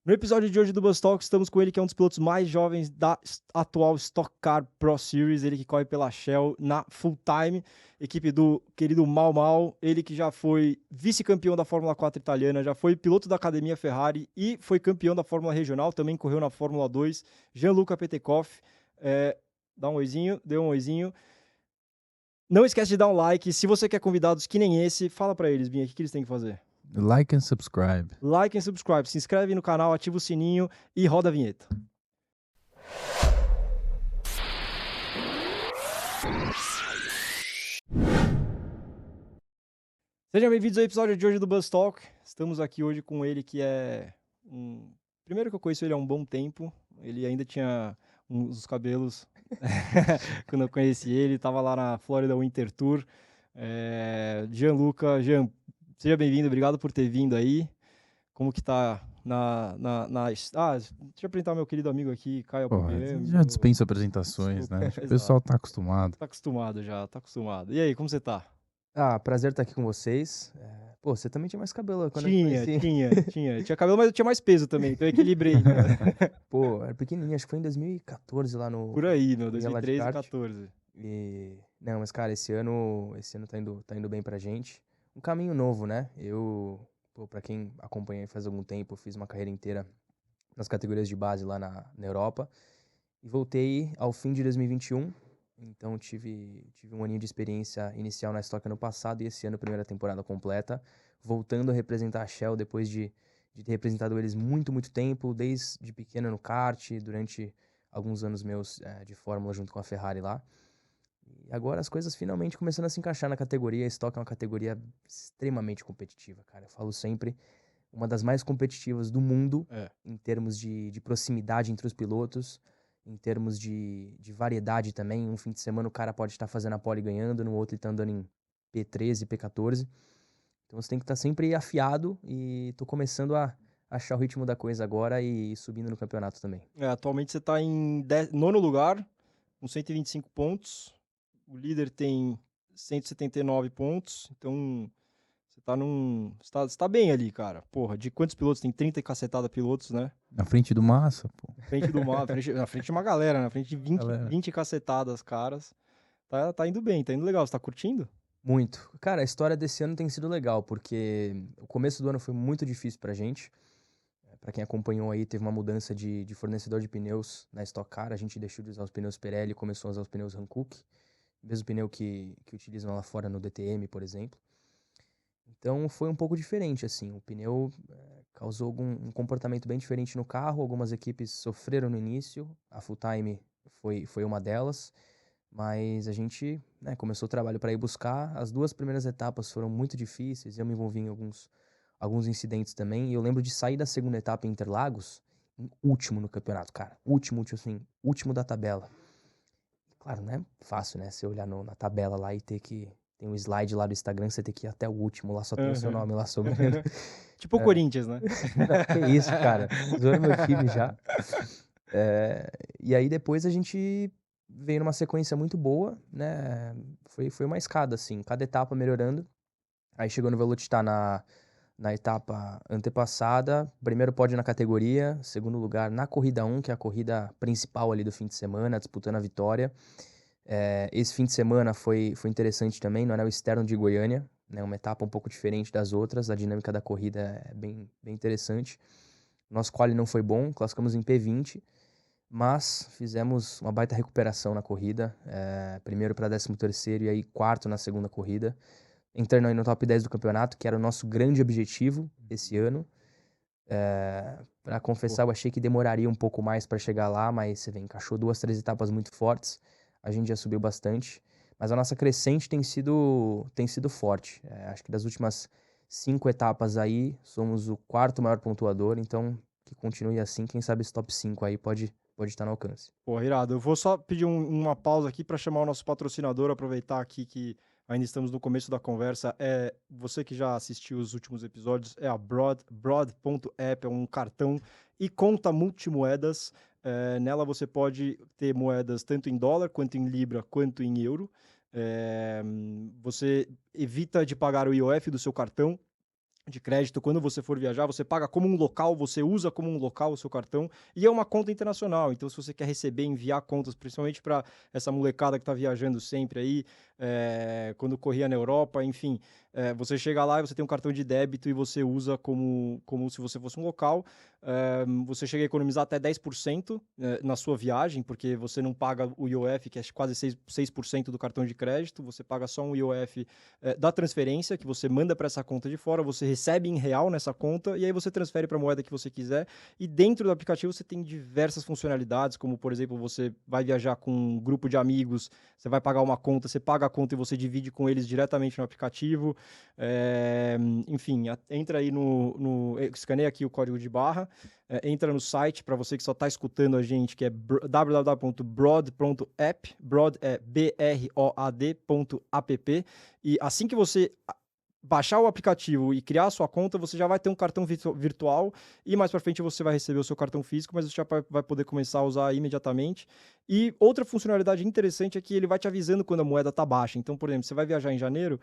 No episódio de hoje do Bus Talk, estamos com ele, que é um dos pilotos mais jovens da atual Stock Car Pro Series, ele que corre pela Shell na Full Time, equipe do querido Mau Mau, ele que já foi vice-campeão da Fórmula 4 italiana, já foi piloto da Academia Ferrari e foi campeão da Fórmula Regional, também correu na Fórmula 2, Gianluca Petekoff. Dá um oizinho, deu um oizinho. Não esquece de dar um like, se você quer convidados que nem esse, fala pra eles, Binha, o que eles têm que fazer? Like and subscribe. Like and subscribe, se inscreve no canal, ativa o sininho e roda a vinheta. Sejam bem-vindos ao episódio de hoje do Bus Talk. Estamos aqui hoje com ele que é Primeiro que eu conheço ele há um bom tempo, ele ainda tinha os cabelos quando eu conheci ele, estava lá na Florida Winter Tour. Gianluca, seja bem-vindo, obrigado por ter vindo aí. Como que tá deixa eu apresentar meu querido amigo aqui, Caio Porra, Albuquerque. já dispensa apresentações, Desculpa, né? Acho que o exato. pessoal tá acostumado. Tá acostumado já, tá acostumado. E aí, como você tá? Prazer estar aqui com vocês. Pô, você também tinha mais cabelo quando eu te Tinha, conheci. tinha. Tinha cabelo, mas eu tinha mais peso também, então eu equilibrei, né? Pô, era pequenininho, acho que foi em 2014 lá no Por aí, meu, Guia lá de 2013 e kart. 14. Não, mas cara, esse ano tá indo bem pra gente. Um caminho novo, né? Pra quem acompanha aí faz algum tempo, eu fiz uma carreira inteira nas categorias de base lá na Europa. E voltei ao fim de 2021. Então tive um aninho de experiência inicial na Stock ano passado e esse ano primeira temporada completa, voltando a representar a Shell depois de ter representado eles muito, muito tempo, desde pequeno no kart, durante alguns anos meus de Fórmula junto com a Ferrari lá. E agora as coisas finalmente começando a se encaixar na categoria. A Stock é uma categoria extremamente competitiva, cara. Eu falo sempre, uma das mais competitivas do mundo em termos de proximidade entre os pilotos, em termos de variedade também. Um fim de semana o cara pode estar fazendo a pole ganhando, no outro ele tá andando em P13, P14. Então você tem que estar sempre afiado e tô começando a achar o ritmo da coisa agora e subindo no campeonato também. Atualmente você tá em nono lugar, com 125 pontos. O líder tem 179 pontos, então você tá Você tá bem ali, cara. Porra, de quantos pilotos? Tem 30 e cacetada pilotos, né? Na frente do Massa, pô. Na frente de uma galera, na frente de 20, Galera. 20 cacetadas, caras. Tá indo bem, tá indo legal. Você tá curtindo? Muito. Cara, a história desse ano tem sido legal, porque o começo do ano foi muito difícil pra gente. Pra quem acompanhou aí, teve uma mudança de fornecedor de pneus na Stock Car. A gente deixou de usar os pneus Pirelli e começou a usar os pneus Hankook. Mesmo pneu que utilizam lá fora no DTM, por exemplo. Então foi um pouco diferente, assim. O pneu causou um comportamento bem diferente no carro. Algumas equipes sofreram no início. A Full Time foi uma delas. Mas a gente começou o trabalho para ir buscar. As duas primeiras etapas foram muito difíceis. Eu me envolvi em alguns incidentes também. E eu lembro de sair da segunda etapa em Interlagos, em último no campeonato, cara. Último, assim, último da tabela. Claro, não é fácil, né? Você olhar na tabela lá e ter que... Tem um slide lá do Instagram, você tem que ir até o último, lá só tem o seu nome lá sobrando. Tipo o Corinthians, né? Que isso, cara. Zoando meu time já. E aí depois a gente veio numa sequência muito boa, né? Foi uma escada, assim, cada etapa melhorando. Aí chegou no Velocitar na etapa antepassada, primeiro pódio na categoria, segundo lugar na corrida 1, que é a corrida principal ali do fim de semana, disputando a vitória. Esse fim de semana foi interessante também, no Anel Externo de Goiânia, né? Uma etapa um pouco diferente das outras, a dinâmica da corrida é bem interessante. Nosso quali não foi bom, classificamos em P20, mas fizemos uma baita recuperação na corrida, primeiro para 13º e aí quarto na segunda corrida, entrando aí no top 10 do campeonato, que era o nosso grande objetivo esse ano. Para confessar, eu achei que demoraria um pouco mais para chegar lá, mas você vê, encaixou 2, 3 etapas muito fortes, a gente já subiu bastante, mas a nossa crescente tem sido forte. Acho que das últimas 5 etapas aí, somos o quarto maior pontuador, então que continue assim, quem sabe esse top 5 aí pode estar no alcance. Pô, irado. Eu vou só pedir uma pausa aqui para chamar o nosso patrocinador, aproveitar aqui que ainda estamos no começo da conversa. Você que já assistiu os últimos episódios, é a Broad.app, é um cartão e conta multimoedas. Nela você pode ter moedas tanto em dólar, quanto em libra, quanto em euro. Você evita de pagar o IOF do seu cartão. de crédito, quando você for viajar, você paga como um local, você usa como um local o seu cartão, e é uma conta internacional. Então, se você quer receber, enviar contas, principalmente para essa molecada que está viajando sempre aí, quando corria na Europa, enfim, você chega lá e você tem um cartão de débito e você usa como se você fosse um local. Você chega a economizar até 10% na sua viagem, porque você não paga o IOF, que é quase 6% do cartão de crédito, você paga só um IOF da transferência, que você manda para essa conta de fora, você recebe em real nessa conta, e aí você transfere para a moeda que você quiser. E dentro do aplicativo você tem diversas funcionalidades, como, por exemplo, você vai viajar com um grupo de amigos, você vai pagar uma conta, você paga a conta e você divide com eles diretamente no aplicativo. Enfim, entra aí escaneia aqui o código de barra, entra no site, para você que só está escutando a gente, que é www.broad.app, Broad é BROAD.app, e assim que você baixar o aplicativo e criar a sua conta, você já vai ter um cartão virtual, e mais para frente você vai receber o seu cartão físico, mas você já vai poder começar a usar imediatamente. E outra funcionalidade interessante é que ele vai te avisando quando a moeda está baixa. Então, por exemplo, você vai viajar em janeiro,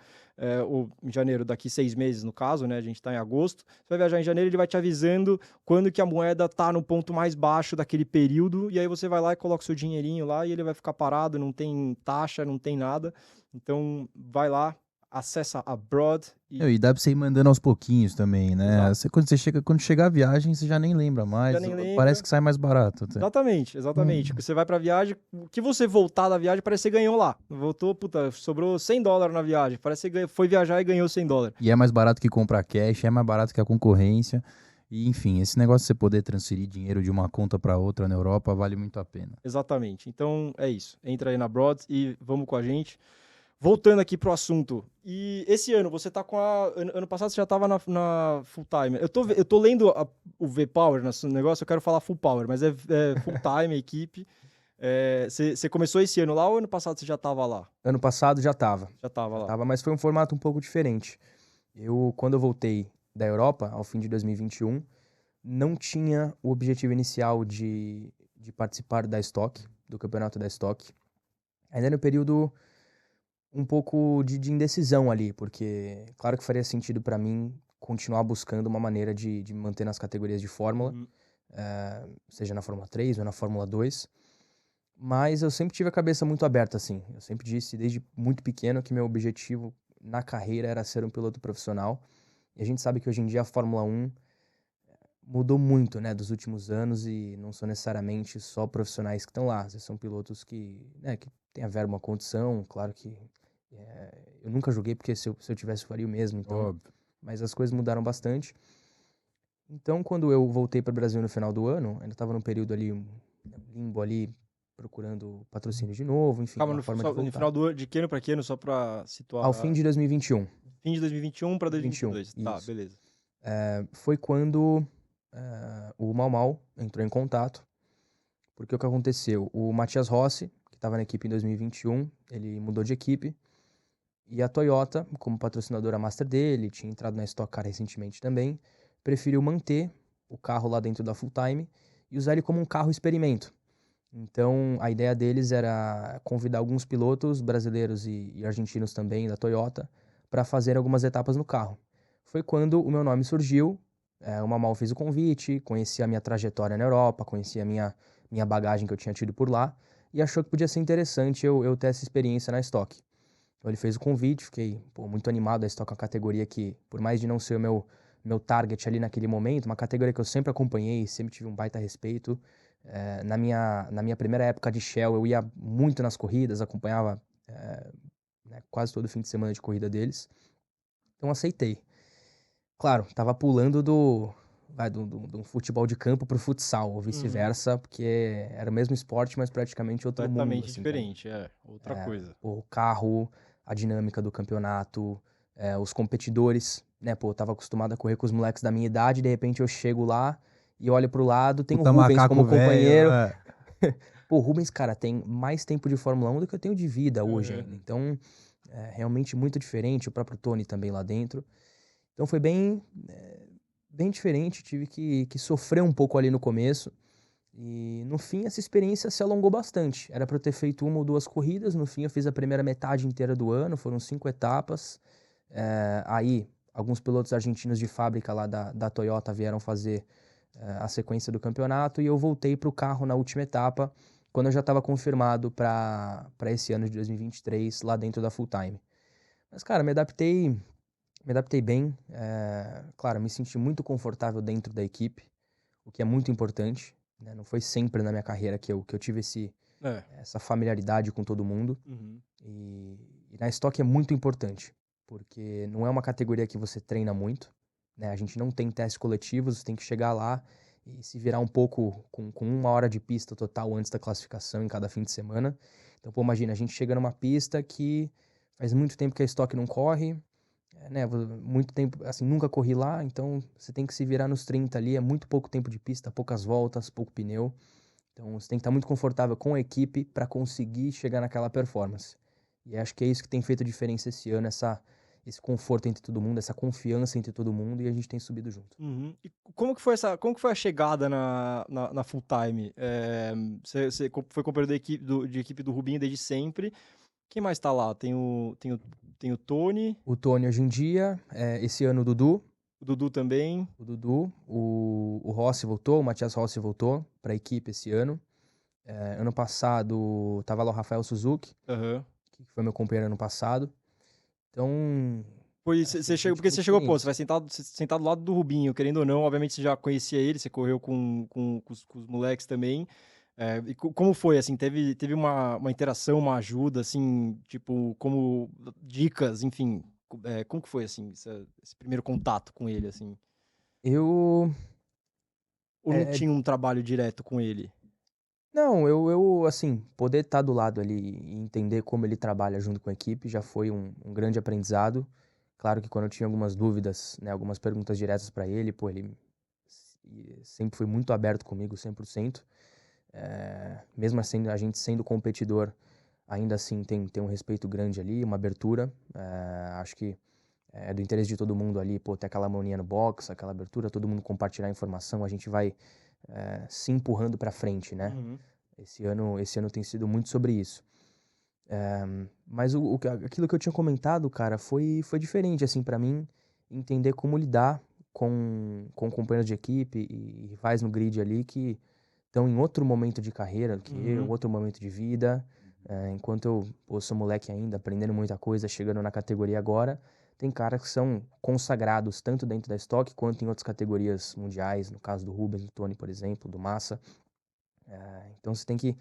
ou em janeiro daqui 6 meses no caso, né? A gente está em agosto. Você vai viajar em janeiro, ele vai te avisando quando que a moeda está no ponto mais baixo daquele período, e aí você vai lá e coloca o seu dinheirinho lá e ele vai ficar parado, não tem taxa, não tem nada. Então, vai lá, acessa a Broad E dá pra você ir mandando aos pouquinhos também, né? Exato. Quando chegar a viagem, você já nem lembra mais. Já nem lembra. Parece que sai mais barato até. Exatamente. Você vai pra viagem, o que você voltar da viagem, parece que você ganhou lá. Voltou, puta, sobrou $100 na viagem. Parece que você foi viajar e ganhou $100. E é mais barato que comprar cash, é mais barato que a concorrência. E, enfim, esse negócio de você poder transferir dinheiro de uma conta para outra na Europa vale muito a pena. Exatamente. Então, é isso. Entra aí na Broad e vamos com a gente. Voltando aqui pro assunto. E esse ano, você tá com a... Ano passado você já tava na Full Time. Eu tô lendo o V-Power nesse negócio, eu quero falar Full Power, mas é Full Time, a equipe. Você começou esse ano lá ou ano passado você já tava lá? Ano passado já tava. Já tava lá. Mas foi um formato um pouco diferente. Quando eu voltei da Europa, ao fim de 2021, não tinha o objetivo inicial de participar da Stock, do campeonato da Stock. Ainda no período um pouco de indecisão ali, porque claro que faria sentido para mim continuar buscando uma maneira de me manter nas categorias de Fórmula, seja na Fórmula 3 ou na Fórmula 2, mas eu sempre tive a cabeça muito aberta, assim. Eu sempre disse, desde muito pequeno, que meu objetivo na carreira era ser um piloto profissional, e a gente sabe que hoje em dia a Fórmula 1 mudou muito, né, dos últimos anos, e não são necessariamente só profissionais que estão lá, são pilotos que têm a verba, uma condição, claro que eu nunca joguei, porque se eu tivesse eu faria o mesmo, então. Óbvio. Mas as coisas mudaram bastante. Então, quando eu voltei para o Brasil no final do ano, ainda estava num período ali, um limbo ali, procurando patrocínio de novo, enfim, Calma, uma forma de no voltar. final do ano, de que ano para que ano, só para situar? Ao fim de 2021. Fim de 2021 para 2022. Tá, isso. beleza. Foi quando o Mau Mau entrou em contato, porque o que aconteceu? O Matias Rossi, que estava na equipe em 2021, ele mudou de equipe, e a Toyota, como patrocinadora master dele, tinha entrado na Stock Car recentemente também, preferiu manter o carro lá dentro da Full Time e usar ele como um carro experimento. Então, a ideia deles era convidar alguns pilotos brasileiros e argentinos também da Toyota para fazer algumas etapas no carro. Foi quando o meu nome surgiu, o Mamal fez o convite, conhecia a minha trajetória na Europa, conhecia a minha bagagem que eu tinha tido por lá, e achou que podia ser interessante eu ter essa experiência na Stock. Então ele fez o convite, fiquei muito animado. A Stock é uma categoria que, por mais de não ser o meu target ali naquele momento, uma categoria que eu sempre acompanhei, sempre tive um baita respeito. Na minha primeira época de Shell, eu ia muito nas corridas, acompanhava quase todo fim de semana de corrida deles. Então aceitei. Claro, tava pulando do futebol de campo pro futsal, ou vice-versa, porque era o mesmo esporte, mas praticamente outro mundo. Completamente assim, diferente, outra coisa. O carro, a dinâmica do campeonato, os competidores, né? Pô, eu tava acostumado a correr com os moleques da minha idade, de repente eu chego lá e olho pro lado, tem o Rubens como companheiro. Pô, o Rubens, cara, tem mais tempo de Fórmula 1 do que eu tenho de vida hoje ainda. Então, realmente muito diferente. O próprio Tony também lá dentro. Então foi bem diferente, tive que sofrer um pouco ali no começo. E no fim essa experiência se alongou bastante. Era para eu ter feito 1 ou 2 corridas, no fim eu fiz a primeira metade inteira do ano, foram 5 etapas. Aí alguns pilotos argentinos de fábrica lá da Toyota vieram fazer a sequência do campeonato e eu voltei para o carro na última etapa, quando eu já estava confirmado para esse ano de 2023 lá dentro da Full Time. Mas, cara, me adaptei bem. Claro, me senti muito confortável dentro da equipe, o que é muito importante, né? Não foi sempre na minha carreira que eu tive essa familiaridade com todo mundo. Uhum. E na Stock é muito importante, porque não é uma categoria que você treina muito, né? A gente não tem testes coletivos, você tem que chegar lá e se virar um pouco com 1 hora de pista total antes da classificação em cada fim de semana. Então, pô, imagina, a gente chega numa pista que faz muito tempo que a Stock não corre, né? Muito tempo, assim, nunca corri lá, então você tem que se virar nos 30 ali, é muito pouco tempo de pista, poucas voltas, pouco pneu. Então, você tem que estar muito confortável com a equipe para conseguir chegar naquela performance. E acho que é isso que tem feito a diferença esse ano, esse conforto entre todo mundo, essa confiança entre todo mundo, e a gente tem subido junto. Uhum. E como que foi a chegada na Full Time? Você foi companheiro de equipe do Rubinho desde sempre. Quem mais tá lá? Tem o Tony, O Tony hoje em dia, esse ano o Dudu também. o Rossi voltou, o Matias Rossi voltou para a equipe esse ano. Ano passado tava lá o Rafael Suzuki, Aham. que foi meu companheiro ano passado. Então, Você assim, chegou, gente porque muito você chegou, pô, você experiente. vai sentado do lado do Rubinho, querendo ou não, obviamente você já conhecia ele, você correu com os moleques também. E como foi, assim, teve uma interação, uma ajuda, assim, tipo, como dicas, enfim, como que foi, assim, esse primeiro contato com ele, assim? Eu, Ou não é, tinha um trabalho direto com ele? Não, assim, poder estar do lado ali e entender como ele trabalha junto com a equipe já foi um grande aprendizado. Claro que quando eu tinha algumas dúvidas, né, algumas perguntas diretas para ele, pô, ele sempre foi muito aberto comigo, 100%. Mesmo assim, a gente sendo competidor, ainda assim tem um respeito grande ali, uma abertura. Acho que é do interesse de todo mundo ali, pô, ter aquela harmonia no box, aquela abertura, todo mundo compartilhar informação, a gente vai se empurrando para frente, né? Uhum. Esse ano tem sido muito sobre isso. Mas aquilo que eu tinha comentado, cara, foi diferente, assim, para mim, entender como lidar com companheiros de equipe e rivais no grid ali que estão em outro momento de carreira do que eu, Uhum. outro momento de vida. Enquanto eu sou moleque ainda, aprendendo muita coisa, chegando na categoria agora, tem caras que são consagrados tanto dentro da Stock quanto em outras categorias mundiais, no caso do Rubens, do Tony, por exemplo, do Massa. Então você tem que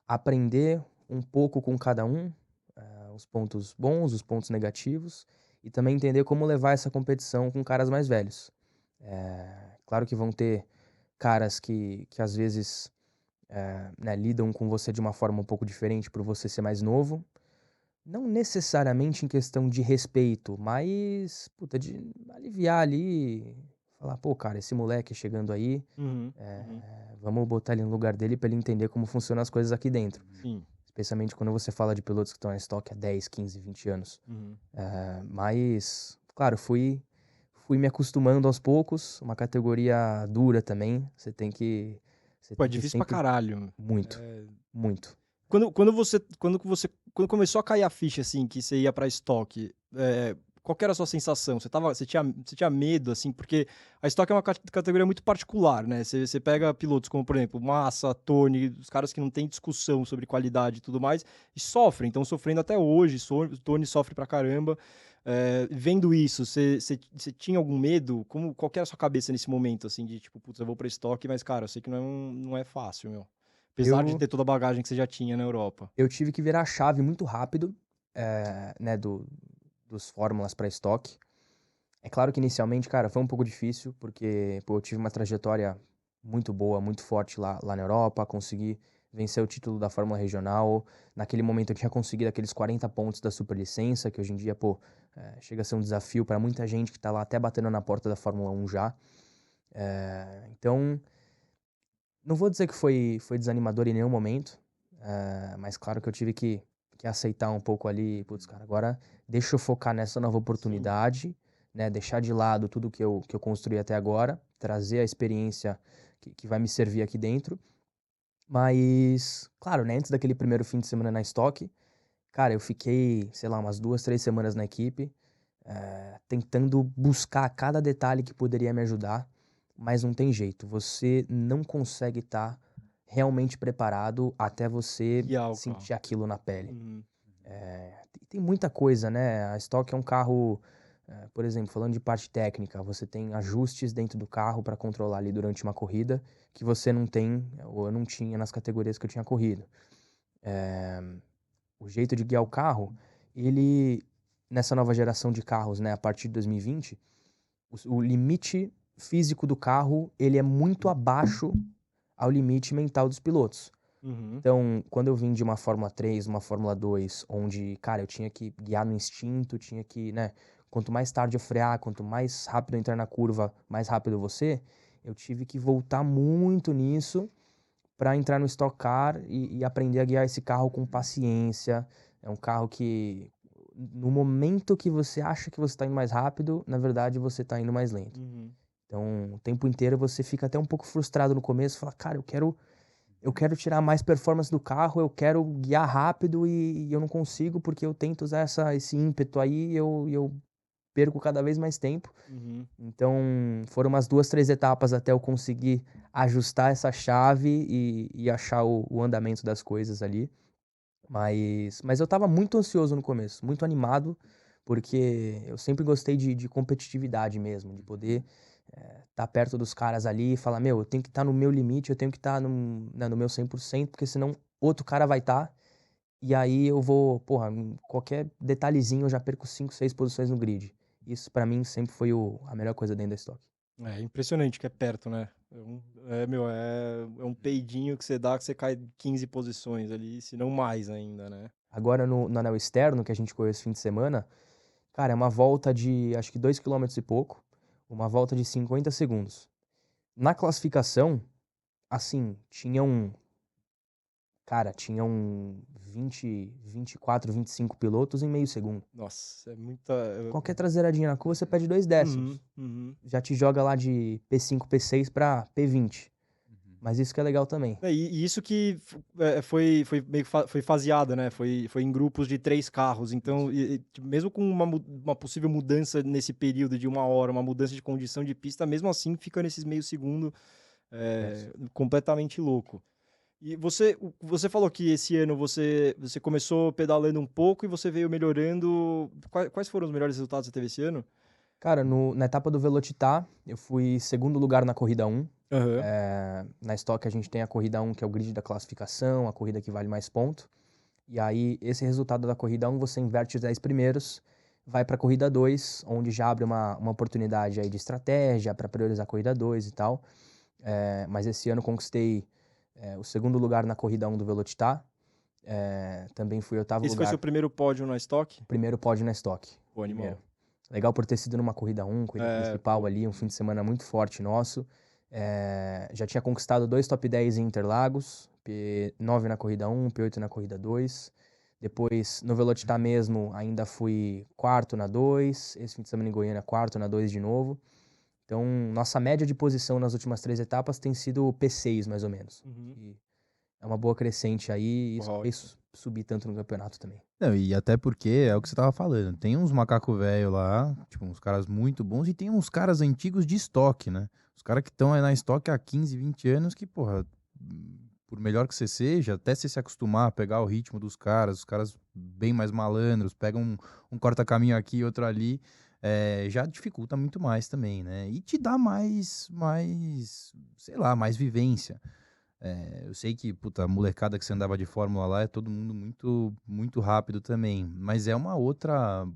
aprender um pouco com cada um, os pontos bons, os pontos negativos, e também entender como levar essa competição com caras mais velhos. Claro que vão ter caras que às vezes né, lidam com você de uma forma um pouco diferente por você ser mais novo. Não necessariamente em questão de respeito, mas puta, de aliviar ali, falar, pô, cara, esse moleque chegando aí, Uhum. Uhum. vamos botar ele no lugar dele para ele entender como funcionam as coisas aqui dentro. Sim. Especialmente quando você fala de pilotos que estão na estoque há 10, 15, 20 anos. Uhum. Mas, claro, fui me acostumando aos poucos. Uma categoria dura também. Você Pô, é tem que difícil pra sempre. caralho. Muito, muito. Quando começou a cair a ficha, assim, que você ia pra estoque, qual que era a sua sensação? Você tinha medo, assim, porque a estoque é uma categoria muito particular, né? Você pega pilotos como, por exemplo, Massa, Tony, os caras que não tem discussão sobre qualidade e tudo mais, e sofrem, estão sofrendo até hoje, Tony sofre pra caramba. Vendo isso, você tinha algum medo? Qual que era a sua cabeça nesse momento, assim, de tipo, putz, eu vou pra estoque, mas, cara, eu sei que não é fácil, meu. Apesar de Eu, ter toda a bagagem que você já tinha na Europa. eu tive que virar a chave muito rápido, né, dos fórmulas para estoque. É claro que inicialmente, cara, foi um pouco difícil, porque pô, eu tive uma trajetória muito boa, muito forte lá na Europa, consegui vencer o título da Fórmula Regional. Naquele momento eu tinha conseguido aqueles 40 pontos da Superlicença, que hoje em dia, pô, chega a ser um desafio para muita gente que tá lá até batendo na porta da Fórmula 1 já. Então, não vou dizer que foi desanimador em nenhum momento, mas claro que eu tive que aceitar um pouco ali, putz, cara, agora deixa eu focar nessa nova Sim. oportunidade, né? Deixar de lado tudo que eu construí até agora, trazer a experiência que vai me servir aqui dentro. Mas, claro, né? Antes daquele primeiro fim de semana na estoque, cara, eu fiquei, sei lá, umas 2, 3 semanas na equipe, tentando buscar cada detalhe que poderia me ajudar, mas não tem jeito. Você não consegue estar realmente preparado até você Guiar o carro. sentir aquilo na pele. Uhum. Tem muita coisa, né? A Stock é um carro, por exemplo, falando de parte técnica, você tem ajustes dentro do carro para controlar ali durante uma corrida que você não tem, ou eu não tinha nas categorias que eu tinha corrido. O jeito de guiar o carro, ele, nessa nova geração de carros, né, a partir de 2020, o limite físico do carro, ele é muito abaixo ao limite mental dos pilotos. Uhum. Então, quando eu vim de uma Fórmula 3, uma Fórmula 2, onde, cara, eu tinha que guiar no instinto, tinha que, né, quanto mais tarde eu frear, quanto mais rápido eu entrar na curva, mais rápido você, eu tive que voltar muito nisso para entrar no Stock Car e aprender a guiar esse carro com paciência. É um carro que, no momento que você acha que você está indo mais rápido, na verdade você está indo mais lento. Uhum. Então, o tempo inteiro você fica até um pouco frustrado no começo, fala, cara, eu quero tirar mais performance do carro, eu quero guiar rápido e eu não consigo porque eu tento usar esse ímpeto aí e eu perco cada vez mais tempo. Uhum. Então, foram umas 2, 3 etapas até eu conseguir ajustar essa chave e achar o andamento das coisas ali. Mas eu tava muito ansioso no começo, muito animado, porque eu sempre gostei de competitividade mesmo, de poder tá perto dos caras ali e falar, meu, eu tenho que estar no meu limite, eu tenho que estar no meu 100%, porque senão outro cara vai estar, e aí eu vou, porra, qualquer detalhezinho eu já perco 5, 6 posições no grid. Isso pra mim sempre foi a melhor coisa dentro da Stock. É impressionante que é perto, né? É um peidinho que você dá que você cai 15 posições ali, se não mais ainda, né? Agora no anel externo, que a gente correu esse fim de semana, cara, é uma volta de acho que 2 km e pouco, uma volta de 50 segundos. Na classificação, assim, tinham 20, 24, 25 pilotos em meio segundo. Nossa, é muita. Qualquer traseiradinha na curva, você perde 2 décimos. Já te joga lá de P5, P6 pra P20. Mas isso que é legal também. E isso que foi meio que foi faseada, né? Foi em grupos de 3 carros. Então, tipo, mesmo com uma possível mudança nesse período de 1 hora, uma mudança de condição de pista, mesmo assim fica nesses meio segundo completamente louco. E você falou que esse ano você começou pedalando um pouco e você veio melhorando. Quais foram os melhores resultados que você teve esse ano? Cara, na etapa do Velocitar, eu fui segundo lugar na corrida 1. Aham. Na Stock a gente tem a corrida 1, que é o grid da classificação, a corrida que vale mais ponto. E aí, esse resultado da corrida 1, você inverte os 10 primeiros, vai para a corrida 2, onde já abre uma oportunidade aí de estratégia para priorizar a corrida 2 e tal. Mas esse ano conquistei o segundo lugar na corrida 1 do Velocitar. Também fui oitavo Esse foi lugar. seu primeiro pódio na Stock? Primeiro pódio na Stock. Pô, animal. Primeiro. Legal por ter sido numa corrida 1, corrida principal pô. ali, um fim de semana muito forte nosso. Já tinha conquistado 2 top 10 em Interlagos, P9 na corrida 1, P8 na corrida 2. Depois, no Velocitar mesmo, ainda fui quarto na 2. Esse fim de semana em Goiânia, quarto na 2 de novo. Então, nossa média de posição nas últimas 3 etapas tem sido P6, mais ou menos. Uhum. E é uma boa crescente aí, e isso Uau. fez subir tanto no campeonato também. Não, e até porque é o que você tava falando. Tem uns macaco velho lá, tipo, uns caras muito bons, e tem uns caras antigos de estoque, né? Os caras que estão aí na estoque há 15, 20 anos, que, porra, por melhor que você seja, até você se acostumar a pegar o ritmo dos caras, os caras bem mais malandros, pegam um corta-caminho aqui e outro ali, já dificulta muito mais também, né? E te dá sei lá, mais vivência. Eu sei que, puta, a molecada que você andava de Fórmula lá é todo mundo muito, muito rápido também, mas é uma outra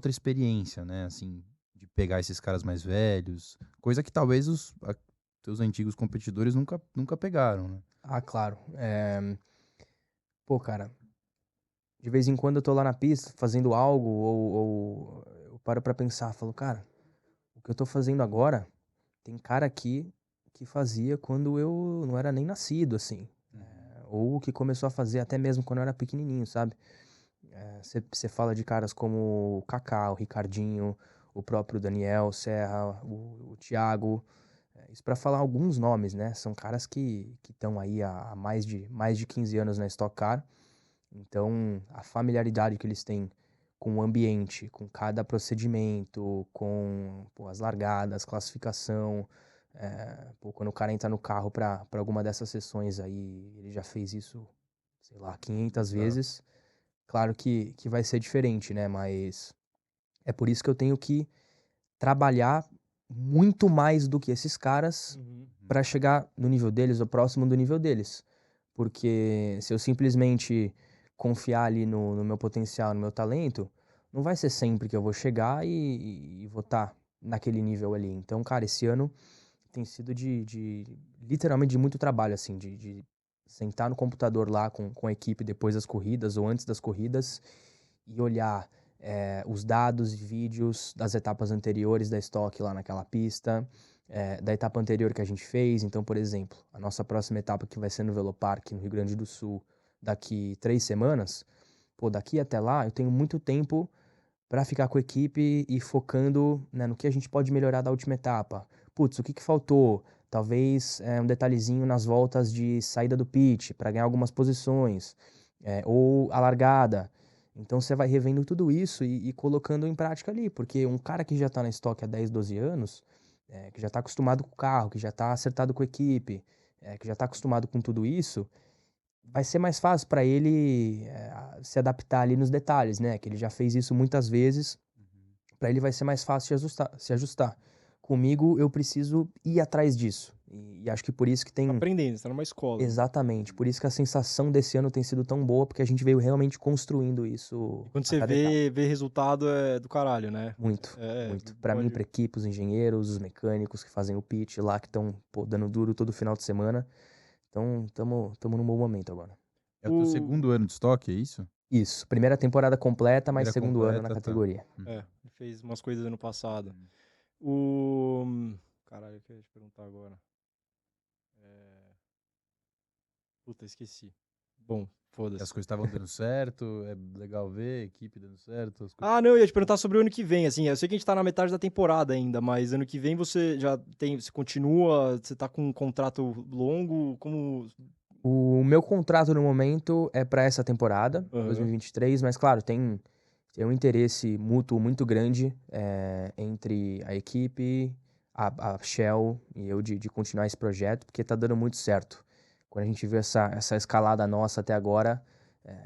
experiência, né, assim, de pegar esses caras mais velhos, coisa que talvez os teus antigos competidores nunca pegaram, né? Ah, claro. Pô, cara, de vez em quando eu tô lá na pista fazendo algo ou eu paro pra pensar, falo, cara, o que eu tô fazendo agora, tem cara aqui que fazia quando eu não era nem nascido, assim. Ou que começou a fazer até mesmo quando eu era pequenininho, sabe? Você fala de caras como o Kaká, o Ricardinho, o próprio Daniel Serra, o Thiago. Isso pra falar alguns nomes, né? São caras que estão aí há mais de 15 anos na Stock Car. Então, a familiaridade que eles têm com o ambiente, com cada procedimento, com as largadas, classificação. Quando o cara entra no carro para alguma dessas sessões aí, ele já fez isso, sei lá, 500 vezes. Claro que vai ser diferente, né? Mas é por isso que eu tenho que trabalhar muito mais do que esses caras para chegar no nível deles ou próximo do nível deles. Porque se eu simplesmente confiar ali no meu potencial, no meu talento, não vai ser sempre que eu vou chegar e vou estar naquele nível ali. Então, cara, esse ano tem sido literalmente de muito trabalho, assim, de sentar no computador lá com a equipe depois das corridas ou antes das corridas e olhar os dados e vídeos das etapas anteriores da Stock lá naquela pista, da etapa anterior que a gente fez. Então, por exemplo, a nossa próxima etapa que vai ser no Velopark, no Rio Grande do Sul, daqui 3 semanas, daqui até lá eu tenho muito tempo para ficar com a equipe e focando, né, no que a gente pode melhorar da última etapa. Putz, o que faltou? Talvez um detalhezinho nas voltas de saída do pit para ganhar algumas posições, ou a largada. Então você vai revendo tudo isso e colocando em prática ali, porque um cara que já está na estoque há 10, 12 anos, que já está acostumado com o carro, que já está acertado com a equipe, que já está acostumado com tudo isso, vai ser mais fácil para ele se adaptar ali nos detalhes, né? Que ele já fez isso muitas vezes, para ele vai ser mais fácil se ajustar. Comigo, eu preciso ir atrás disso. E acho que por isso que tem... Aprendendo, você tá numa escola. Exatamente. Por isso que a sensação desse ano tem sido tão boa, porque a gente veio realmente construindo isso. E quando a você cada etapa. vê resultado é do caralho, né? Muito, muito. Para mim, pode- para equipe, os engenheiros, os mecânicos que fazem o pitch lá, que estão dando duro todo final de semana. Então, tamo num bom momento agora. É o teu segundo ano de estoque, é isso? Isso. Primeira temporada completa, mas Primeira segundo ano na completa, tá. categoria. Ele fez umas coisas ano passado. Caralho, o que eu ia te perguntar agora? Puta, esqueci. Bom, As foda-se. coisas estavam dando certo, é legal ver a equipe dando certo. As coisas... Ah, não, eu ia te perguntar sobre o ano que vem, assim, eu sei que a gente tá na metade da temporada ainda, mas ano que vem você já tem, você continua, você tá com um contrato longo, como... O meu contrato no momento é para essa temporada, Aham. 2023, mas claro, tem um interesse mútuo muito grande entre a equipe, a Shell e eu de continuar esse projeto, porque tá dando muito certo. Quando a gente vê essa escalada nossa até agora,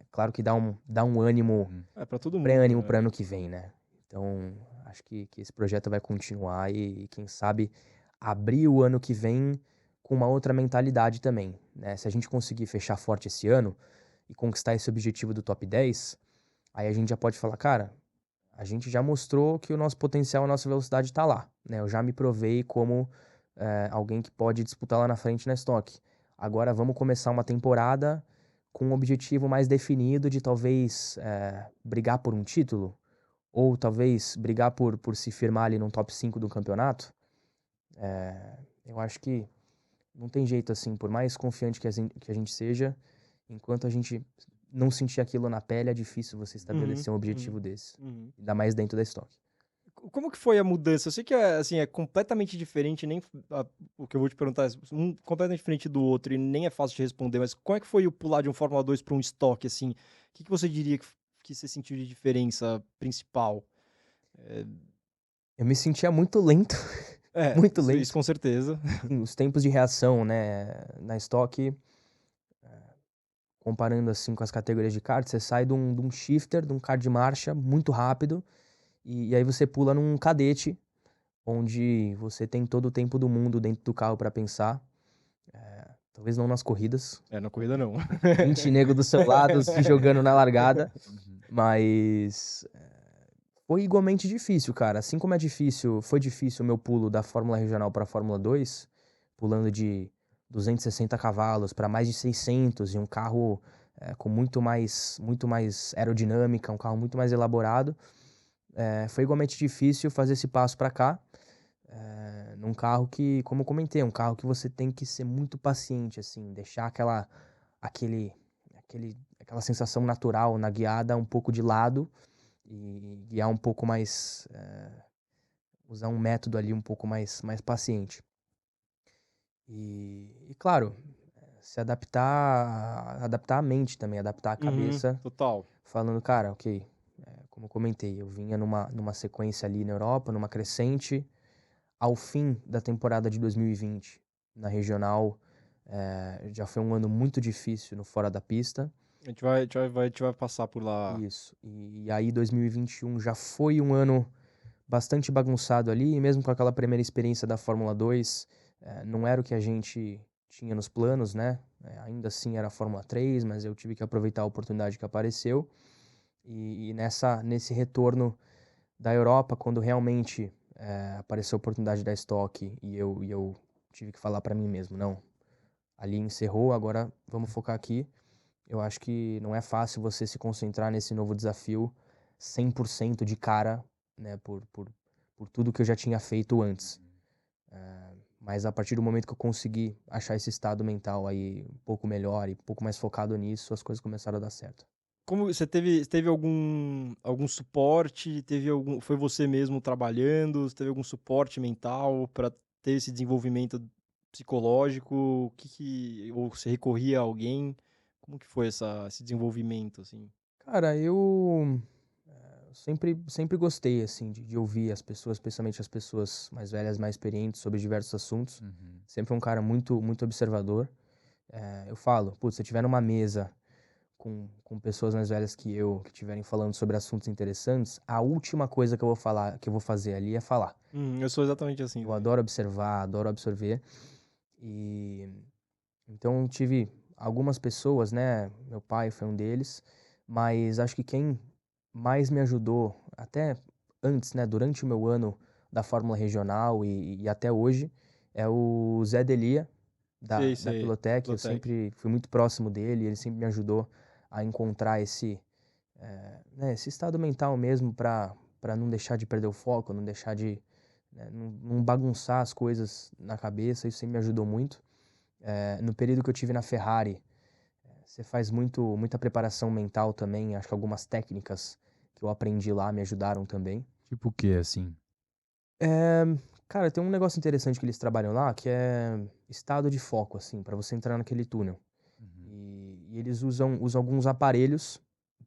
claro que dá um ânimo, Pra todo mundo, pré-ânimo né? para ano que vem, né? Então, acho que esse projeto vai continuar e quem sabe abrir o ano que vem com uma outra mentalidade também, né? Se a gente conseguir fechar forte esse ano e conquistar esse objetivo do top 10, aí a gente já pode falar, cara, a gente já mostrou que o nosso potencial, a nossa velocidade tá lá, né? Eu já me provei como alguém que pode disputar lá na frente na estoque. Agora vamos começar uma temporada com um objetivo mais definido de talvez brigar por um título, ou talvez brigar por se firmar ali no top 5 do campeonato. Eu acho que não tem jeito assim, por mais confiante que a gente seja, enquanto a gente não sentir aquilo na pele, é difícil você estabelecer um objetivo desse. Ainda mais dentro da estoque. Como que foi a mudança? Eu sei que assim, é completamente diferente, nem o que eu vou te perguntar é completamente diferente do outro e nem é fácil de responder, mas como é que foi o pular de um Fórmula 2 para um estoque, assim? O que você diria que você sentiu de diferença principal? Eu me sentia muito lento, É, muito isso lento. com certeza. Sim, os tempos de reação, né, na estoque, comparando assim com as categorias de kart, você sai de um shifter, de um kart de marcha muito rápido, e aí você pula num cadete, onde você tem todo o tempo do mundo dentro do carro para pensar. Talvez não nas corridas. Na corrida não. 20 nego do seu lado se jogando na largada. Mas foi igualmente difícil, cara. Assim como foi difícil o meu pulo da Fórmula Regional para a Fórmula 2, pulando de 260 cavalos para mais de 600 e um carro com muito mais aerodinâmica, um carro muito mais elaborado. Foi igualmente difícil fazer esse passo para cá, num carro que, como eu comentei, é um carro que você tem que ser muito paciente, assim, deixar aquela sensação natural na guiada um pouco de lado e guiar um pouco mais, usar um método ali um pouco mais paciente. E claro, se adaptar a mente também, adaptar a cabeça, Total. falando, cara, ok, como eu comentei, eu vinha numa sequência ali na Europa, numa crescente. Ao fim da temporada de 2020, na regional, já foi um ano muito difícil no fora da pista. A gente vai passar por lá. Isso. E aí 2021 já foi um ano bastante bagunçado ali, e mesmo com aquela primeira experiência da Fórmula 2, não era o que a gente tinha nos planos, né? Ainda assim era a Fórmula 3, mas eu tive que aproveitar a oportunidade que apareceu. E nesse retorno da Europa, quando realmente apareceu a oportunidade da Stock e eu tive que falar para mim mesmo, não, ali encerrou, agora vamos focar aqui. Eu acho que não é fácil você se concentrar nesse novo desafio 100% de cara, né, por tudo que eu já tinha feito antes. Mas a partir do momento que eu consegui achar esse estado mental aí um pouco melhor e um pouco mais focado nisso, as coisas começaram a dar certo. Como você teve algum suporte? Foi você mesmo trabalhando? Você teve algum suporte mental para ter esse desenvolvimento psicológico? Ou você recorria a alguém? Como que foi esse desenvolvimento, assim? Cara, eu sempre gostei, assim, de ouvir as pessoas, especialmente as pessoas mais velhas, mais experientes, sobre diversos assuntos. Uhum. Sempre um cara muito, muito observador. Eu falo, putz, se eu tiver numa mesa com pessoas mais velhas que eu, que estiverem falando sobre assuntos interessantes, a última coisa que eu vou falar, que eu vou fazer ali é falar. Eu sou exatamente assim Eu também. adoro observar, adoro absorver. E então tive algumas pessoas, né? Meu pai foi um deles, mas acho que quem mais me ajudou, até antes, né? Durante o meu ano da Fórmula Regional e até hoje, é o Zé Delia, Sei, da sei. Pilotec. Eu Pilotec. sempre fui muito próximo dele, ele sempre me ajudou a encontrar esse estado mental mesmo para não deixar de perder o foco, não deixar de, né, não bagunçar as coisas na cabeça, isso sempre me ajudou muito. No período que eu tive na Ferrari, você faz muita preparação mental também. Acho que algumas técnicas que eu aprendi lá me ajudaram também. Tipo o quê, assim? É, cara, tem um negócio interessante que eles trabalham lá, que é estado de foco, assim, para você entrar naquele túnel. Uhum. E eles usam alguns aparelhos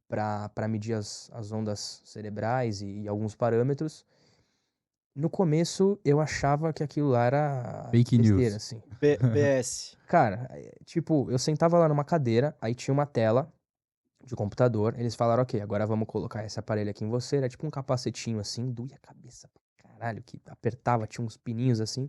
para medir as ondas cerebrais e alguns parâmetros. No começo, eu achava que aquilo lá era Fake besteira, news. assim. BS. Cara, tipo, eu sentava lá numa cadeira, aí tinha uma tela de computador, eles falaram, ok, agora vamos colocar esse aparelho aqui em você, era tipo um capacetinho assim, doía a cabeça pra caralho, que apertava, tinha uns pininhos assim,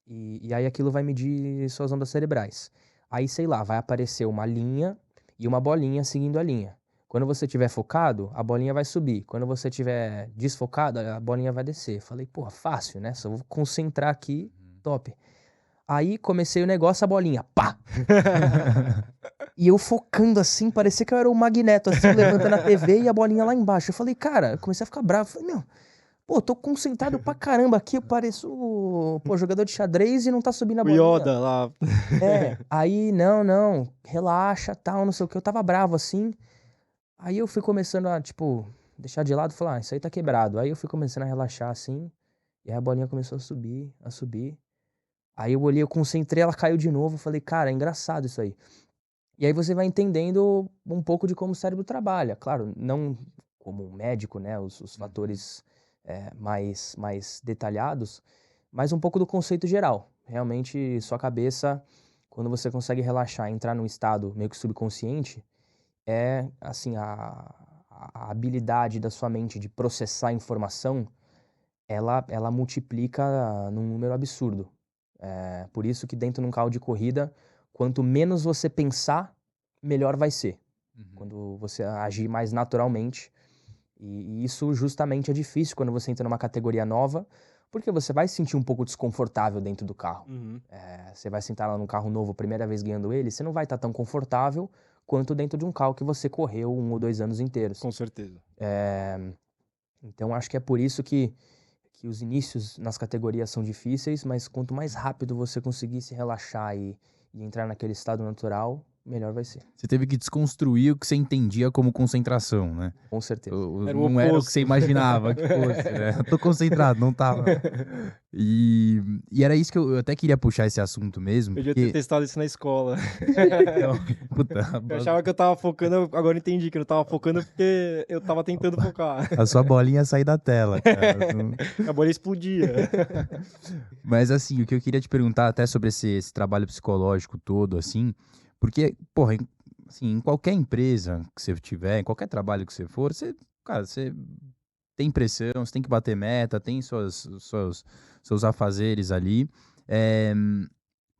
e aí aquilo vai medir suas ondas cerebrais. Aí, sei lá, vai aparecer uma linha e uma bolinha seguindo a linha. Quando você estiver focado, a bolinha vai subir. Quando você estiver desfocado, a bolinha vai descer. Falei, porra, fácil, né? Só vou concentrar aqui, top. Aí comecei o negócio, a bolinha, pá! E eu focando assim, parecia que eu era o Magneto, assim, levantando a TV e a bolinha lá embaixo. Eu falei, cara, eu comecei a ficar bravo. Falei, meu, pô, tô concentrado pra caramba aqui, eu pareço, pô, jogador de xadrez e não tá subindo a O bolinha. Yoda lá. Aí, não, relaxa, tal, não sei o que. Eu tava bravo assim. Aí eu fui começando a, tipo, deixar de lado e falar, isso aí tá quebrado. Aí eu fui começando a relaxar assim, e aí a bolinha começou a subir, a subir. Aí eu olhei, eu concentrei, ela caiu de novo. Eu falei, cara, é engraçado isso aí. E aí você vai entendendo um pouco de como o cérebro trabalha. Claro, não como um médico, né? Os fatores mais detalhados, mas um pouco do conceito geral. Realmente, sua cabeça, quando você consegue relaxar, entrar num estado meio que subconsciente, assim, a habilidade da sua mente de processar informação, ela multiplica num número absurdo. Por isso que dentro de um carro de corrida, quanto menos você pensar, melhor vai ser. Uhum. Quando você agir mais naturalmente. E isso justamente é difícil quando você entra numa categoria nova, porque você vai se sentir um pouco desconfortável dentro do carro. Uhum. Você vai sentar lá num carro novo, primeira vez ganhando ele, você não vai estar tão confortável quanto dentro de um carro que você correu 1 ou 2 anos inteiros. Com certeza. Então acho que é por isso que os inícios nas categorias são difíceis, mas quanto mais rápido você conseguir se relaxar e entrar naquele estado natural, melhor vai ser. Você teve que desconstruir o que você entendia como concentração, né? Com certeza. Era o Não era o que oposto. você imaginava que fosse, né? Eu tô concentrado, não tava. E era isso que eu até queria puxar esse assunto mesmo, Eu devia ter porque... testado isso na escola. Então, puta, Eu achava que eu tava focando, agora eu entendi que eu não tava focando porque eu tava tentando focar. a sua bolinha sair da tela, cara. Não- A bolha explodia. Mas assim, o que eu queria te perguntar até sobre esse trabalho psicológico todo, assim, porque, porra, assim, em qualquer empresa que você tiver, em qualquer trabalho que você for, você, cara, você tem pressão, você tem que bater meta, tem seus afazeres ali. eh,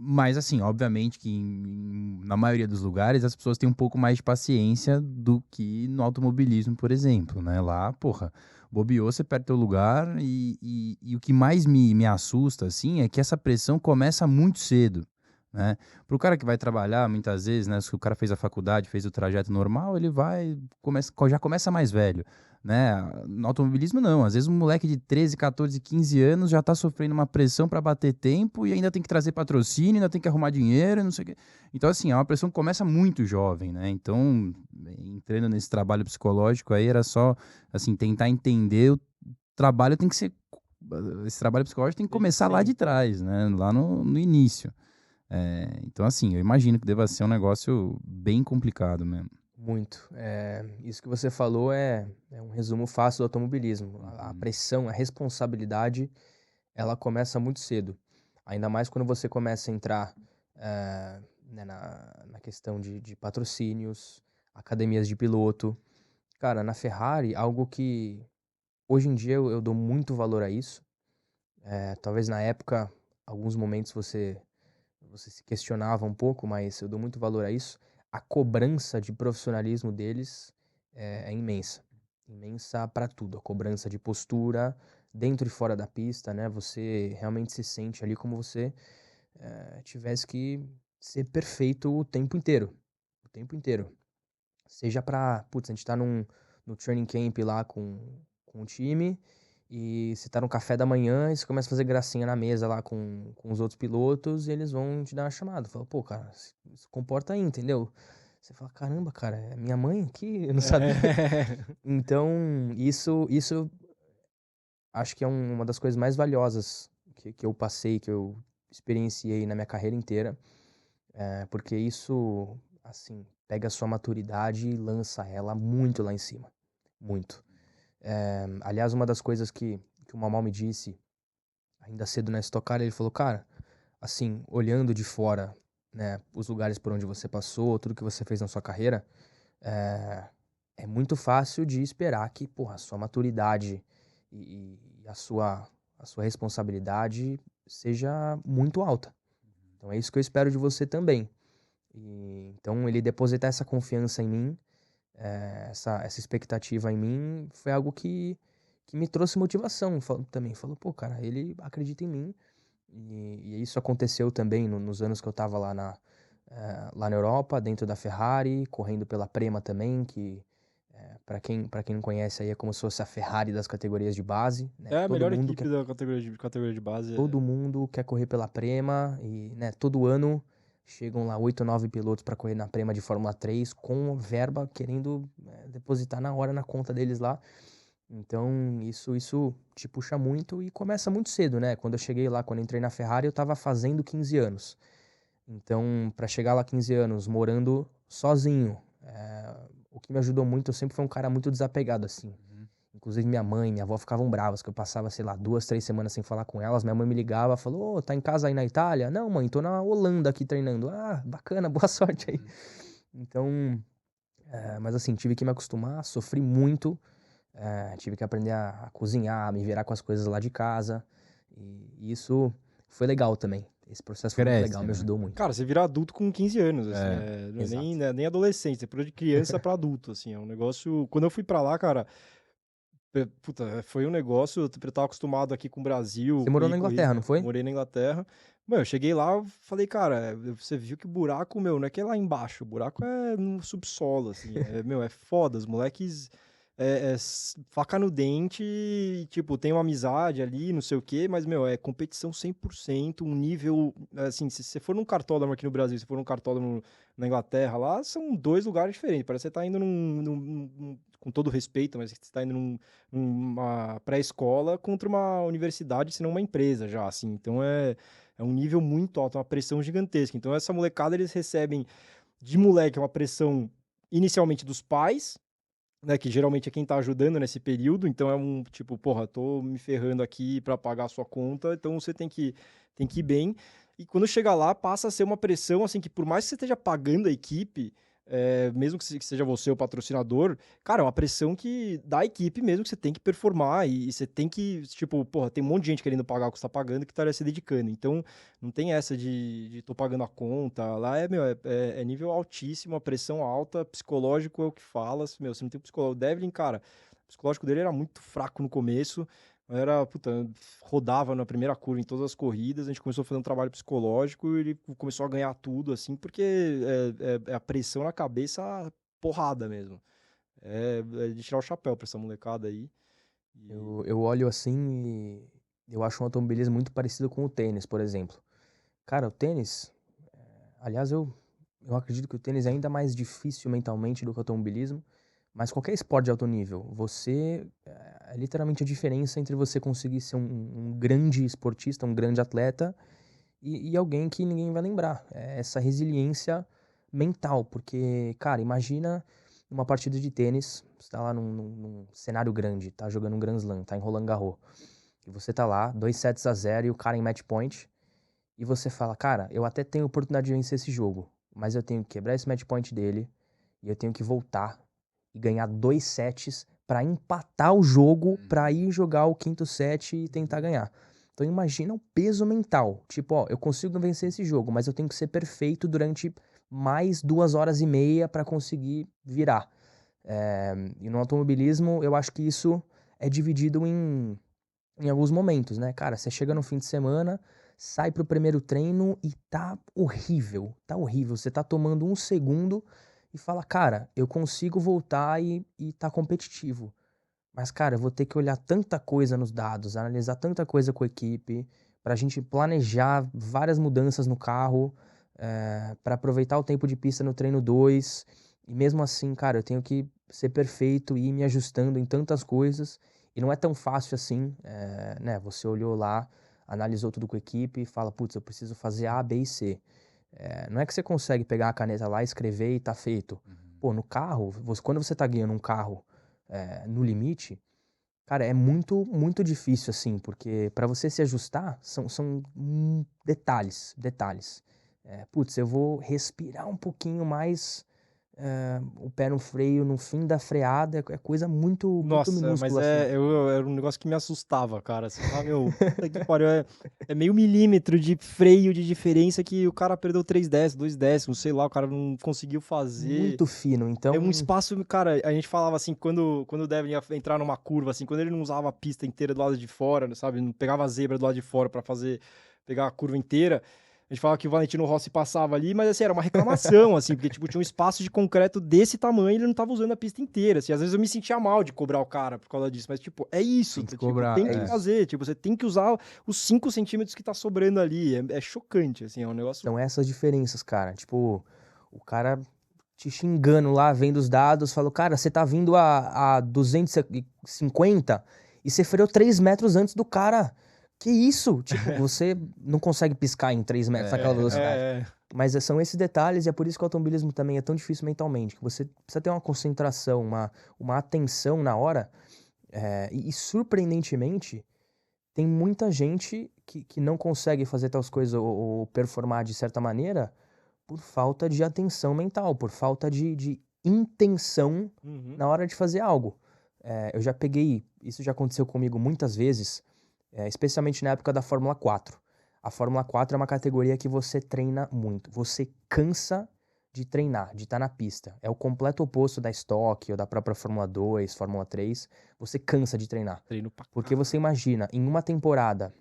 mas, assim, obviamente que na maioria dos lugares as pessoas têm um pouco mais de paciência do que no automobilismo, por exemplo, né? Lá, porra, bobeou, você perde teu lugar e o que mais me assusta, assim, é que essa pressão começa muito cedo, né? Pro cara que vai trabalhar, muitas vezes, né? Se o cara fez a faculdade, fez o trajeto normal, ele já começa mais velho, né? No automobilismo, não. Às vezes um moleque de 13, 14, 15 anos já tá sofrendo uma pressão para bater tempo e ainda tem que trazer patrocínio, ainda tem que arrumar dinheiro, não sei o quê. Então, assim, é uma pressão que começa muito jovem, né? Então, entrando nesse trabalho psicológico aí, era só, assim, tentar entender o trabalho tem que ser... Esse trabalho psicológico tem que começar lá de trás, né? Lá no início. Então, assim, eu imagino que deva ser um negócio bem complicado mesmo. Muito. Isso que você falou é um resumo fácil do automobilismo. A Uhum. pressão, a responsabilidade, ela começa muito cedo. Ainda mais quando você começa a entrar né, na questão de patrocínios, academias de piloto. Cara, na Ferrari, algo que hoje em dia eu dou muito valor a isso. Talvez na época, alguns momentos você se questionava um pouco, mas eu dou muito valor a isso. A cobrança de profissionalismo deles é imensa. Imensa para tudo. A cobrança de postura, dentro e fora da pista, né? Você realmente se sente ali como você tivesse que ser perfeito o tempo inteiro. O tempo inteiro. Seja pra, putz, a gente tá no training camp lá com o time, e você tá no café da manhã e você começa a fazer gracinha na mesa lá com os outros pilotos e eles vão te dar uma chamada. Fala, pô, cara, se comporta aí, entendeu? Você fala, caramba, cara, é minha mãe aqui? Eu não sabia. Então, isso acho que é uma das coisas mais valiosas que eu passei, que eu experienciei na minha carreira inteira. Porque isso, assim, pega a sua maturidade e lança ela muito lá em cima. Muito. Aliás, uma das coisas que o Mamal me disse, ainda cedo na Stock Car, ele falou, cara, assim, olhando de fora, né, os lugares por onde você passou, tudo que você fez na sua carreira, é, é muito fácil de esperar que, porra, a sua maturidade e a sua responsabilidade seja muito alta. Então é isso que eu espero de você também. Então ele depositar essa confiança em mim, essa expectativa em mim, foi algo que me trouxe motivação também. Falou, pô, cara, ele acredita em mim. E isso aconteceu também nos anos que eu tava lá na Europa, dentro da Ferrari, correndo pela Prema também, que para quem não conhece aí é como se fosse a Ferrari das categorias de base, né? É a melhor equipe da categoria de base. Todo mundo quer correr pela Prema e, né, todo ano chegam lá 8 ou 9 pilotos para correr na Prema de Fórmula 3 com verba querendo depositar na hora na conta deles lá. Então, isso te puxa muito e começa muito cedo, né? Quando eu cheguei lá, quando eu entrei na Ferrari, eu tava fazendo 15 anos. Então, para chegar lá 15 anos, morando sozinho, o que me ajudou muito, eu sempre fui um cara muito desapegado, assim. Inclusive minha mãe, minha avó ficavam bravas, que eu passava, sei lá, 2, 3 semanas sem falar com elas. Minha mãe me ligava, falou, ô, tá em casa aí na Itália? Não, mãe, tô na Holanda aqui treinando. Ah, bacana, boa sorte aí. Então, mas assim, tive que me acostumar, sofri muito. Tive que aprender a cozinhar, a me virar com as coisas lá de casa. E isso foi legal também. Esse processo foi muito legal, Cresce, me né? ajudou muito. Cara, você vira adulto com 15 anos, assim, É, não é nem, Exato. né, nem adolescente, você pulou de criança pra adulto, assim, é um negócio... Quando eu fui pra lá, cara, puta, foi um negócio, eu tava acostumado aqui com o Brasil, Você morou na correr, Inglaterra, não foi? morei na Inglaterra. Mano, eu cheguei lá, eu falei, cara, você viu que o buraco, meu, não é que é lá embaixo, o buraco é no subsolo, assim, é foda, os moleques... faca no dente e, tipo, tem uma amizade ali, não sei o quê, mas, meu, é competição 100%, um nível, assim, se você for num cartódromo aqui no Brasil, se for num cartódromo na Inglaterra, lá são 2 lugares diferentes, parece que você tá indo com todo respeito, mas você tá indo numa pré-escola contra uma universidade, se não uma empresa já, assim, então é um nível muito alto, é uma pressão gigantesca, então essa molecada eles recebem de moleque uma pressão inicialmente dos pais, né, que geralmente é quem tá ajudando nesse período, então é um tipo, porra, tô me ferrando aqui pra pagar a sua conta, então você tem que ir bem. E quando chega lá, passa a ser uma pressão, assim, que por mais que você esteja pagando a equipe, mesmo que seja você o patrocinador, cara, é uma pressão que da equipe mesmo, que você tem que performar e você tem que, tipo, porra, tem um monte de gente querendo pagar o que você tá pagando que estaria se dedicando. Então, não tem essa de tô pagando a conta. Lá meu, é nível altíssimo, a pressão alta, psicológico é o que fala. Meu, você não tem psicólogo. O Devlin, cara, o psicológico dele era muito fraco no começo. Era, puta, rodava na primeira curva em todas as corridas. A gente começou a fazer um trabalho psicológico e ele começou a ganhar tudo, assim, porque é a pressão na cabeça, porrada mesmo. É de tirar o chapéu pra essa molecada aí. E... Eu olho assim e eu acho o automobilismo muito parecido com o tênis, por exemplo. Cara, o tênis, aliás, eu acredito que o tênis é ainda mais difícil mentalmente do que o automobilismo, mas qualquer esporte de alto nível, é literalmente a diferença entre você conseguir ser um grande esportista, um grande atleta e alguém que ninguém vai lembrar. É essa resiliência mental, porque, cara, imagina uma partida de tênis, você tá lá num cenário grande, tá jogando um Grand Slam, tá em Roland Garros, e você tá lá, 2-0 e o cara em match point, e você fala, cara, eu até tenho oportunidade de vencer esse jogo, mas eu tenho que quebrar esse match point dele, e eu tenho que voltar e ganhar 2 sets pra empatar o jogo, pra ir jogar o quinto set e tentar ganhar. Então imagina o peso mental. Tipo, ó, eu consigo vencer esse jogo, mas eu tenho que ser perfeito durante mais 2 horas e meia pra conseguir virar. E no automobilismo, eu acho que isso é dividido em alguns momentos, né? Cara, você chega no fim de semana, sai pro primeiro treino e tá horrível. Tá horrível. Você tá tomando um segundo e fala, cara, eu consigo voltar e tá competitivo. Mas, cara, eu vou ter que olhar tanta coisa nos dados, analisar tanta coisa com a equipe, pra gente planejar várias mudanças no carro, pra aproveitar o tempo de pista no treino 2. E mesmo assim, cara, eu tenho que ser perfeito e ir me ajustando em tantas coisas. E não é tão fácil assim, né? Você olhou lá, analisou tudo com a equipe e fala, putz, eu preciso fazer A, B e C. Não é que você consegue pegar a caneta lá, escrever e tá feito. Pô, no carro, quando você tá guiando um carro no limite, cara, é muito, muito difícil, assim, porque para você se ajustar, são detalhes, detalhes. Putz, eu vou respirar um pouquinho mais, o pé no freio, no fim da freada, é coisa muito, muito Nossa, mas minúscula, assim. era um negócio que me assustava, cara. Você fala, meu, puta que pariu, é meio milímetro de freio de diferença que o cara perdeu 3 décimos, 2 décimos, sei lá, o cara não conseguiu fazer. Muito fino, É um então, espaço, cara, a gente falava assim, quando o Devin ia entrar numa curva, assim, quando ele não usava a pista inteira do lado de fora, sabe? Não pegava a zebra do lado de fora pra pegar a curva inteira. A gente falava que o Valentino Rossi passava ali, mas assim, era uma reclamação, assim, porque tipo, tinha um espaço de concreto desse tamanho e ele não tava usando a pista inteira, assim. Às vezes eu me sentia mal de cobrar o cara por causa disso, mas tipo, é isso, Tem que tipo, cobrar, tem é que isso. fazer, tipo, você tem que usar os 5 centímetros que tá sobrando ali. É chocante, assim, é um negócio... São essas diferenças, cara. Tipo, o cara te xingando lá, vendo os dados, falou, cara, você tá vindo a 250 e você freou 3 metros antes do cara. Que isso? Tipo, você não consegue piscar em 3 metros naquela velocidade. É, Mas são esses detalhes e é por isso que o automobilismo também é tão difícil mentalmente, que você precisa ter uma concentração, uma atenção na hora, e surpreendentemente, tem muita gente que não consegue fazer tais coisas ou performar de certa maneira por falta de atenção mental, por falta de intenção uhum. na hora de fazer algo. Eu já peguei, isso já aconteceu comigo muitas vezes, especialmente na época da Fórmula 4. A Fórmula 4 é uma categoria que você treina muito, você cansa de treinar, de estar na pista. É o completo oposto da Stock ou da própria Fórmula 2, Fórmula 3. Você cansa de treinar. Treino pra Porque você imagina, em uma temporada,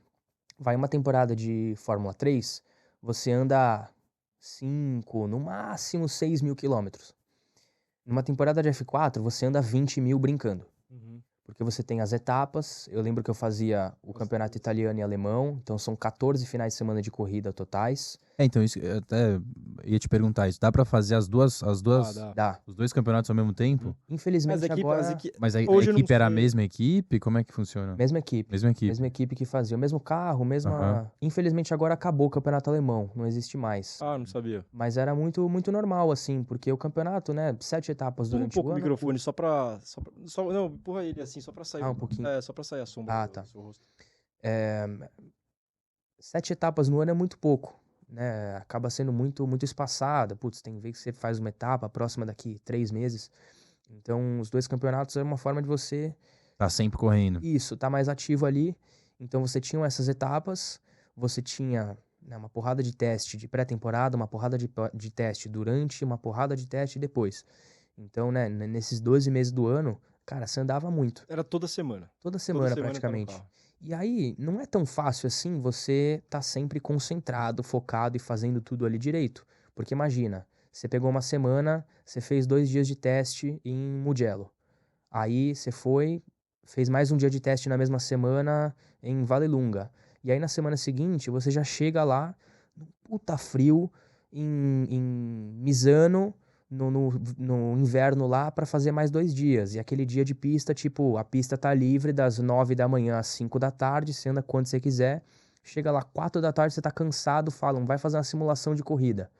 uma temporada de Fórmula 3, você anda 5, no máximo 6 mil quilômetros. Numa temporada de F4, você anda 20 mil brincando. Uhum. Porque você tem as etapas. Eu lembro que eu fazia o campeonato italiano e alemão. Então são 14 finais de semana de corrida totais. Então isso eu até ia te perguntar isso. Dá pra fazer Dá. Dá. os dois campeonatos ao mesmo tempo? Mas Infelizmente agora, Mas a hoje eu não equipe era a sei. mesma equipe? Como é que funciona? mesma equipe. Mesma equipe. Mesma equipe que fazia. O mesmo carro, Aham. Infelizmente agora acabou o campeonato alemão. Não existe mais. Ah, não sabia. Mas era muito, muito normal, assim. Porque o campeonato, né? 7 etapas Empurra um durante pouco o o ano. microfone não, empurra ele assim, só pra sair. Ah, um pouquinho. É, só pra sair a sombra Ah, do tá. seu rosto. 7 etapas no ano é muito pouco, né? Acaba sendo muito, muito espaçada. Putz, tem vez que você faz uma etapa, a próxima daqui 3 meses. Então, os 2 campeonatos é uma forma de você, Tá sempre correndo. tá mais ativo ali. Então, você tinha essas etapas, você tinha, né, uma porrada de teste de pré-temporada, uma porrada de teste durante, uma porrada de teste depois. Então, né, nesses 12 meses do ano, cara, você andava muito. Era toda semana. Toda Toda semana, semana eu tava no praticamente. carro. E aí, não é tão fácil assim você tá sempre concentrado, focado e fazendo tudo ali direito. Porque imagina, você pegou uma semana, você fez 2 dias de teste em Mugello. Aí você foi, fez mais um dia de teste na mesma semana em Vallelunga. E aí na semana seguinte, você já chega lá, num puta frio, em Misano, no inverno lá, pra fazer mais 2 dias. E aquele dia de pista, tipo, a pista tá livre das 9 da manhã às 5 da tarde, você anda quando você quiser. Chega lá 4 da tarde, você tá cansado, falam, vai fazer uma simulação de corrida.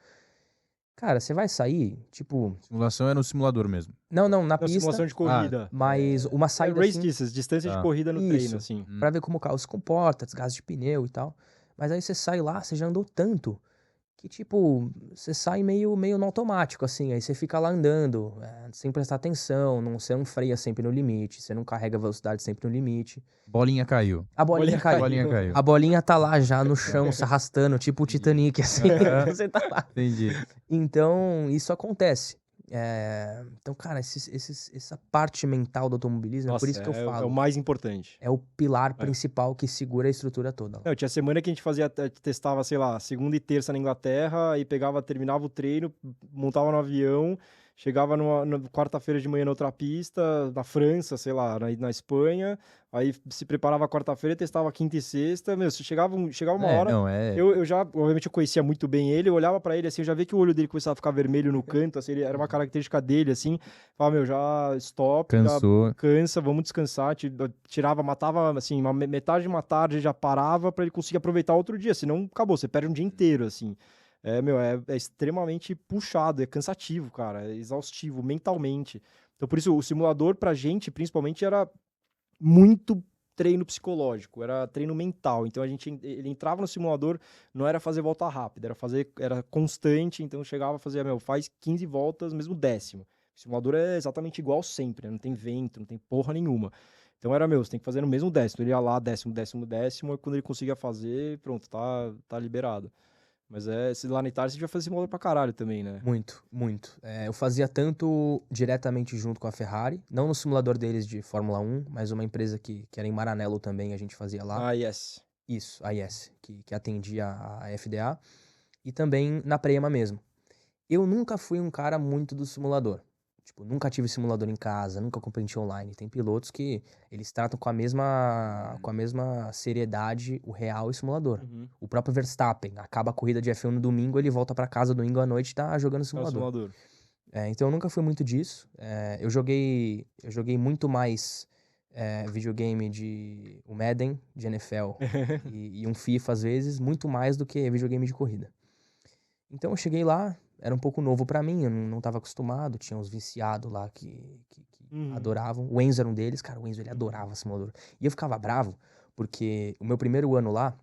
Cara, você vai sair, tipo, Simulação é no simulador mesmo. não, na Não, pista, simulação de corrida. mas uma saída Race assim, distance, distância de Tá. corrida no treino, isso, assim. pra ver como o carro se comporta, desgaste de pneu e tal. Mas aí você sai lá, você já andou tanto que, tipo, você sai meio no automático, assim. Aí você fica lá andando, sem prestar atenção, você não freia sempre no limite, você não carrega a velocidade sempre no limite. Bolinha caiu. A bolinha caiu. Bolinha caiu. A bolinha tá lá já no chão, se arrastando, tipo o Titanic, assim. Você tá lá. Entendi. Então, isso acontece. Então, cara, essa parte mental do automobilismo, é por isso que eu é o falo. mais importante. É o pilar principal que segura a estrutura toda. Não, tinha semana que a gente testava, sei lá, segunda e terça na Inglaterra, aí terminava o treino, montava no avião, chegava na quarta-feira de manhã na outra pista, na França, sei lá, na Espanha, aí se preparava quarta-feira, testava quinta e sexta, meu, chegava uma hora, Não, eu já, obviamente eu conhecia muito bem ele, eu olhava pra ele assim, eu já via que o olho dele começava a ficar vermelho no canto, assim, era uma característica dele, assim, falava, meu, já stop, Cansou. já cansa, vamos descansar, tirava, matava, assim, metade de uma tarde já parava pra ele conseguir aproveitar outro dia, senão acabou, você perde um dia inteiro, assim. É extremamente puxado, é cansativo, cara, é exaustivo mentalmente. Então, por isso, o simulador pra gente, principalmente, era muito treino psicológico, era treino mental. Então, ele entrava no simulador, não era fazer volta rápida, era constante, então chegava a fazer, faz 15 voltas, mesmo décimo. O simulador é exatamente igual sempre, né? Não tem vento, não tem porra nenhuma. Então você tem que fazer no mesmo décimo. Ele ia lá, décimo, e quando ele conseguia fazer, pronto, tá liberado. Mas lá na Itália você já fazia simulador pra caralho também, né? Muito, muito. Eu fazia tanto diretamente junto com a Ferrari, não no simulador deles de Fórmula 1, mas uma empresa que era em Maranello também, a gente fazia lá. Ah, yes. Isso, a IS, que atendia a FDA. E também na Prema mesmo. Eu nunca fui um cara muito do simulador. Tipo, nunca tive simulador em casa, nunca competi online. Tem pilotos que eles tratam com a mesma seriedade o real e o simulador. Uhum. O próprio Verstappen acaba a corrida de F1 no domingo, ele volta pra casa domingo à noite e tá jogando É o simulador. simulador. Então eu nunca fui muito disso. Eu joguei muito mais videogame de o Madden de NFL e um FIFA às vezes, muito mais do que videogame de corrida. Então eu cheguei lá, era um pouco novo pra mim, eu não tava acostumado, tinha uns viciados lá que adoravam. O Enzo era um deles, cara, o Enzo ele adorava simulador. E eu ficava bravo, porque o meu primeiro ano lá,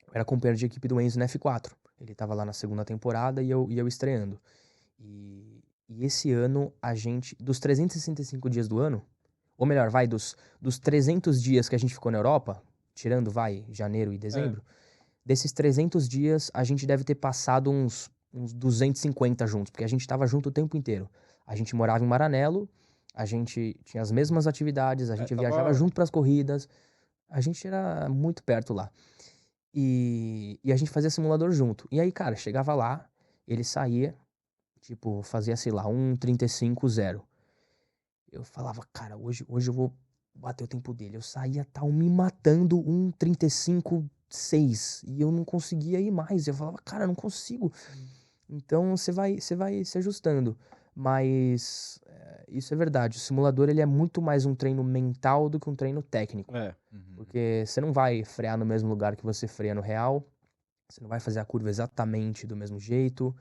eu era companheiro de equipe do Enzo na F4. Ele tava lá na segunda temporada e eu estreando. E esse ano, a gente, dos 365 dias do ano, ou melhor, dos 300 dias que a gente ficou na Europa, tirando, janeiro e dezembro, desses 300 dias, a gente deve ter passado uns 250 juntos, porque a gente tava junto o tempo inteiro. A gente morava em Maranello, a gente tinha as mesmas atividades, a gente viajava junto pras corridas, a gente era muito perto lá. E a gente fazia simulador junto. E aí, cara, chegava lá, ele saía, tipo, fazia, sei lá, 1:35.0. eu falava, cara, hoje eu vou bater o tempo dele. Eu saía, tal, me matando 1:35,6 e eu não conseguia ir mais. Eu falava, cara, eu não consigo. Então você vai se ajustando. Mas isso é verdade. O simulador ele é muito mais um treino mental do que um treino técnico. Porque você não vai frear no mesmo lugar que você freia no real. Você não vai fazer a curva exatamente do mesmo jeito.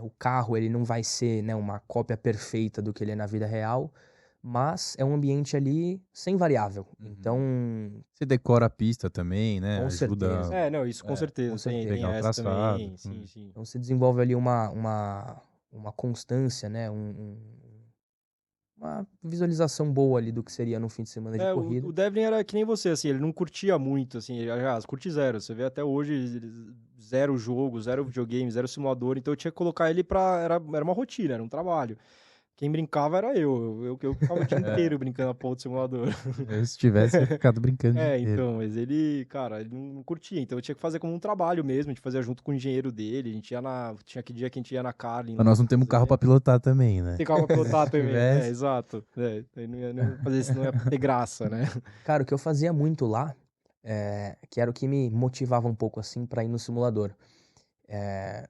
O carro ele não vai ser, né, uma cópia perfeita do que ele é na vida real. Mas é um ambiente ali sem variável. Então, Você decora a pista também, né? com Ajuda certeza. Não, isso com certeza. com Tem, certeza. tem pegar o essa traçado. também. Sim, sim. Então você desenvolve ali uma constância, né? Uma visualização boa ali do que seria no fim de semana de corrida. O Devlin era que nem você, assim, ele não curtia muito, assim, ele, aliás, curte zero. Você vê até hoje, zero jogo, zero videogame, zero simulador, então eu tinha que colocar ele era uma rotina, era um trabalho. Quem brincava era eu ficava o dia inteiro brincando a porra do simulador. Eu, se tivesse ficado brincando o dia inteiro. Então, mas ele, cara, ele não curtia, então eu tinha que fazer como um trabalho mesmo, a gente fazia junto com o engenheiro dele, a gente tinha que dia que a gente ia na Carlin. Mas nós não temos carro pra pilotar também, né? Tem carro pra pilotar também, tivesse. exato. Aí não ia fazer isso, não ia ter graça, né? Cara, o que eu fazia muito lá, que era o que me motivava um pouco assim pra ir no simulador.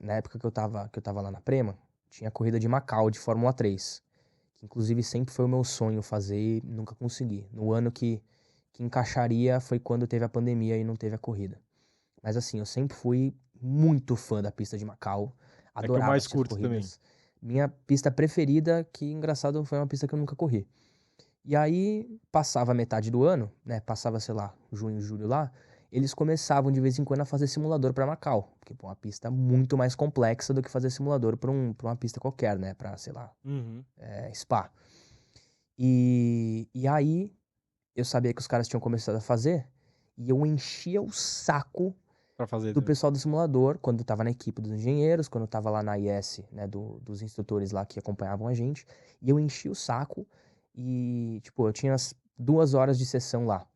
Na época que eu tava lá na Prema, tinha a corrida de Macau de Fórmula 3. Que inclusive sempre foi o meu sonho fazer e nunca consegui. No ano que encaixaria foi quando teve a pandemia e não teve a corrida. Mas assim, eu sempre fui muito fã da pista de Macau. É que eu Adorava mais assistir as curto também. corridas. Minha pista preferida, que engraçado, foi uma pista que eu nunca corri. E aí, passava metade do ano, né? Passava, sei lá, junho, julho lá. Eles começavam de vez em quando a fazer simulador pra Macau. Porque, pô, uma pista muito mais complexa do que fazer simulador pra uma pista qualquer, né? Pra, sei lá, Spa. E aí, eu sabia que os caras tinham começado a fazer. E eu enchia o saco Pra fazer do também. pessoal do simulador, quando eu tava na equipe dos engenheiros, quando eu tava lá na IS, né, dos instrutores lá que acompanhavam a gente, e eu enchi o saco e, tipo, eu tinha as 2 horas de sessão lá.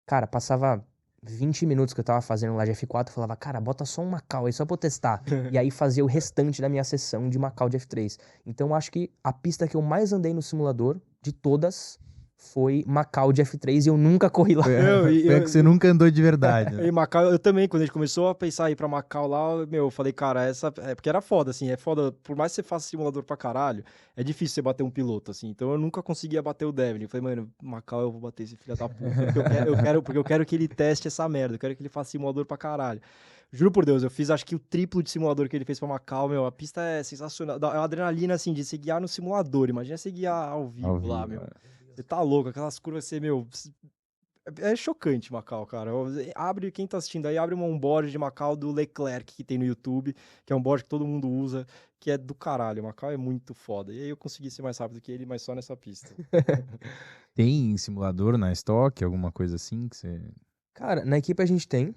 Cara, passava 20 minutos que eu tava fazendo lá de F4, eu falava, cara, bota só um Macau aí, só pra eu testar. E aí fazia o restante da minha sessão de Macau de F3. Então eu acho que a pista que eu mais andei no simulador, de todas, foi Macau de F3 e eu nunca corri lá. Foi a que você nunca andou de verdade, né? Em Macau, eu também, quando a gente começou a pensar em ir pra Macau lá, eu falei, cara, porque era foda, assim, é foda, por mais que você faça simulador pra caralho, é difícil você bater um piloto, assim, então eu nunca conseguia bater o Devlin. Eu falei, mano, Macau eu vou bater esse filho da puta, porque eu quero que ele teste essa merda, eu quero que ele faça simulador pra caralho. Juro por Deus, eu fiz acho que o triplo de simulador que ele fez pra Macau, meu, a pista é sensacional, é uma adrenalina, assim, de se guiar no simulador, imagina você guiar ao vivo lá, meu. Você tá louco, aquelas curvas, você, meu... É chocante Macau, cara. Abre, quem tá assistindo aí, abre um onboard de Macau do Leclerc que tem no YouTube, que é um board que todo mundo usa, que é do caralho. Macau é muito foda. E aí eu consegui ser mais rápido que ele, mas só nessa pista. Tem simulador na Stock, alguma coisa assim que você... Cara, na equipe a gente tem.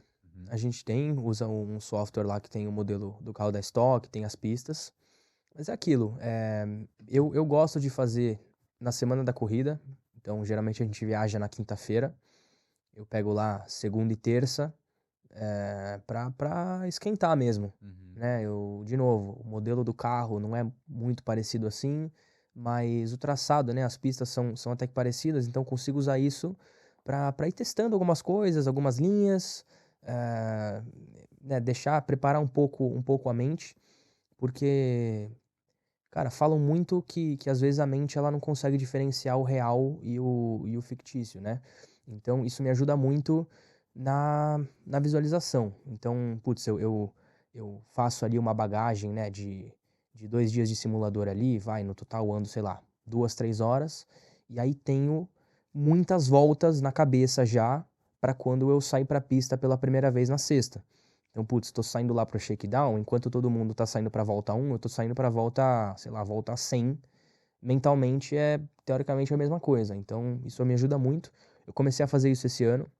A gente usa um software lá que tem o modelo do carro da Stock, tem as pistas. Mas é aquilo, eu gosto de fazer na semana da corrida. Então, geralmente a gente viaja na quinta-feira. Eu pego lá segunda e terça pra esquentar mesmo, né? De novo, o modelo do carro não é muito parecido assim, mas o traçado, né? As pistas são até que parecidas, então consigo usar isso pra ir testando algumas coisas, algumas linhas, né? Preparar um pouco a mente, porque, cara, falam muito que às vezes a mente ela não consegue diferenciar o real e o fictício, né? Então, isso me ajuda muito na visualização. Então, putz, eu faço ali uma bagagem, né, de 2 dias de simulador ali, no total eu ando, sei lá, 2, 3 horas, e aí tenho muitas voltas na cabeça já para quando eu sair pra pista pela primeira vez na sexta. Então, putz, tô saindo lá pro shakedown, enquanto todo mundo tá saindo pra volta 1, eu tô saindo pra volta, sei lá, volta 100. Mentalmente teoricamente, a mesma coisa. Então, isso me ajuda muito. Eu comecei a fazer isso esse ano.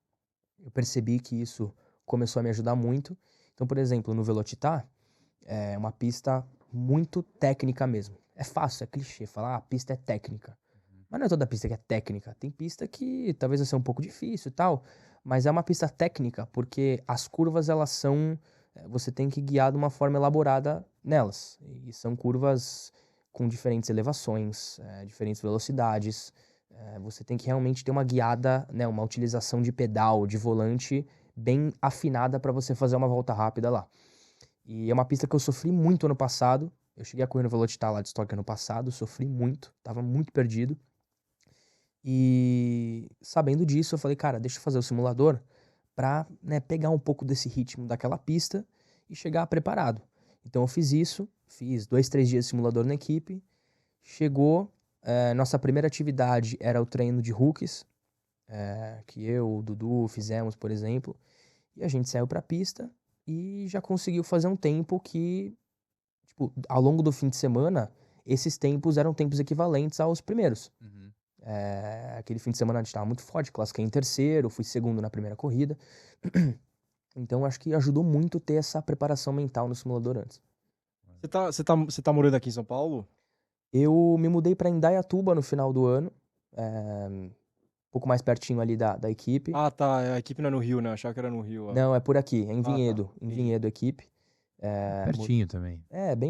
Eu percebi que isso começou a me ajudar muito. Então, por exemplo, no Velocitar, é uma pista muito técnica mesmo. É fácil, é clichê falar, a pista é técnica. Mas não é toda pista que é técnica. Tem pista que talvez vai ser um pouco difícil e tal, mas é uma pista técnica porque as curvas, elas são... Você tem que guiar de uma forma elaborada nelas. E são curvas com diferentes elevações, diferentes velocidades. Você tem que realmente ter uma guiada, né, uma utilização de pedal, de volante bem afinada para você fazer uma volta rápida lá. E é uma pista que eu sofri muito ano passado. Eu cheguei a correr no Velocitar lá de estoque ano passado, sofri muito, tava muito perdido. E sabendo disso, eu falei, cara, deixa eu fazer o simulador pra, né, pegar um pouco desse ritmo daquela pista e chegar preparado. Então eu fiz isso, fiz 2, 3 dias de simulador na equipe. Chegou, nossa primeira atividade era o treino de hooks, que eu, o Dudu fizemos, por exemplo. E a gente saiu pra pista e já conseguiu fazer um tempo que, tipo, ao longo do fim de semana, esses tempos eram tempos equivalentes aos primeiros. Aquele fim de semana a gente tava muito forte, classifiquei em terceiro, fui segundo na primeira corrida. Então acho que ajudou muito ter essa preparação mental no simulador antes. Você tá morando aqui em São Paulo? Eu me mudei pra Indaiatuba no final do ano, um pouco mais pertinho ali da equipe. Ah, tá. A equipe não é no Rio, né? Eu achava que era no Rio. Ó. Não, é por aqui, é em tá. Vinhedo, em Entendi. Vinhedo equipe. Pertinho também.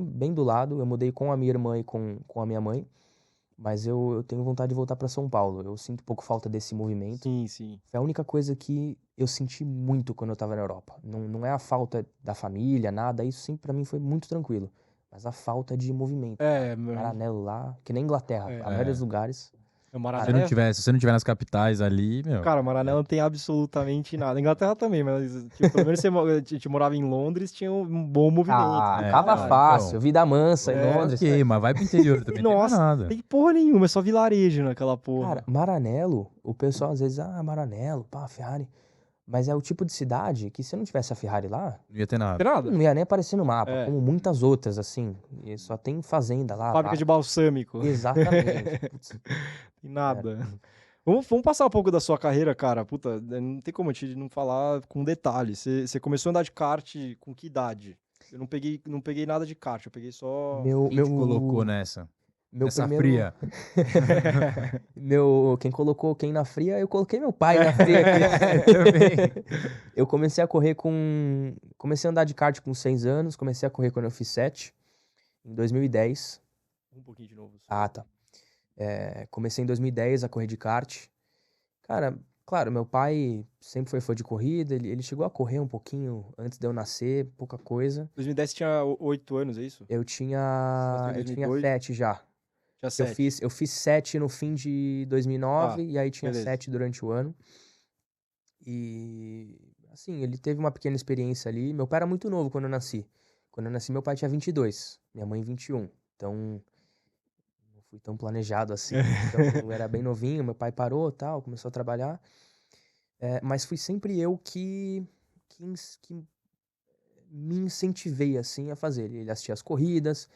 Bem do lado. Eu mudei com a minha irmã e com a minha mãe. Mas eu tenho vontade de voltar pra São Paulo. Eu sinto um pouco falta desse movimento. Sim, sim. Foi a única coisa que eu senti muito quando eu tava na Europa. Não é a falta da família, nada. Isso sim, pra mim foi muito tranquilo. Mas a falta de movimento. Maranello lá, que nem Inglaterra. A maioria dos lugares. É Se Maranello. você não tiver nas capitais ali, meu. Cara, Maranello não tem absolutamente nada. Inglaterra também, mas tipo, pelo menos a gente morava em Londres, tinha um bom movimento. Tava cara, fácil. então. Vida mansa em Londres. Ok, mas vai pro interior também. Não Nossa, tem mais nada. tem porra nenhuma, é só vilarejo naquela porra. Cara, Maranello, o pessoal às vezes, Maranello, pá, Ferrari. Mas é o tipo de cidade que se não tivesse a Ferrari lá, Não ia ter não nada. tem nada. não ia nem aparecer no mapa, É. como muitas outras, assim. E só tem fazenda lá. Fábrica de balsâmico. Exatamente. Putz, Tem nada. Vamos passar um pouco da sua carreira, cara. Puta, não tem como a gente não falar com detalhes. Você começou a andar de kart com que idade? Eu não peguei nada de kart, eu peguei só... Quem te colocou nessa primeiro... fria? Quem na fria, eu coloquei meu pai na fria aqui. Também. Eu comecei a andar de kart com 6 anos, comecei a correr quando eu fiz 7, em 2010. Um pouquinho de novo. Ah, tá. Comecei em 2010 a correr de kart. Cara, claro, meu pai sempre foi fã de corrida, ele chegou a correr um pouquinho antes de eu nascer, pouca coisa. 2010 você tinha 8 anos, é isso? Eu tinha 7 já. Tinha 7. Eu fiz 7 no fim de 2009 e aí tinha beleza. 7 durante o ano. E, assim, ele teve uma pequena experiência ali. Meu pai era muito novo quando eu nasci. Quando eu nasci, meu pai tinha 22, minha mãe 21. Então, não fui tão planejado assim. Então, eu era bem novinho, meu pai parou, tal, começou a trabalhar. Mas fui sempre eu que me incentivei, assim, a fazer. Ele assistia as corridas,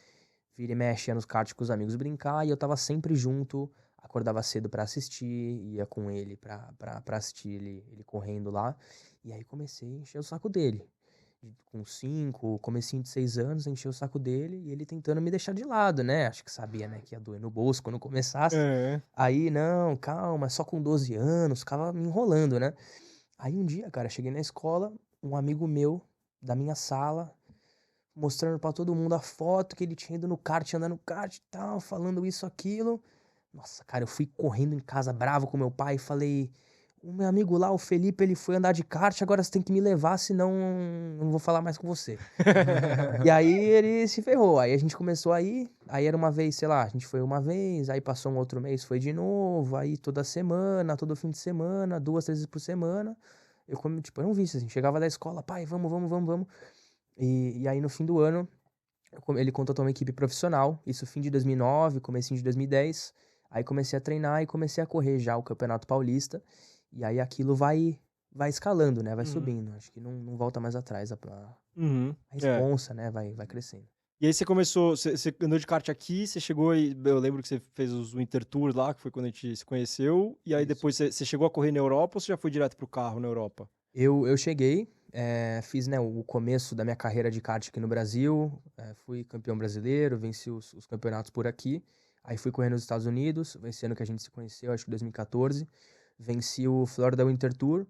vira e mexe, ia nos kart com os amigos brincar, e eu tava sempre junto, acordava cedo pra assistir, ia com ele pra assistir ele correndo lá. E aí comecei a encher o saco dele. Com 5, comecinho de 6 anos, encheu o saco dele e ele tentando me deixar de lado, né? Acho que sabia, né, que ia doer no bolso quando começasse. Aí, não, calma, só com 12 anos, ficava me enrolando, né? Aí um dia, cara, cheguei na escola, um amigo meu da minha sala, mostrando pra todo mundo a foto que ele tinha ido no kart, andando no kart e tal, falando isso, aquilo. Nossa, cara, eu fui correndo em casa bravo com meu pai e falei: o meu amigo lá, o Felipe, ele foi andar de kart, agora você tem que me levar, senão eu não vou falar mais com você. E aí ele se ferrou, aí a gente começou a ir, aí era uma vez, sei lá, a gente foi uma vez, aí passou um outro mês, foi de novo, aí toda semana, todo fim de semana, 2, 3 vezes por semana. Eu era um vício, assim, chegava da escola, pai, vamos. E aí no fim do ano, ele contratou uma equipe profissional, isso fim de 2009, comecinho de 2010. Aí comecei a treinar e comecei a correr já o Campeonato Paulista. E aí aquilo vai escalando, né? Vai subindo. Acho que não volta mais atrás a responsa, né? Vai crescendo. E aí você começou, você andou de kart aqui, você chegou e eu lembro que você fez os Winter Tours lá, que foi quando a gente se conheceu. E aí Isso. depois você chegou a correr na Europa ou você já foi direto pro carro na Europa? Eu cheguei, fiz, né, o começo da minha carreira de kart aqui no Brasil. Fui campeão brasileiro, venci os campeonatos por aqui. Aí fui correr nos Estados Unidos, esse ano que a gente se conheceu, acho que 2014. Venci o Florida Winter Tour,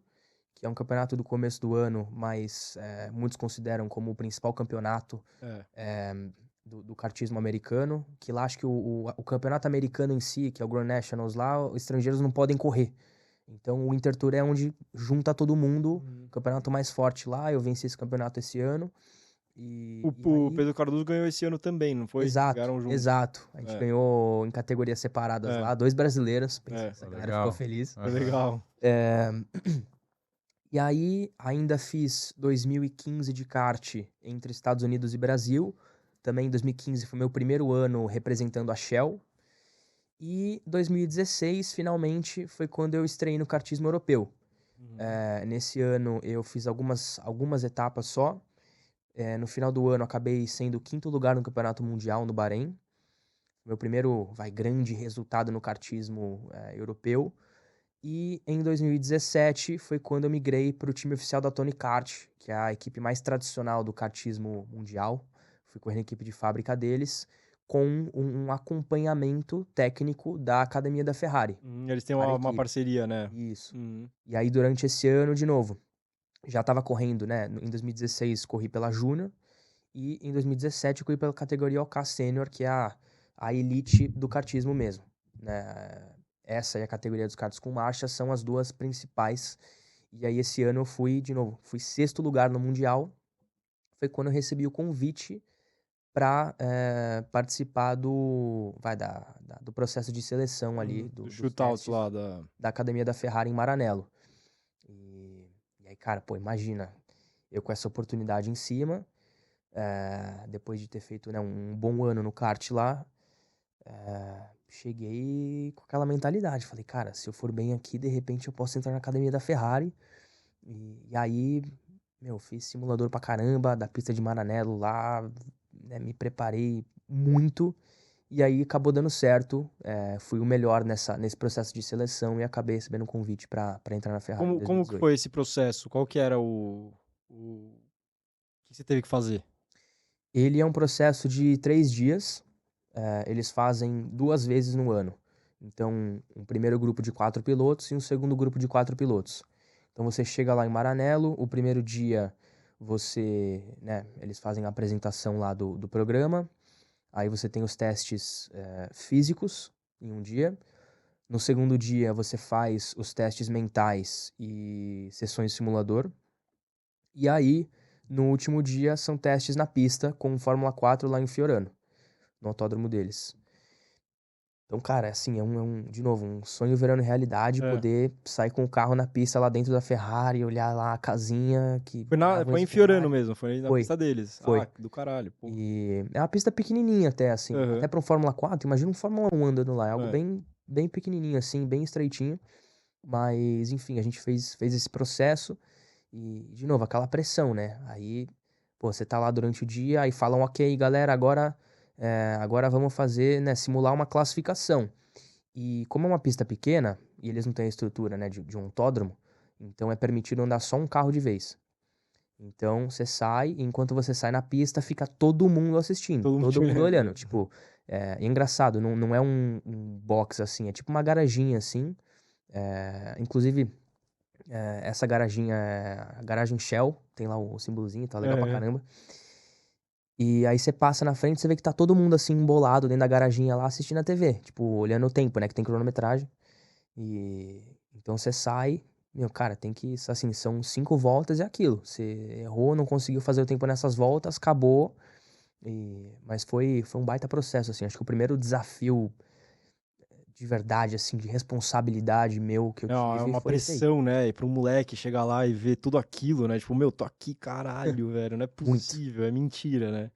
que é um campeonato do começo do ano, mas muitos consideram como o principal campeonato do kartismo americano, que lá acho que o campeonato americano em si, que é o Grand Nationals lá, os estrangeiros não podem correr. Então o Intertour é onde junta todo mundo, o campeonato mais forte lá. Eu venci esse campeonato esse ano. E O aí, Pedro Cardoso ganhou esse ano também, não foi? exato, Chegaram juntos. exato. A gente ganhou em categorias separadas lá, 2 brasileiros. Pensa, essa galera ficou Legal. feliz. Foi legal. E aí, ainda fiz 2015 de kart entre Estados Unidos e Brasil. Também 2015 foi meu primeiro ano representando a Shell. E 2016, finalmente, foi quando eu estreiei no kartismo europeu. Nesse ano, eu fiz algumas etapas só. No final do ano, acabei sendo o 5º lugar no Campeonato Mundial no Bahrein. Meu primeiro, grande resultado no kartismo europeu. E em 2017 foi quando eu migrei para o time oficial da Tony Kart, que é a equipe mais tradicional do kartismo mundial. Fui correr na equipe de fábrica deles, com um acompanhamento técnico da academia da Ferrari. Eles têm Para a uma equipe. parceria, né? Isso. Uhum. E aí, durante esse ano, de novo, já estava correndo, né? Em 2016, corri pela Júnior. E em 2017, eu corri pela categoria OK Sênior, que é a elite do kartismo mesmo, né? Essa e a categoria dos karts com marcha são as duas principais. E aí, esse ano eu fui, de novo, fui 6º lugar no Mundial. Foi quando eu recebi o convite para participar do processo de seleção ali, Do dos shootout testes lá da... da academia da Ferrari em Maranello. E aí, cara, pô, imagina, eu com essa oportunidade em cima, depois de ter feito, né, um bom ano no kart lá, cheguei com aquela mentalidade. Falei, cara, se eu for bem aqui, de repente eu posso entrar na academia da Ferrari. E aí, meu, fiz simulador pra caramba, da pista de Maranello lá, né, me preparei muito. E aí acabou dando certo. Fui o melhor nesse processo de seleção e acabei recebendo um convite pra entrar na Ferrari em Como que 2018. foi esse processo? Qual que era o que você teve que fazer? Ele é um processo de 3 dias. Eles fazem 2 vezes no ano. Então, um primeiro grupo de 4 pilotos e um segundo grupo de 4 pilotos. Então, você chega lá em Maranello, o primeiro dia eles fazem a apresentação lá do programa. Aí você tem os testes físicos em um dia. No segundo dia, você faz os testes mentais e sessões de simulador. E aí, no último dia, são testes na pista com Fórmula 4 lá em Fiorano, no autódromo deles. Então, cara, assim, de novo, um sonho virando realidade, poder sair com o carro na pista lá dentro da Ferrari, olhar lá a casinha que Foi em Fiorano mesmo, foi na pista deles. Foi. Ah, do caralho, pô. E é uma pista pequenininha até, assim, até pra um Fórmula 4, imagina um Fórmula 1 andando lá, é algo bem, bem pequenininho, assim, bem estreitinho. Mas, enfim, a gente fez esse processo e, de novo, aquela pressão, né? Aí, pô, você tá lá durante o dia, aí falam, ok, galera, agora vamos fazer, né, simular uma classificação. E como é uma pista pequena, e eles não têm a estrutura, né, de um autódromo, então é permitido andar só um carro de vez. Então você sai, e enquanto você sai na pista, fica todo mundo assistindo, todo mundo olhando. Tipo, é engraçado, não é um box assim, é tipo uma garaginha assim. Inclusive, essa garaginha é a garagem Shell, tem lá o símbolozinho, tá legal pra caramba. E aí você passa na frente, você vê que tá todo mundo assim, embolado dentro da garaginha lá, assistindo a TV. Tipo, olhando o tempo, né, que tem cronometragem. E então você sai, meu, cara, tem que, assim, são 5 voltas e é aquilo. Você errou, não conseguiu fazer o tempo nessas voltas, acabou. Mas foi um baita processo, assim. Acho que o primeiro desafio de verdade, assim, de responsabilidade meu que eu É tive uma foi esse aí. pressão, né? E pra um moleque chegar lá e ver tudo aquilo, né? Tipo, meu, tô aqui, caralho, velho. Não é Muito. possível, é mentira, né?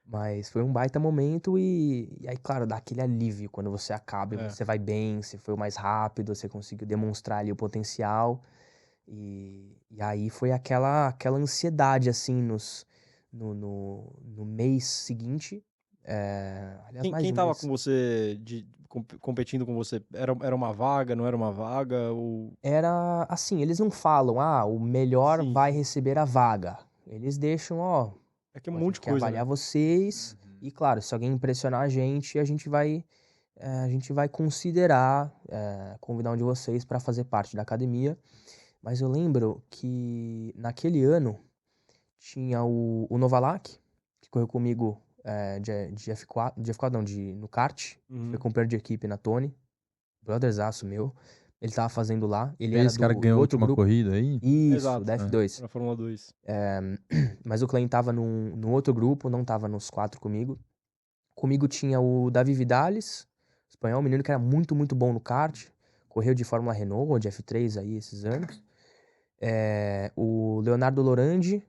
Mas foi um baita momento e aí, claro, dá aquele alívio quando você acaba e você vai bem, você foi o mais rápido, você conseguiu demonstrar ali o potencial. E aí foi aquela ansiedade, assim, no mês seguinte. Aliás, mais Quem de um tava com mês. você, competindo com você? Era uma vaga, não era uma vaga? Ou... Era assim, eles não falam, o melhor Sim, vai sim. receber a vaga. Eles deixam, É que é um a monte gente de quer coisa, né? avaliar vocês. E claro, se alguém impressionar a gente vai considerar convidar um de vocês para fazer parte da academia. Mas eu lembro que naquele ano tinha o Novalak, que correu comigo de F4 não, no kart. Uhum. Foi companheiro de equipe na Tony. Brotherzaço meu. Ele tava fazendo lá. Ele Esse era cara do ganhou a outro última grupo. corrida aí? Isso, Exato. da F2. Na Fórmula 2. Mas o Klein tava no outro grupo, não tava nos 4 comigo. Comigo tinha o Davi Vidales, espanhol, um menino que era muito, muito bom no kart. Correu de Fórmula Renault, de F3 aí esses anos. O Leonardo Lorandi,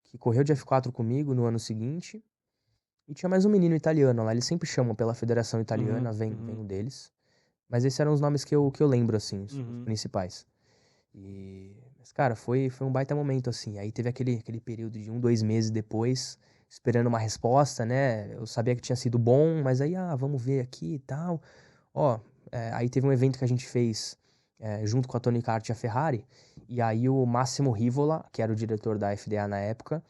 que correu de F4 comigo no ano seguinte. E tinha mais um menino italiano lá, eles sempre chamam pela Federação Italiana, vem um deles. Mas esses eram os nomes que eu lembro, assim, os principais. Mas, cara, foi um baita momento, assim. Aí teve aquele período de 2 meses depois, esperando uma resposta, né? Eu sabia que tinha sido bom, mas aí, vamos ver aqui e tal. Aí teve um evento que a gente fez junto com a Tony Kart e a Ferrari. E aí o Massimo Rivola, que era o diretor da FDA na época,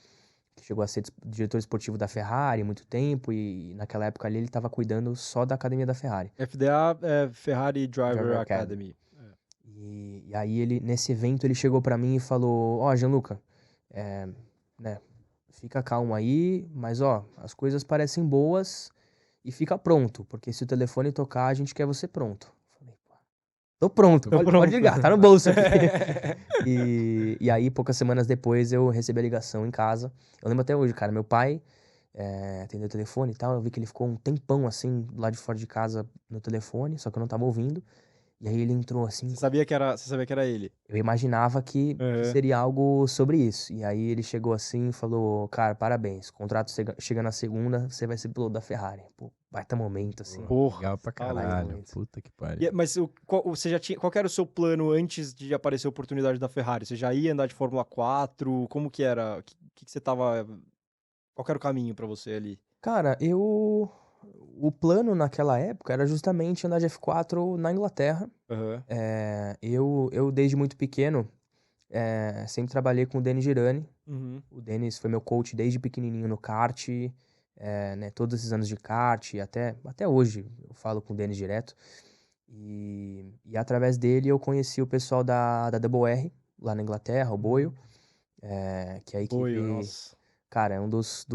que chegou a ser diretor esportivo da Ferrari há muito tempo, e naquela época ali ele estava cuidando só da academia da Ferrari. FDA é Ferrari Driver Driver Academy. E aí ele, nesse evento, ele chegou pra mim e falou, Gianluca, né, fica calmo aí, mas as coisas parecem boas e fica pronto, porque se o telefone tocar, a gente quer você pronto. Falei, tô pronto, pode ligar, tá no bolso aqui. E aí, poucas semanas depois, eu recebi a ligação em casa. Eu lembro até hoje, cara, meu pai atendeu o telefone e tal, eu vi que ele ficou um tempão, assim, lá de fora de casa no telefone, só que eu não tava ouvindo. E aí ele entrou assim. Você sabia que era ele? Eu imaginava que seria algo sobre isso. E aí ele chegou assim e falou, cara, parabéns, o contrato chega na segunda, você vai ser piloto da Ferrari. Pô, baita momento, assim. Porra, legal pra caralho. Puta que pariu. Mas você já tinha. Qual que era o seu plano antes de aparecer a oportunidade da Ferrari? Você já ia andar de Fórmula 4? Como que era? Que você tava. Qual que era o caminho pra você ali? Cara, o plano naquela época era justamente andar de F4 na Inglaterra. Eu desde muito pequeno, sempre trabalhei com o Denis Girani. O Denis foi meu coach desde pequenininho no kart, né, todos esses anos de kart, até hoje eu falo com o Denis direto. E através dele eu conheci o pessoal da WR, lá na Inglaterra, o Boyle, que é a equipe, Boyle, nossa. cara, é um dos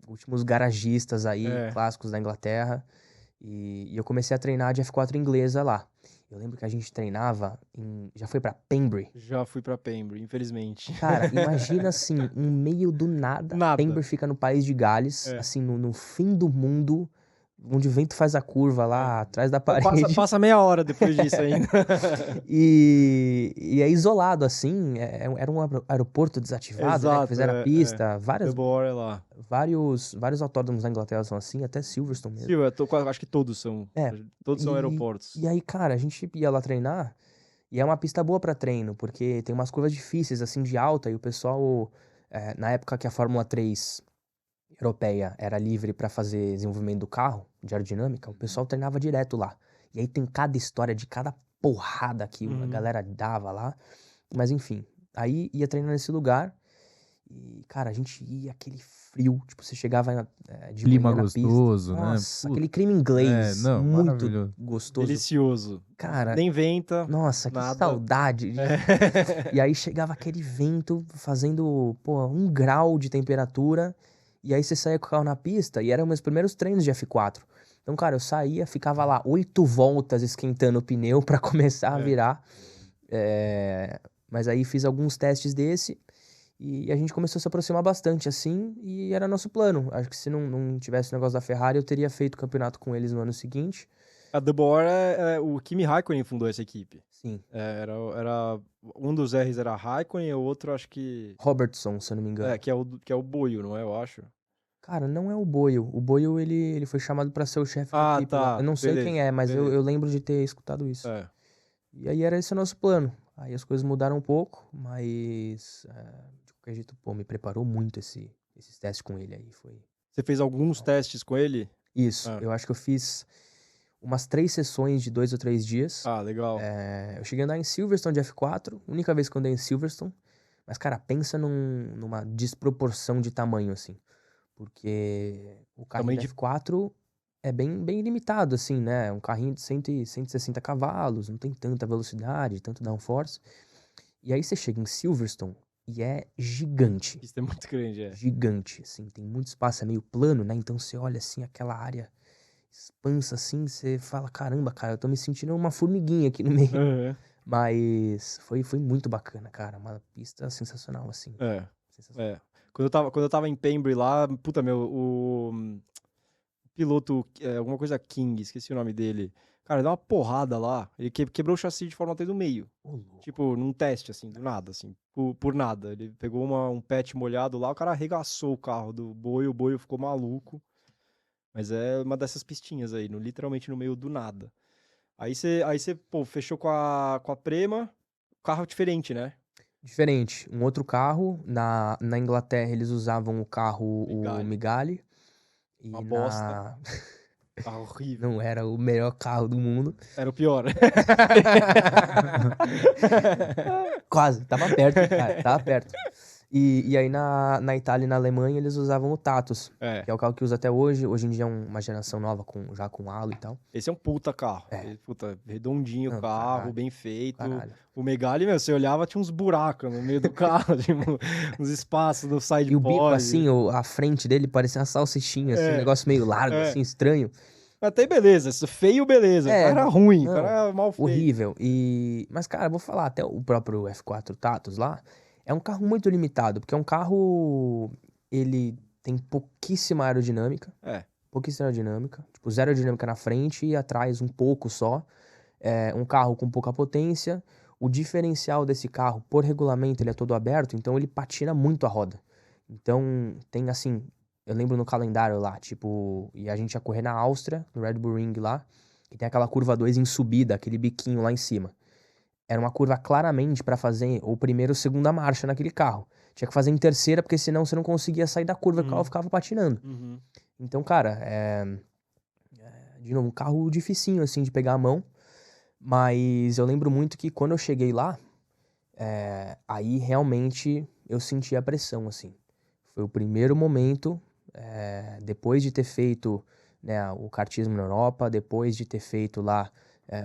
últimos garagistas aí, clássicos da Inglaterra. E eu comecei a treinar de F4 inglesa lá. Eu lembro que a gente treinava Já foi pra Pembrey? Já fui pra Pembrey, infelizmente. Cara, imagina assim, no meio do nada. Pembrey fica no país de Gales, assim, no fim do mundo, onde o vento faz a curva lá atrás da parede. Passa meia hora depois disso ainda. E é isolado, assim, era um aeroporto desativado, né? Que fizeram a pista, vários autódromos na Inglaterra são assim, até Silverstone mesmo. Sim, acho que todos são. Todos são aeroportos. E aí, cara, a gente ia lá treinar, e é uma pista boa pra treino, porque tem umas curvas difíceis, assim, de alta, e o pessoal, na época que a Fórmula 3 europeia era livre pra fazer desenvolvimento do carro, de aerodinâmica, o pessoal treinava direto lá. E aí tem cada história de cada porrada que a galera dava lá. Mas enfim, aí ia treinar nesse lugar e, cara, a gente ia, aquele frio, tipo, você chegava de clima manhã gostoso, na pista. né? Nossa, aquele clima inglês, muito gostoso. Delicioso. Cara, nem venta. Nossa, nada. que saudade. E aí chegava aquele vento fazendo, 1 grau de temperatura. E aí você saía com o carro na pista e eram meus primeiros treinos de F4. Então, cara, eu saía, ficava lá 8 voltas esquentando o pneu pra começar a virar. Mas aí fiz alguns testes desse e a gente começou a se aproximar bastante, assim, e era nosso plano. Acho que se não tivesse o negócio da Ferrari, eu teria feito campeonato com eles no ano seguinte. A WR, o Kimi Raikkonen fundou essa equipe. Sim. Era um dos R's era Raikkonen e o outro acho que... Robertson, se eu não me engano. Que é o Boyle, não é? Eu acho. Cara, não é o Boyle. O Boyle, ele foi chamado pra ser o chefe da equipe. Tá. Eu não sei quem é, mas eu lembro de ter escutado isso. E aí era esse o nosso plano. Aí as coisas mudaram um pouco, mas de qualquer jeito, me preparou muito esses testes com ele aí. Você fez alguns testes com ele? Isso, eu acho que eu fiz umas 3 sessões de 2 ou 3 dias. Legal. Eu cheguei a andar em Silverstone de F4, única vez que eu andei em Silverstone. Mas, cara, pensa numa desproporção de tamanho, assim. Porque o carrinho de F4 é bem limitado, assim, né? Um carrinho de 160 cavalos, não tem tanta velocidade, tanto downforce. E aí você chega em Silverstone e é gigante. Isso é muito grande, é. Gigante, assim, tem muito espaço, é meio plano, né? Então você olha assim, aquela área expansa assim, você fala, caramba, cara, eu tô me sentindo uma formiguinha aqui no meio. Aham. Mas foi muito bacana, cara, uma pista sensacional, assim. É, Sensacional. é. Quando eu tava em Pembrey lá, puta, meu, o piloto, alguma coisa King, esqueci o nome dele. Cara, deu uma porrada lá. Ele quebrou o chassi de Fórmula 3 no meio. Ô, louco. Tipo, num teste, assim, do nada, assim. Por nada. Ele pegou um patch molhado lá, o cara arregaçou o carro do Boi, o Boi ficou maluco. Mas é uma dessas pistinhas aí, literalmente no meio do nada. Aí você, pô, fechou com a Prema, carro diferente, né? Diferente, um outro carro, na Inglaterra eles usavam o carro, o Migali, e Uma bosta. Carro horrível. não era o melhor carro do mundo. Era o pior. Quase, tava perto, cara, tava perto. E aí na Itália e na Alemanha eles usavam o Tatus, É. que é o carro que usa até hoje. Hoje em dia é uma geração nova, já com halo e tal. Esse é um puta carro. É. Puta, redondinho o Não, carro, caralho, bem feito. caralho. O Megali, meu, você olhava, tinha uns buracos no meio do carro, tipo, uns espaços do side E o bico, pod. assim, a frente dele parecia uma salsichinha, assim, um É, negócio meio largo, é. assim, estranho. Até beleza, isso feio, beleza. O cara era ruim, o não, cara era mal feito. horrível. Mas, cara, eu vou falar, até o próprio F4 Tatus lá, é um carro muito limitado, porque é um carro, ele tem pouquíssima aerodinâmica. É. Pouquíssima aerodinâmica. Tipo, zero aerodinâmica na frente e atrás um pouco só. É um carro com pouca potência. O diferencial desse carro, por regulamento, ele é todo aberto, então ele patina muito a roda. Então, tem assim, eu lembro no calendário lá, tipo, e a gente ia correr na Áustria, no Red Bull Ring lá, e tem aquela curva 2 em subida, aquele biquinho lá em cima. Era uma curva claramente pra fazer o primeiro ou segunda marcha naquele carro. Tinha que fazer em terceira, porque senão você não conseguia sair da curva, o carro ficava patinando. Uhum. Então, cara, de novo, um carro dificinho, assim, de pegar a mão. Mas eu lembro muito que quando eu cheguei lá, aí realmente eu senti a pressão, assim. Foi o primeiro momento, depois de ter feito, né, o kartismo na Europa, depois de ter feito lá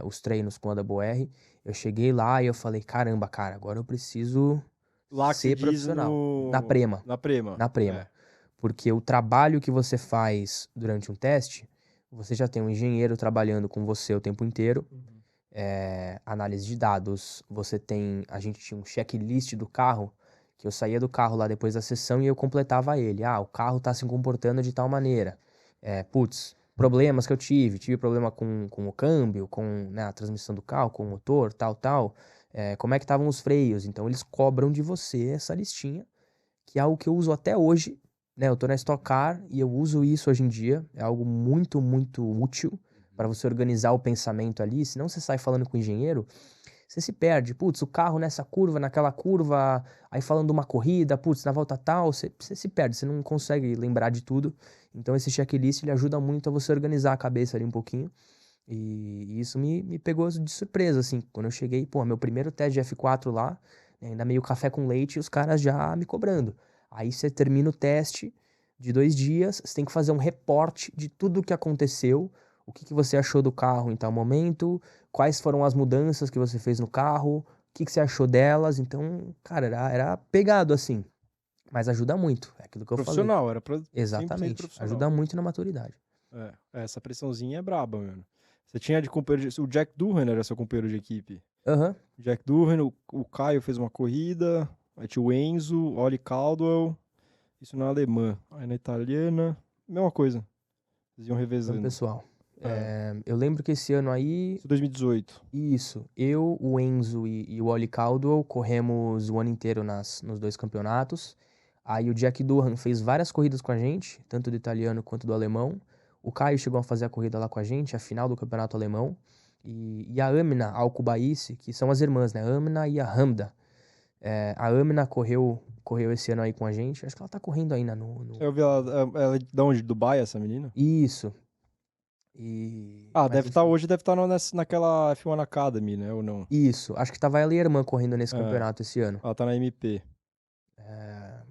os treinos com a WR, eu cheguei lá e eu falei, caramba, cara, agora eu preciso Lá que você ser diz profissional. Na Prema. Na Prema. Na Prema. É. Porque o trabalho que você faz durante um teste, você já tem um engenheiro trabalhando com você o tempo inteiro, análise de dados, a gente tinha um checklist do carro, que eu saía do carro lá depois da sessão e eu completava ele. Ah, o carro tá se comportando de tal maneira. Problemas que eu tive problema com o câmbio, com, né, a transmissão do carro, com o motor, tal. Como é que estavam os freios? Então eles cobram de você essa listinha, que é algo que eu uso até hoje, né? Eu tô na Stock Car e eu uso isso hoje em dia, é algo muito, muito útil para você organizar o pensamento ali, senão você sai falando com o engenheiro, você se perde. Putz, o carro nessa curva, naquela curva, aí falando uma corrida, putz, na volta tal, você se perde, você não consegue lembrar de tudo. Então esse checklist, ele ajuda muito a você organizar a cabeça ali um pouquinho. E isso me pegou de surpresa, assim, quando eu cheguei, pô, meu primeiro teste de F4 lá, né, ainda meio café com leite e os caras já me cobrando. Aí você termina o teste de 2 dias, você tem que fazer um reporte de tudo o que aconteceu, o que você achou do carro em tal momento, quais foram as mudanças que você fez no carro, o que você achou delas. Então, cara, era pegado assim, mas ajuda muito, é aquilo que eu falei. Profissional, era 100% Exatamente, profissional. ajuda muito na maturidade. Essa pressãozinha é braba, mano. Você tinha de companheiro o Jack Durhan era seu companheiro de equipe. Aham. Jack Durhan, o Caio fez uma corrida, aí tinha o Enzo, Ollie Caldwell, isso na alemã. Aí na italiana, mesma coisa. Eles iam Então, revezando. pessoal, eu lembro que esse ano aí, Isso 2018. isso, eu, o Enzo e o Ollie Caldwell corremos o ano inteiro nos 2 campeonatos. Aí o Jack Durhan fez várias corridas com a gente, tanto do italiano quanto do alemão. O Caio chegou a fazer a corrida lá com a gente, a final do campeonato alemão. E a Amina Alkubaisi, que são as irmãs, né? A Amina e a Hamda. A Amina correu esse ano aí com a gente. Acho que ela tá correndo ainda Eu vi ela de onde? Dubai, essa menina? Isso. Mas, enfim, Hoje deve estar naquela F1 Academy, né? Ou não? Isso. Acho que tava ela e a irmã correndo nesse campeonato esse ano. Ela tá na MP.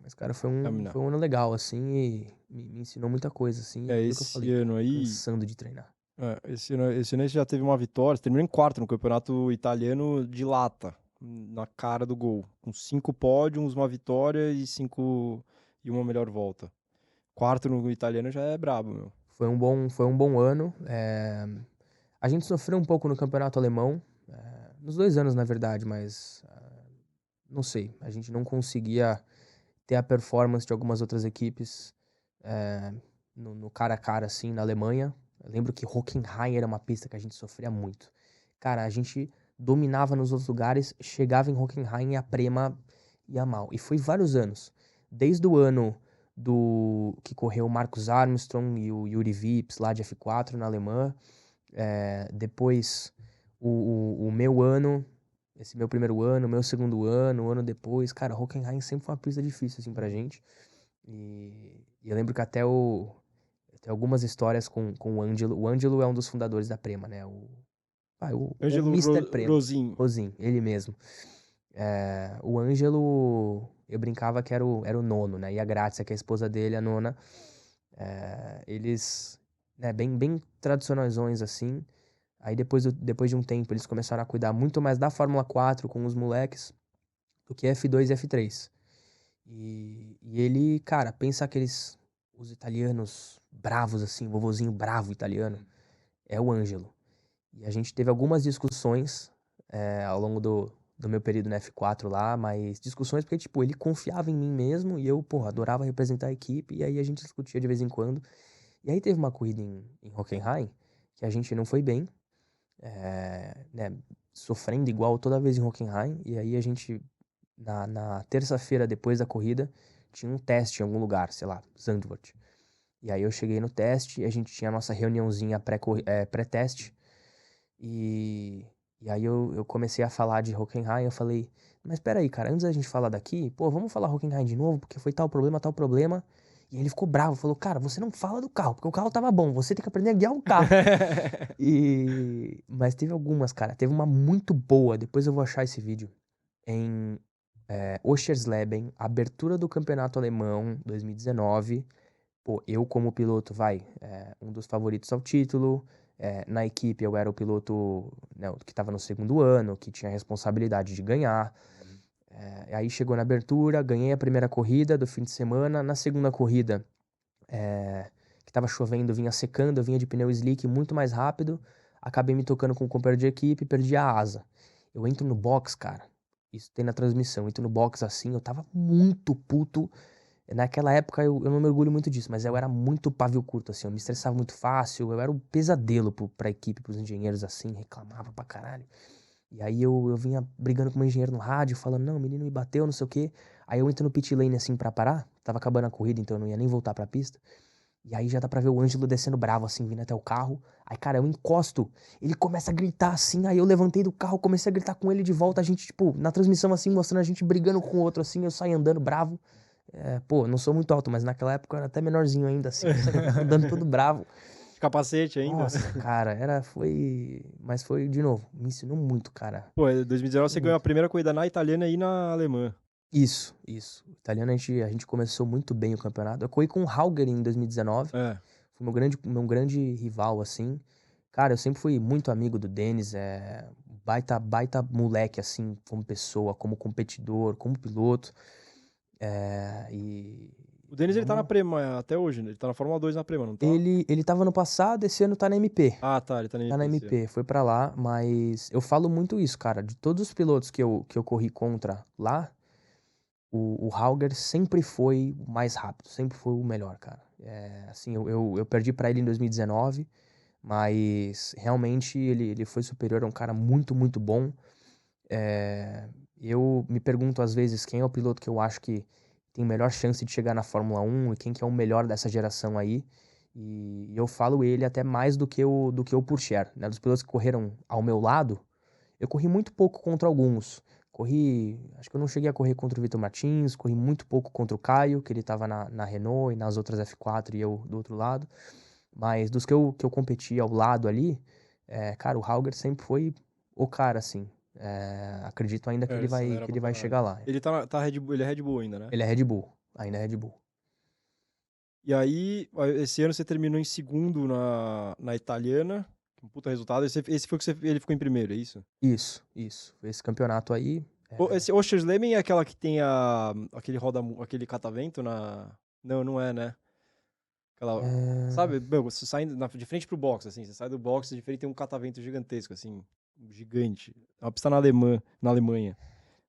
Mas, cara, foi Amina. um ano legal, assim, e me ensinou muita coisa, assim. Aquilo que eu Esse falei, ano aí... cansando de treinar. Esse ano você já teve uma vitória, você terminou em quarto no campeonato italiano de lata. na cara do gol. Com 5 pódios, uma vitória e uma melhor volta. Quarto no italiano já é brabo, meu. Foi um bom ano. A gente sofreu um pouco no campeonato alemão, nos 2 anos, na verdade, mas não sei. A gente não conseguia ter a performance de algumas outras equipes no cara a cara, assim, na Alemanha. Eu lembro que Hockenheim era uma pista que a gente sofria muito. Cara, a gente dominava nos outros lugares, chegava em Hockenheim e a Prema ia mal. E foi vários anos. Desde o ano do que correu o Marcus Armstrong e o Yuri Vips lá de F4 na Alemã. Depois o meu ano, esse meu primeiro ano, meu segundo ano, o ano depois. Cara, Hockenheim sempre foi uma pista difícil, assim, pra gente. E eu lembro que tem algumas histórias com o Ângelo. O Ângelo é um dos fundadores da Prema, né? O Ângelo Mr. Prema. Rosin. Rosin, ele mesmo. O Ângelo, eu brincava que era o nono, né? E a Grazia, que é a esposa dele, a nona. Eles, né, bem tradicionaisões, assim. Aí depois de um tempo, eles começaram a cuidar muito mais da Fórmula 4 com os moleques do que F2 e F3. E ele, cara, pensa os italianos bravos, assim, vovozinho bravo italiano, é o Ângelo. E a gente teve algumas discussões ao longo do meu período na F4 lá, mas discussões porque, tipo, ele confiava em mim mesmo e eu, porra, adorava representar a equipe, e aí a gente discutia de vez em quando. E aí teve uma corrida em Hockenheim que a gente não foi bem, né, sofrendo igual toda vez em Hockenheim, e aí a gente, na terça-feira depois da corrida, tinha um teste em algum lugar, sei lá, Zandvoort. E aí eu cheguei no teste, e a gente tinha a nossa reuniãozinha pré-teste, e aí eu comecei a falar de Hockenheim, eu falei, mas peraí, cara, antes da gente falar daqui, pô, vamos falar Hockenheim de novo, porque foi tal problema. E ele ficou bravo, falou, cara, você não fala do carro, porque o carro tava bom, você tem que aprender a guiar o carro. Mas teve algumas, cara, teve uma muito boa, depois eu vou achar esse vídeo, em Oschersleben, abertura do campeonato alemão, 2019. Pô, eu como piloto, um dos favoritos ao título. Na equipe eu era o piloto, né, que estava no segundo ano, que tinha a responsabilidade de ganhar. Aí chegou na abertura, ganhei a primeira corrida do fim de semana. Na segunda corrida, que estava chovendo, vinha secando, eu vinha de pneu slick muito mais rápido. Acabei me tocando com o companheiro de equipe, perdi a asa. Eu entro no box, cara. Isso tem na transmissão. Eu entro no box assim, eu tava muito puto. Naquela época eu não me orgulho muito disso, mas eu era muito pavio curto, assim, eu me estressava muito fácil, eu era um pesadelo pra equipe, pros engenheiros, assim, reclamava pra caralho. E aí eu vinha brigando com o meu engenheiro no rádio, falando, não, o menino me bateu, não sei o quê. Aí eu entro no pit lane, assim, pra parar, tava acabando a corrida, então eu não ia nem voltar pra pista. E aí já dá pra ver o Ângelo descendo bravo, assim, vindo até o carro. Aí, cara, eu encosto, ele começa a gritar, assim, aí eu levantei do carro, comecei a gritar com ele de volta, a gente, tipo, na transmissão, assim, mostrando a gente brigando com o outro, assim, eu saio andando bravo. Pô, não sou muito alto, mas naquela época eu era até menorzinho ainda, assim, eu saía andando todo bravo. De capacete ainda. Nossa, cara, mas foi, de novo, me ensinou muito, cara. Pô, em 2019 você ganhou a primeira corrida na italiana e na alemã. Isso. O italiano a gente começou muito bem o campeonato. Eu corri com o Hauger em 2019. Foi meu grande rival, assim. Cara, eu sempre fui muito amigo do Denis, baita moleque, assim, como pessoa, como competidor, como piloto. O Denis, ele tá na Prema até hoje, né? Ele tá na Fórmula 2 na Prema, não tá? Ele tava no passado, esse ano tá na MP. Ah, tá, ele tá na MP. Tá na MP, foi pra lá, mas eu falo muito isso, cara. De todos os pilotos que eu corri contra lá, o Hauger sempre foi o mais rápido, sempre foi o melhor, cara. Assim, eu perdi pra ele em 2019, mas realmente ele foi superior, é um cara muito, muito bom. Eu me pergunto às vezes quem é o piloto que eu acho que tem melhor chance de chegar na Fórmula 1 e quem que é o melhor dessa geração aí. E eu falo ele até mais do que o Pourchaire, né? Dos pilotos que correram ao meu lado, eu corri muito pouco contra alguns. Acho que eu não cheguei a correr contra o Vitor Martins, corri muito pouco contra o Caio, que ele tava na Renault e nas outras F4 e eu do outro lado. Mas dos que eu competi ao lado ali, cara, o Hauger sempre foi o cara, assim. Acredito ainda que ele vai chegar lá. Ele Red Bull, ele é Red Bull ainda, né? Ele é Red Bull, ainda é Red Bull. E aí, esse ano você terminou em segundo na italiana, um puta resultado. Esse foi que ele ficou em primeiro, é isso? Isso. Esse campeonato aí, Esse Oschersleben é aquela que tem aquele catavento na... Não é, né? Aquela... Sabe, você sai de frente pro box, assim, você sai do box, de frente tem um catavento gigantesco, assim, gigante. É uma pista na Alemanha.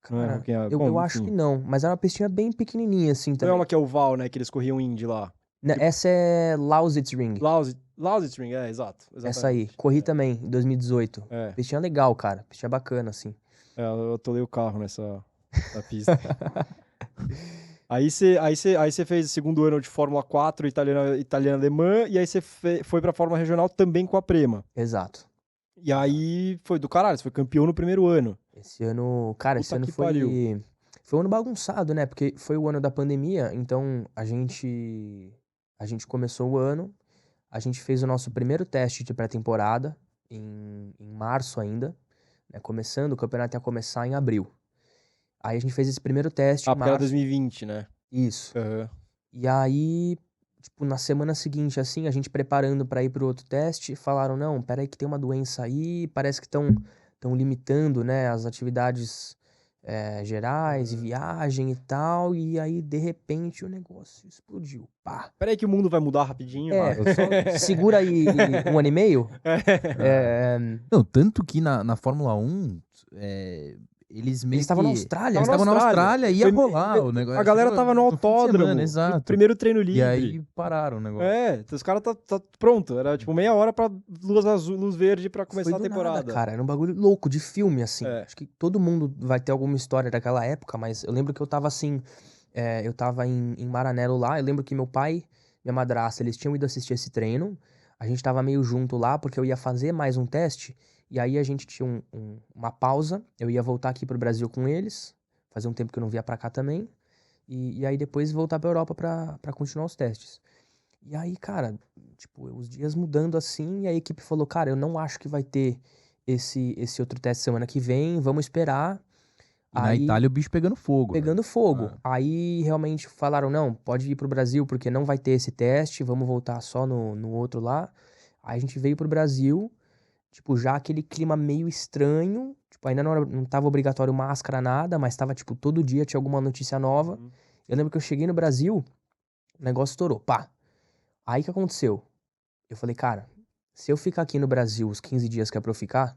Não é? Cara, eu acho que não, mas era uma pistinha bem pequenininha, assim, Não é também. uma que é oval, né, que eles corriam Indy lá. Né, essa é Lausitzring. Lausitzring, exato. Essa aí, corri também, em 2018. É. Pistinha legal, cara, pistinha bacana, assim. Eu atolei o carro nessa pista. Aí você fez o segundo ano de Fórmula 4 italiana-alemã, e aí você foi pra Fórmula Regional também com a Prema. Exato. E aí foi do caralho, você foi campeão no primeiro ano. Esse ano, cara, esse ano foi um ano bagunçado, né? Porque foi o ano da pandemia, então a gente começou o ano, a gente fez o nosso primeiro teste de pré-temporada em março ainda, né? Começando, o campeonato ia começar em abril. Aí a gente fez esse primeiro teste em porque era março. 2020, né? Isso. Uhum. E aí, tipo, na semana seguinte, assim, a gente preparando pra ir pro outro teste, falaram, não, peraí que tem uma doença aí, parece que estão limitando, né, as atividades gerais e viagem e tal, e aí, de repente, o negócio explodiu, pá. Peraí que o mundo vai mudar rapidinho. Segura aí 1 ano e meio. Não, tanto que na Fórmula 1, eles estavam na Austrália. Eles estavam na Austrália, ia rolar o negócio. A galera tava no autódromo, exato. no primeiro treino livre. E aí pararam o negócio. Então os caras tá pronto. Era tipo meia hora pra luz verde pra começar a temporada. Nada, cara, era um bagulho louco, de filme, assim. Acho que todo mundo vai ter alguma história daquela época, mas eu lembro que eu tava assim, eu tava em Maranello lá, eu lembro que meu pai, minha madrasta, eles tinham ido assistir esse treino, a gente tava meio junto lá, porque eu ia fazer mais um teste, e aí a gente tinha uma pausa, eu ia voltar aqui pro Brasil com eles, fazia um tempo que eu não via pra cá também, e aí depois voltar pra Europa pra continuar os testes. E aí, cara, tipo, os dias mudando assim, e a equipe falou, cara, eu não acho que vai ter esse outro teste semana que vem, vamos esperar. E na Itália o bicho pegando fogo. Pegando fogo. Aí realmente falaram, não, pode ir pro Brasil porque não vai ter esse teste, vamos voltar só no outro lá. Aí a gente veio pro Brasil, tipo, já aquele clima meio estranho, tipo, ainda não tava obrigatório máscara, nada, mas tava, tipo, todo dia tinha alguma notícia nova. Eu lembro que eu cheguei no Brasil, o negócio estourou, pá. Aí o que aconteceu? Eu falei, cara, se eu ficar aqui no Brasil os 15 dias que é pra eu ficar,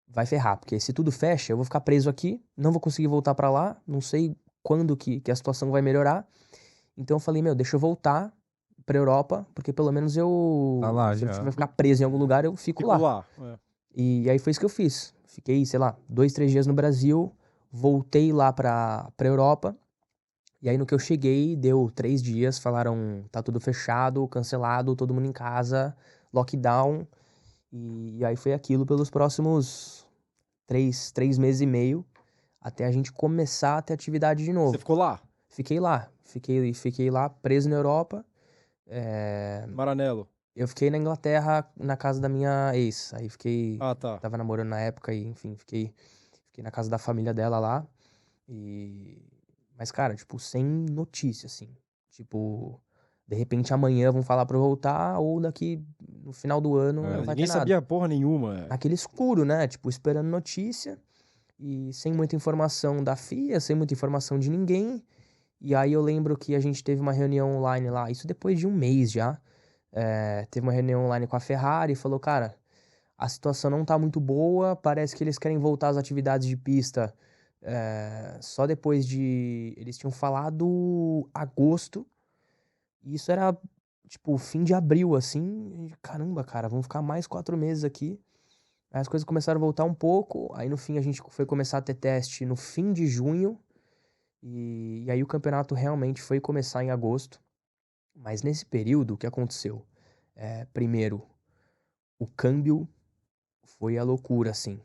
vai ferrar, porque se tudo fecha, eu vou ficar preso aqui, não vou conseguir voltar pra lá, não sei quando que a situação vai melhorar. Então eu falei, deixa eu voltar pra Europa, porque pelo menos se eu vai ficar preso em algum lugar, eu fico lá. E aí foi isso que eu fiz. Fiquei, sei lá, 2, 3 dias no Brasil, voltei lá pra Europa. E aí no que eu cheguei, deu 3 dias, falaram, tá tudo fechado, cancelado, todo mundo em casa, lockdown. E aí foi aquilo pelos próximos 3 meses e meio, até a gente começar a ter atividade de novo. Você ficou lá? Fiquei lá. Fiquei lá, preso na Europa. Maranello. Eu fiquei na Inglaterra, na casa da minha ex. Aí fiquei... tá. Tava namorando na época e, enfim, fiquei na casa da família dela lá. Mas, cara, tipo, sem notícia, assim. Tipo, de repente amanhã vão falar pra eu voltar, ou daqui no final do ano não vai ter nada. Ninguém sabia porra nenhuma. Naquele escuro, né? Tipo, esperando notícia e sem muita informação da FIA, sem muita informação de ninguém. E aí eu lembro que a gente teve uma reunião online lá, isso depois de um mês já. Teve uma reunião online com a Ferrari e falou, cara, a situação não tá muito boa, parece que eles querem voltar às atividades de pista só depois de... Eles tinham falado agosto, e isso era, tipo, fim de abril, assim. E, caramba, cara, vamos ficar mais 4 meses aqui. Aí as coisas começaram a voltar um pouco, aí no fim a gente foi começar a ter teste no fim de junho, e aí o campeonato realmente foi começar em agosto. Mas nesse período, o que aconteceu? Primeiro, o câmbio foi a loucura, assim.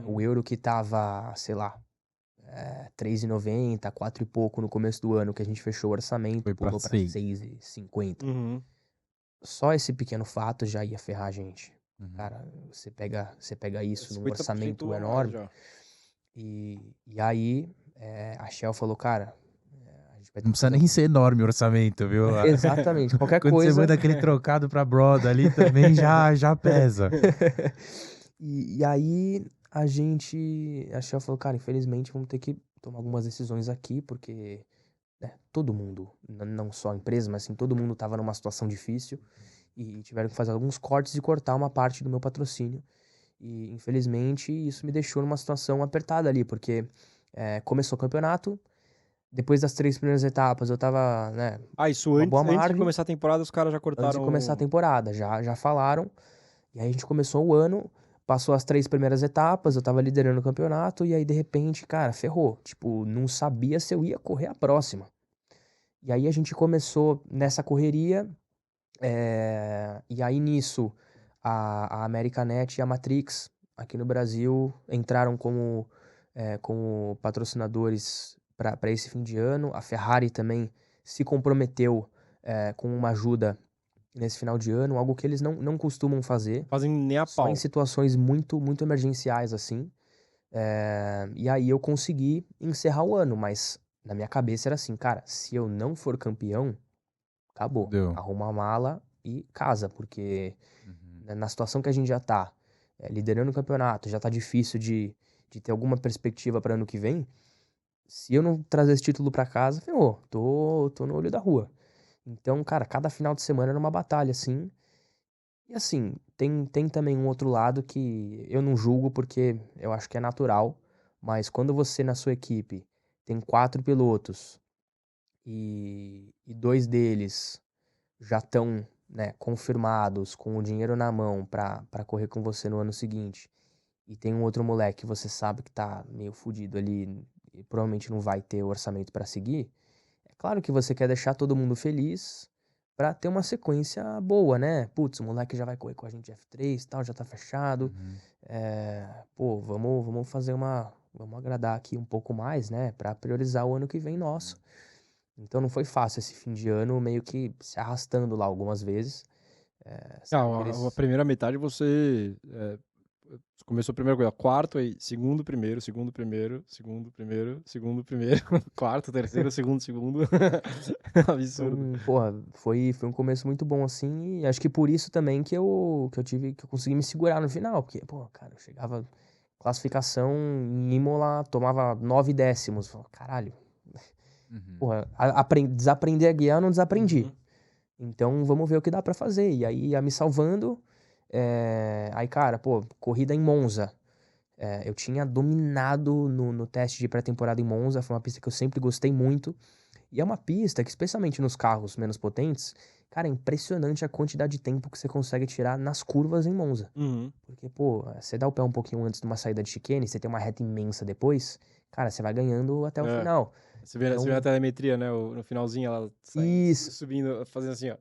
O euro que tava, sei lá, 3,90, 4 e pouco no começo do ano, que a gente fechou o orçamento, pulou pra 6,50. Só esse pequeno fato já ia ferrar a gente. Cara, você pega isso num orçamento enorme. E aí, a Shell falou, cara... Não precisa nem ser enorme o orçamento, viu? Exatamente, qualquer Quando coisa... você manda aquele trocado pra broda ali, também já pesa. E aí, a Shell falou, cara, infelizmente vamos ter que tomar algumas decisões aqui, porque né, todo mundo, não só a empresa, mas assim, todo mundo tava numa situação difícil e tiveram que fazer alguns cortes e cortar uma parte do meu patrocínio. E infelizmente isso me deixou numa situação apertada ali, porque começou o campeonato, depois das 3 primeiras etapas eu tava, né, Isso uma boa antes de margem. começar a temporada, os caras já Antes de cortaram. começar a temporada, já falaram. E aí a gente começou o ano, passou as 3 primeiras etapas, eu tava liderando o campeonato, e aí de repente, cara, ferrou. Tipo, não sabia se eu ia correr a próxima. E aí a gente começou nessa correria, e aí nisso a Americanet e a Matrix, aqui no Brasil, entraram como patrocinadores para esse fim de ano. A Ferrari também se comprometeu com uma ajuda nesse final de ano, algo que eles não costumam fazer, Fazem nem a só pau. em situações muito, muito emergenciais, assim. E aí eu consegui encerrar o ano, mas na minha cabeça era assim, cara, se eu não for campeão, acabou. Deu. Arruma a mala e casa, porque Uhum. na situação que a gente já tá, liderando o campeonato, já tá difícil de ter alguma perspectiva para ano que vem. Se eu não trazer esse título para casa, ferrou, tô no olho da rua. Então, cara, cada final de semana era uma batalha, assim. E assim, tem também um outro lado que eu não julgo porque eu acho que é natural, mas quando você na sua equipe tem 4 pilotos e 2 deles já estão, né, confirmados com o dinheiro na mão para correr com você no ano seguinte, e tem um outro moleque que você sabe que tá meio fudido ali e provavelmente não vai ter orçamento para seguir, é claro que você quer deixar todo mundo feliz pra ter uma sequência boa, né? Putz, o moleque já vai correr com a gente F3 e tal, já tá fechado. Uhum. Pô, vamos fazer vamos agradar aqui um pouco mais, né? Pra priorizar o ano que vem nosso. Então não foi fácil esse fim de ano, meio que se arrastando lá algumas vezes. Sabe Não, a aqueles... primeira metade você começou primeiro com quarto, aí segundo, primeiro, segundo, primeiro, segundo, primeiro, segundo, primeiro, quarto, terceiro, segundo, segundo. Absurdo. Então, porra, foi um começo muito bom assim, e acho que por isso também que eu consegui me segurar no final, porque, pô, cara, eu chegava classificação em Imola, tomava 9 décimos, falava, caralho, Uhum. porra, desaprender a guiar eu não desaprendi, Uhum. então vamos ver o que dá pra fazer, e aí ia me salvando, aí, cara, pô, corrida em Monza, eu tinha dominado no teste de pré-temporada em Monza, foi uma pista que eu sempre gostei muito. E é uma pista que, especialmente nos carros menos potentes, cara, é impressionante a quantidade de tempo que você consegue tirar nas curvas em Monza. Uhum. Porque, pô, você dá o pé um pouquinho antes de uma saída de chicane, você tem uma reta imensa depois, cara, você vai ganhando até o É. final. Você vê a Então, telemetria, né? No finalzinho, ela saindo, isso. subindo, fazendo assim, ó.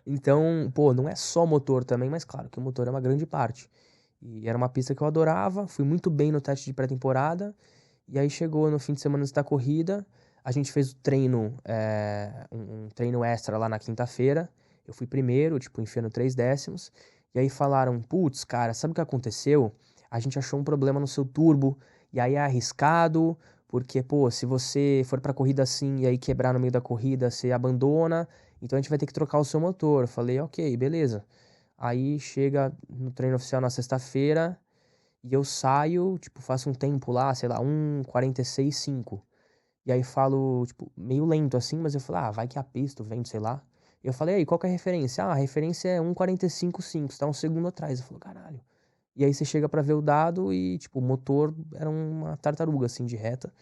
Então, pô, não é só motor também, mas claro que o motor é uma grande parte. E era uma pista que eu adorava, fui muito bem no teste de pré-temporada, e aí chegou no fim de semana antes da corrida, a gente fez o treino, um treino extra lá na quinta-feira, eu fui primeiro, tipo, enfiando 3 décimos, e aí falaram, putz, cara, sabe o que aconteceu? A gente achou um problema no seu turbo, e aí é arriscado, porque, pô, se você for pra corrida assim e aí quebrar no meio da corrida, você abandona, então a gente vai ter que trocar o seu motor. Eu falei, ok, beleza. Aí chega no treino oficial na sexta-feira e eu saio, tipo, faço um tempo lá, sei lá, 1:46,5. E aí falo, tipo, meio lento assim, mas eu falo, vai que a pista, o vento, sei lá. E eu falei, aí, qual que é a referência? A referência é 1:45,5, você tá um segundo atrás. Eu falo, caralho. E aí você chega pra ver o dado e, tipo, o motor era uma tartaruga, assim, de reta.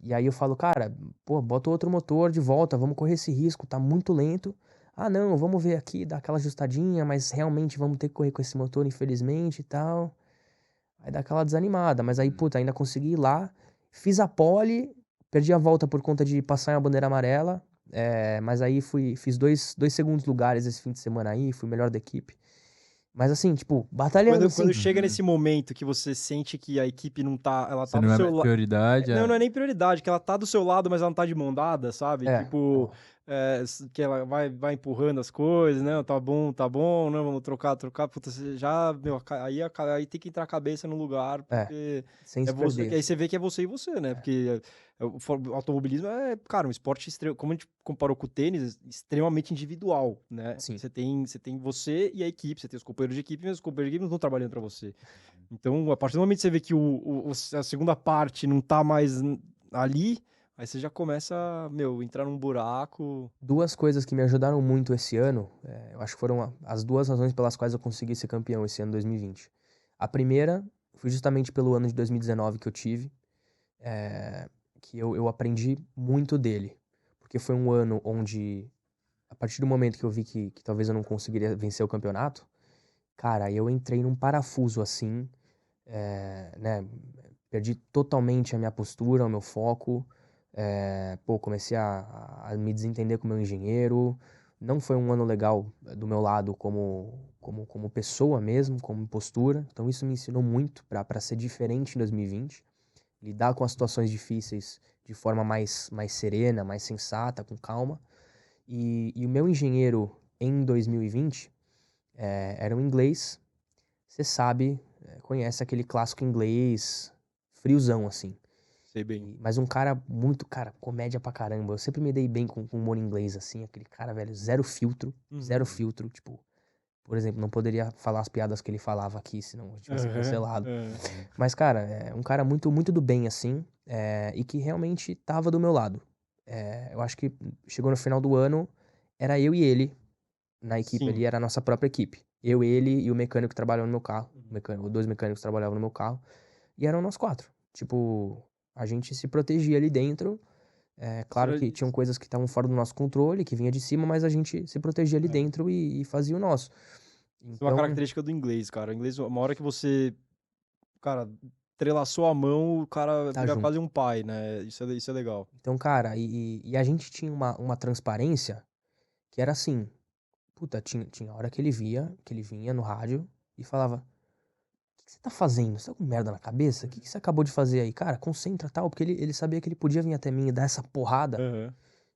E aí eu falo, cara, pô, bota outro motor de volta, vamos correr esse risco, tá muito lento. Ah, não, vamos ver aqui, dar aquela ajustadinha, mas realmente vamos ter que correr com esse motor, infelizmente e tal. Aí dá aquela desanimada, mas aí, puta, ainda consegui ir lá, fiz a pole, perdi a volta por conta de passar em uma bandeira amarela, mas aí fiz dois segundos lugares esse fim de semana aí, fui o melhor da equipe. Mas assim, tipo, batalhando assim. Quando chega Uhum. nesse momento que você sente que a equipe não tá, ela Você tá do não é seu mais lado. prioridade, Não, não é nem prioridade, que ela tá do seu lado, mas ela não tá de mão dada, sabe? Tipo, Não. que ela vai empurrando as coisas, né? Tá bom, não, vamos trocar. Puta, você já, meu, aí tem que entrar a cabeça no lugar, É, porque sem é se você, perder. aí você vê que é você e você, né? Porque o automobilismo é, cara, um esporte extremo, como a gente comparou com o tênis, extremamente individual, né? Sim. Você tem você e a equipe, você tem os companheiros de equipe, mas os companheiros de equipe não estão trabalhando para você. Então, a partir do momento que você vê que a segunda parte não tá mais ali, aí você já começa, meu, entrar num buraco. Duas coisas que me ajudaram muito esse ano, eu acho que foram as duas razões pelas quais eu consegui ser campeão esse ano 2020. A primeira foi justamente pelo ano de 2019 que eu tive, que eu aprendi muito dele. Porque foi um ano onde, a partir do momento que eu vi que talvez eu não conseguiria vencer o campeonato, cara, eu entrei num parafuso assim, né? Perdi totalmente a minha postura, o meu foco. Comecei a me desentender com o meu engenheiro. Não foi um ano legal do meu lado como pessoa mesmo, como postura. Então isso me ensinou muito para ser diferente em 2020. Lidar com as situações difíceis de forma mais serena, mais sensata, com calma. E o meu engenheiro em 2020 era um inglês. Você sabe, conhece aquele clássico inglês friozão, assim. Sei bem. Mas um cara muito, cara, comédia pra caramba. Eu sempre me dei bem com humor inglês, assim. Aquele cara, velho, zero filtro. Zero filtro. Tipo, por exemplo, não poderia falar as piadas que ele falava aqui, senão a gente vai ser cancelado. Mas, cara, é um cara muito, muito do bem, assim. E que realmente tava do meu lado. Eu acho que chegou no final do ano, era eu e ele na equipe Sim. ali, era a nossa própria equipe. Eu, ele e o mecânico que trabalhava no meu carro. Dois mecânicos trabalhavam no meu carro. E eram nós quatro. Tipo, a gente se protegia ali dentro. Claro que tinham coisas que estavam fora do nosso controle, que vinha de cima, mas a gente se protegia ali dentro e fazia o nosso. Isso é uma Então, característica do inglês, cara. O inglês, uma hora que você, cara, entrelaçou a mão, o cara tá vira quase junto. um pai, né? Isso é legal. Então, cara, e a gente tinha uma transparência que era assim, puta, tinha hora que ele vinha no rádio e falava: O que você tá fazendo? Você tá com merda na cabeça? O que você acabou de fazer aí? Cara, concentra tal, porque ele sabia que ele podia vir até mim e dar essa porrada.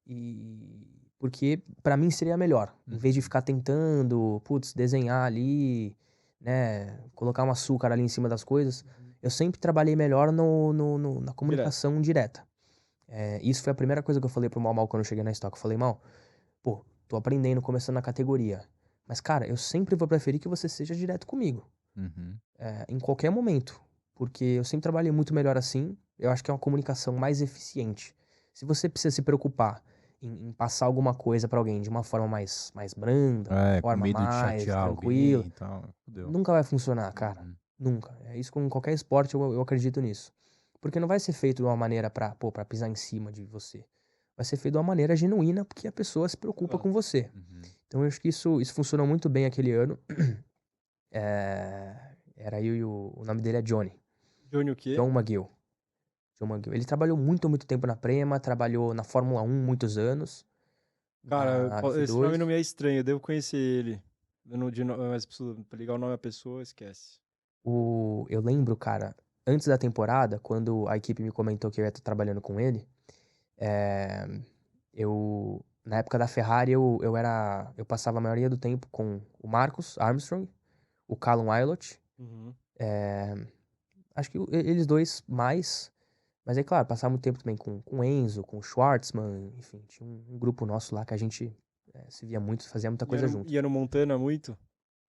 E porque pra mim seria melhor, em vez de ficar tentando, putz, desenhar ali, né, colocar um açúcar ali em cima das coisas, eu sempre trabalhei melhor na comunicação direta. Isso foi a primeira coisa que eu falei pro Mal quando eu cheguei na Stock. Eu falei, Mal, pô, tô aprendendo, começando na categoria. Mas, cara, eu sempre vou preferir que você seja direto comigo. Em qualquer momento. Porque eu sempre trabalhei muito melhor assim. Eu acho que é uma comunicação mais eficiente. Se você precisa se preocupar em passar alguma coisa pra alguém de uma forma mais branda, uma Com forma medo de mais chatear tranquila, alguém e tal. Fudeu. nunca vai funcionar, cara. Nunca. É isso com qualquer esporte, eu acredito nisso. Porque não vai ser feito de uma maneira pra pisar em cima de você. Vai ser feito de uma maneira genuína, porque a pessoa se preocupa com você. Então eu acho que isso funcionou muito bem aquele ano. Era eu e o nome dele é Johnny. Johnny o quê? John McGill. John McGill. Ele trabalhou muito, muito tempo na Prema, trabalhou na Fórmula 1 muitos anos. Cara, Na esse nome não F2. me é estranho, eu devo conhecer ele. Mas pra ligar o nome à pessoa, esquece. Eu lembro, cara, antes da temporada, quando a equipe me comentou que eu ia estar trabalhando com ele, é, na época da Ferrari, eu passava a maioria do tempo com o Marcus Armstrong, o Callum Ilott, acho que eles dois mais. Mas é claro, passava muito tempo também com o Enzo, com o Schwartzman, enfim, tinha um grupo nosso lá que a gente se via muito, fazia muita coisa junto. Ia no Montana muito?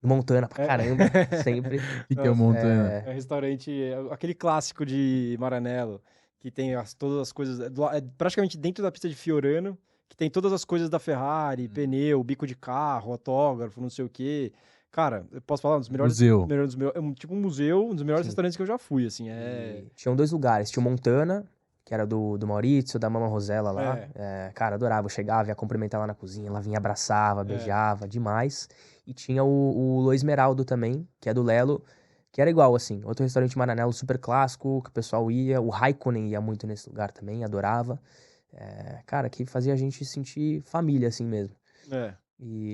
No Montana pra É. caramba, sempre. O que é o Nossa, Montana? É restaurante, aquele clássico de Maranello, que tem todas as coisas, praticamente dentro da pista de Fiorano, que tem todas as coisas da Ferrari, pneu, bico de carro, autógrafo, não sei o quê. Cara, eu posso falar, um dos melhores, Museu. tipo um museu, um dos melhores Sim. restaurantes que eu já fui, assim, E tinham dois lugares, tinha o Montana, que era do Maurício, da Mama Rosella lá. Cara, adorava, eu chegava, ia cumprimentar lá na cozinha, ela vinha, abraçava, beijava, demais. E tinha o Lo Esmeraldo também, que é do Lelo, que era igual, assim, outro restaurante Maranello super clássico, que o pessoal ia, o Raikkonen ia muito nesse lugar também, adorava. Cara, que fazia a gente sentir família, assim mesmo.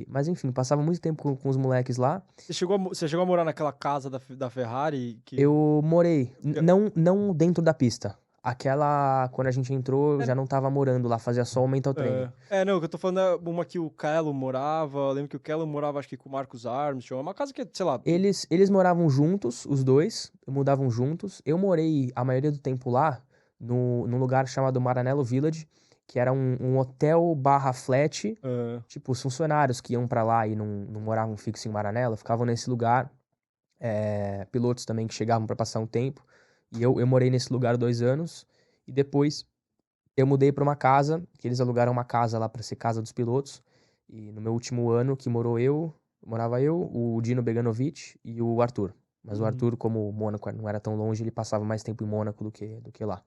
Mas enfim, passava muito tempo com os moleques lá. Você chegou a morar naquela casa da Ferrari? Eu morei, não dentro da pista. Quando a gente entrou, eu já não tava morando lá, fazia só o mental training. Não, o que eu tô falando é uma que o Kelo morava. Eu lembro que o Kelo morava, acho que com o Marcus Armstrong. É uma casa que, sei lá. Eles moravam juntos, os dois, mudavam juntos. Eu morei a maioria do tempo lá, num lugar chamado Maranello Village, que era um hotel barra flat. Tipo, os funcionários que iam pra lá e não moravam fixo em Maranello, ficavam nesse lugar. Pilotos também que chegavam pra passar um tempo. E eu morei nesse lugar 2 anos. E depois eu mudei pra uma casa, que eles alugaram uma casa lá pra ser casa dos pilotos. E no meu último ano, que morava eu, o Dino Beganovic e o Arthur. Mas o Arthur, como o Mônaco não era tão longe, ele passava mais tempo em Mônaco do que lá.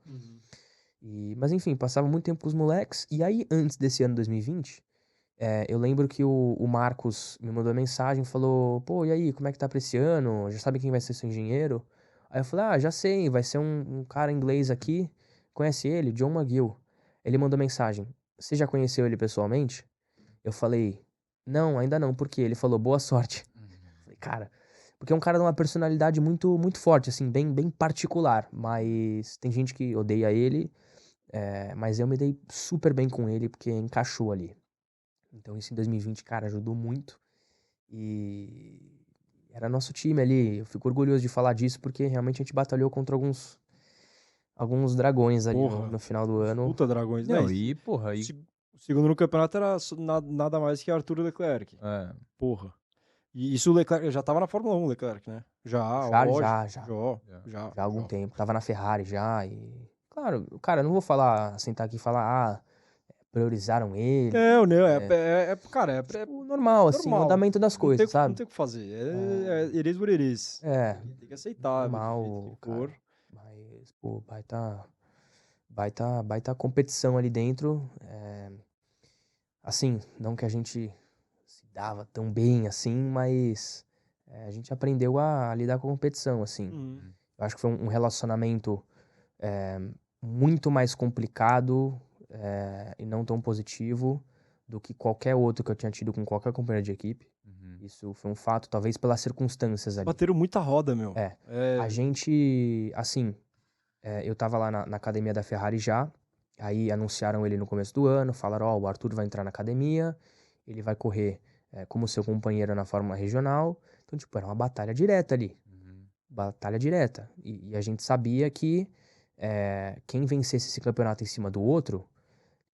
Mas enfim, passava muito tempo com os moleques. E aí, antes desse ano 2020, eu lembro que o Marcos me mandou mensagem, falou: pô, e aí, como é que tá pra esse ano? Já sabe quem vai ser seu engenheiro? Aí eu falei: já sei, vai ser um cara inglês aqui. Conhece ele? John McGill. Ele mandou mensagem: você já conheceu ele pessoalmente? Eu falei: não, ainda não. Por quê? Ele falou: boa sorte. Falei, cara, porque é um cara de uma personalidade muito, muito forte, assim, bem, bem particular. Mas tem gente que odeia ele, mas eu me dei super bem com ele porque encaixou ali. Então isso em 2020, cara, ajudou muito. E era nosso time ali. Eu fico orgulhoso de falar disso porque realmente a gente batalhou contra alguns dragões ali no final do ano. Puta dragões. Não, Né? e, porra, e... O segundo no campeonato era nada mais que Arthur Leclerc. Porra. E isso o Leclerc já tava na Fórmula 1, Leclerc, né? Já, lógico. Já há algum tempo. Tava na Ferrari já e... Claro, cara, eu não vou falar, sentar aqui e falar, priorizaram ele. Não, cara, tipo, normal, assim, o andamento das coisas, sabe? Não tem o que fazer. It is what it is. Tem que aceitar. Normal, cara. Mas, pô, baita competição ali dentro. Assim, não que a gente se dava tão bem assim, mas a gente aprendeu a lidar com a competição, assim. Eu acho que foi um relacionamento muito mais complicado e não tão positivo do que qualquer outro que eu tinha tido com qualquer companheiro de equipe. Isso foi um fato, talvez pelas circunstâncias ali. Bateram muita roda, meu. A gente, assim, eu tava lá na academia da Ferrari já, aí anunciaram ele no começo do ano, falaram, o Arthur vai entrar na academia, ele vai correr como seu companheiro na Fórmula Regional. Então, tipo, era uma batalha direta ali. Batalha direta. E a gente sabia que quem vencesse esse campeonato em cima do outro,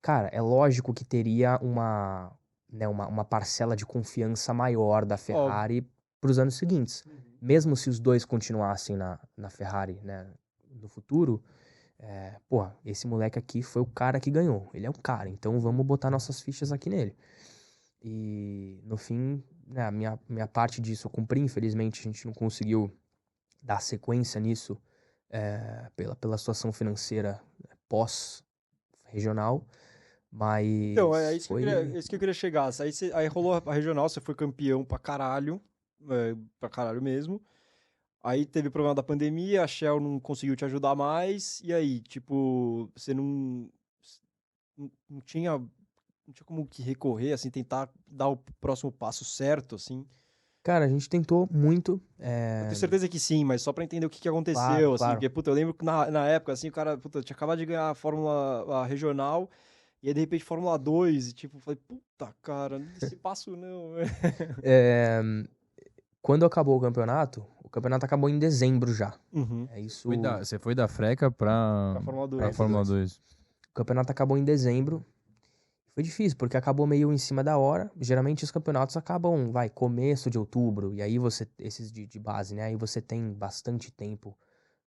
cara, é lógico que teria uma parcela de confiança maior da Ferrari para os anos seguintes. Mesmo se os dois continuassem na Ferrari, né, no futuro, esse moleque aqui foi o cara que ganhou. Ele é o cara, então vamos botar nossas fichas aqui nele. E no fim, né, a minha parte disso eu cumpri. Infelizmente a gente não conseguiu dar sequência nisso pela situação financeira pós-regional. Mas então, é isso que eu queria chegar. Aí rolou a regional, você foi campeão pra caralho mesmo. Aí teve o problema da pandemia, a Shell não conseguiu te ajudar mais. E aí, tipo, você não tinha como que recorrer, assim, tentar dar o próximo passo certo, assim? Cara, a gente tentou muito. Eu tenho certeza que sim, mas só pra entender o que aconteceu, Claro, assim. claro. Porque, puta, eu lembro que na época, assim, o cara, puta, tinha acabado de ganhar a regional. E aí, de repente, Fórmula 2, e tipo, eu falei, puta, cara, esse passo não. Quando acabou o campeonato acabou em dezembro já. Isso... Você foi da Freca pra Fórmula 2. Pra Fórmula 2. O campeonato acabou em dezembro. Foi difícil, porque acabou meio em cima da hora. Geralmente os campeonatos acabam, começo de outubro. E aí esses de base, né? Aí você tem bastante tempo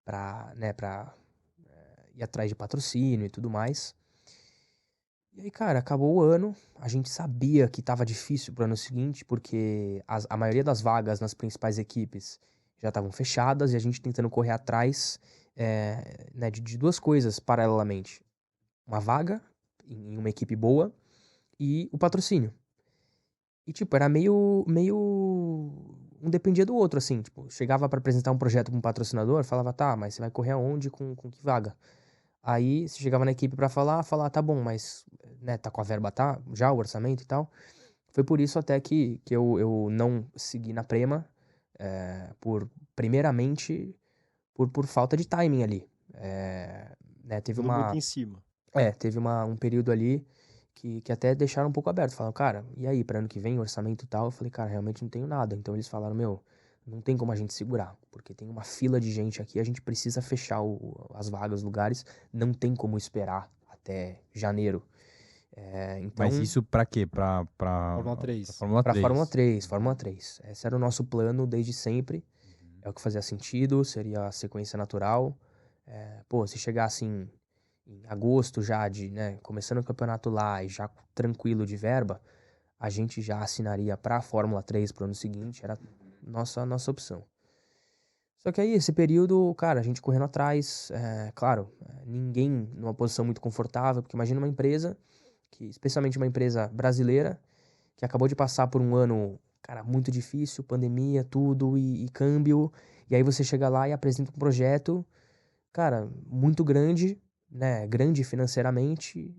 pra ir atrás de patrocínio e tudo mais. E aí, cara, acabou o ano. A gente sabia que tava difícil pro ano seguinte, porque a maioria das vagas nas principais equipes já estavam fechadas e a gente tentando correr atrás de duas coisas paralelamente. Uma vaga em uma equipe boa e o patrocínio. E, tipo, era meio um dependia do outro, assim. Tipo, chegava pra apresentar um projeto pra um patrocinador, falava, tá, mas você vai correr aonde, com que vaga? Aí, você chegava na equipe pra falar, tá bom, mas, né, tá com a verba, tá? Já o orçamento e tal. Foi por isso até que eu não segui na Prema, primeiramente, por falta de timing ali. né? Teve Tudo muito uma... em cima. Teve um período ali que até deixaram um pouco aberto. Falaram, cara, e aí, pra ano que vem, orçamento e tal? Eu falei, cara, realmente não tenho nada. Então eles falaram, meu, não tem como a gente segurar, porque tem uma fila de gente aqui, a gente precisa fechar as vagas, os lugares, não tem como esperar até janeiro. Então, Mas isso pra quê? Fórmula 3. Fórmula pra 3. Fórmula 3, Fórmula 3. Esse era o nosso plano desde sempre. Uhum. É o que fazia sentido, seria a sequência natural. Pô, se chegasse em agosto já, né, começando o campeonato lá e já tranquilo de verba, a gente já assinaria pra Fórmula 3 pro ano seguinte, era nossa opção. Só que aí, esse período, cara, a gente correndo atrás, claro, ninguém numa posição muito confortável, porque imagina uma empresa, especialmente uma empresa brasileira, que acabou de passar por um ano, cara, muito difícil, pandemia, tudo, e câmbio, e aí você chega lá e apresenta um projeto, cara, muito grande, né, grande financeiramente,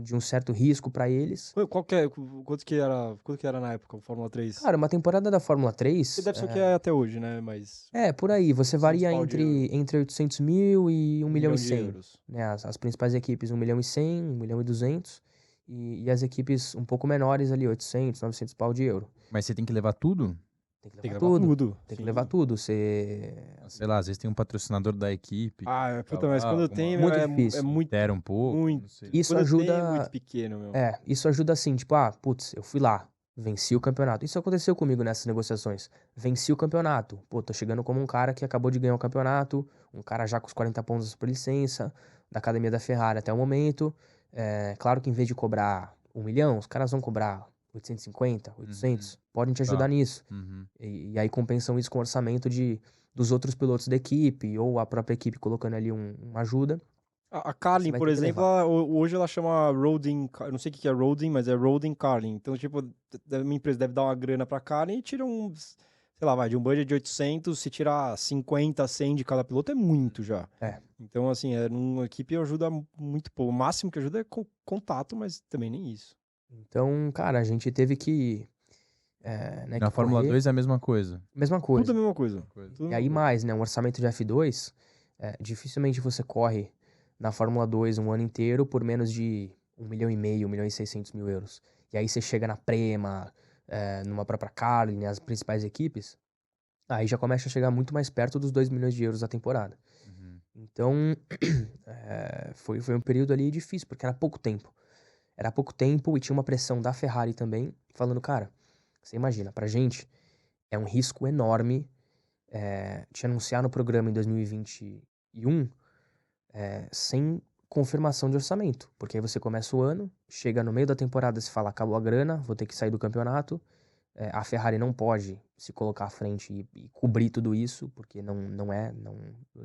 de um certo risco pra eles. Quanto que era na época o Fórmula 3? Cara, uma temporada da Fórmula Que 3, deve ser o que é até hoje, né? Mas por aí, você 800 varia pau de euro. entre 800 mil e 1 1 milhão e milhão de 100, euros. né, as principais equipes 1 milhão e 100, 1 milhão e 200, e as equipes um pouco menores ali, 800, 900 pau de euro. Mas você tem que levar tudo? Tem que Tem que levar levar tudo, tudo. tem que Sim. levar tudo, você... Sei lá, às vezes tem um patrocinador da equipe que fica Puta, mas lá, quando tem, Muito é difícil. muito, intera um pouco, muito. não sei. Isso Quando tem, é ajuda, muito pequeno, meu. isso ajuda assim, tipo, putz, eu fui lá, venci o campeonato. Isso aconteceu comigo nessas negociações. Venci o campeonato. Pô, tô chegando como um cara que acabou de ganhar o campeonato, um cara já com os 40 pontos por licença, da academia da Ferrari até o momento. Claro que em vez de cobrar 1 milhão, os caras vão cobrar 850, 800. Podem te ajudar Tá. nisso. Uhum. E aí compensam isso com o orçamento dos outros pilotos da equipe, ou a própria equipe colocando ali uma ajuda. A E você Carlin, vai por ter que exemplo, levar. hoje ela chama Roading, eu não sei o que que é Roading, mas é Roading Carlin. Então, tipo, uma empresa deve dar uma grana pra Carlin e tira uns, sei lá, vai, de um budget de 800, se tirar 50, 100 de cada piloto é muito já. É. Então, assim, numa equipe ajuda muito pouco. O máximo que ajuda é contato, mas também nem isso. Então, cara, a gente teve que, né, Na que Fórmula correr. 2 é a mesma coisa. Mesma Tudo a coisa. mesma coisa. Tudo a E mesma aí coisa. mais, né, um orçamento de F2, dificilmente você corre na Fórmula 2 um ano inteiro por menos de 1 milhão e meio, 1 milhão e 600 mil euros. E aí você chega na Prema, numa própria Carlin, as principais equipes, aí já começa a chegar muito mais perto dos 2 milhões de euros a temporada. Uhum. Então, foi um período ali difícil, porque era pouco tempo. Era pouco tempo e tinha uma pressão da Ferrari também, falando, cara, você imagina, pra gente é um risco enorme te anunciar no programa em 2021 sem confirmação de orçamento. Porque aí você começa o ano, chega no meio da temporada e se fala, acabou a grana, vou ter que sair do campeonato. A Ferrari não pode se colocar à frente e cobrir tudo isso, porque eles não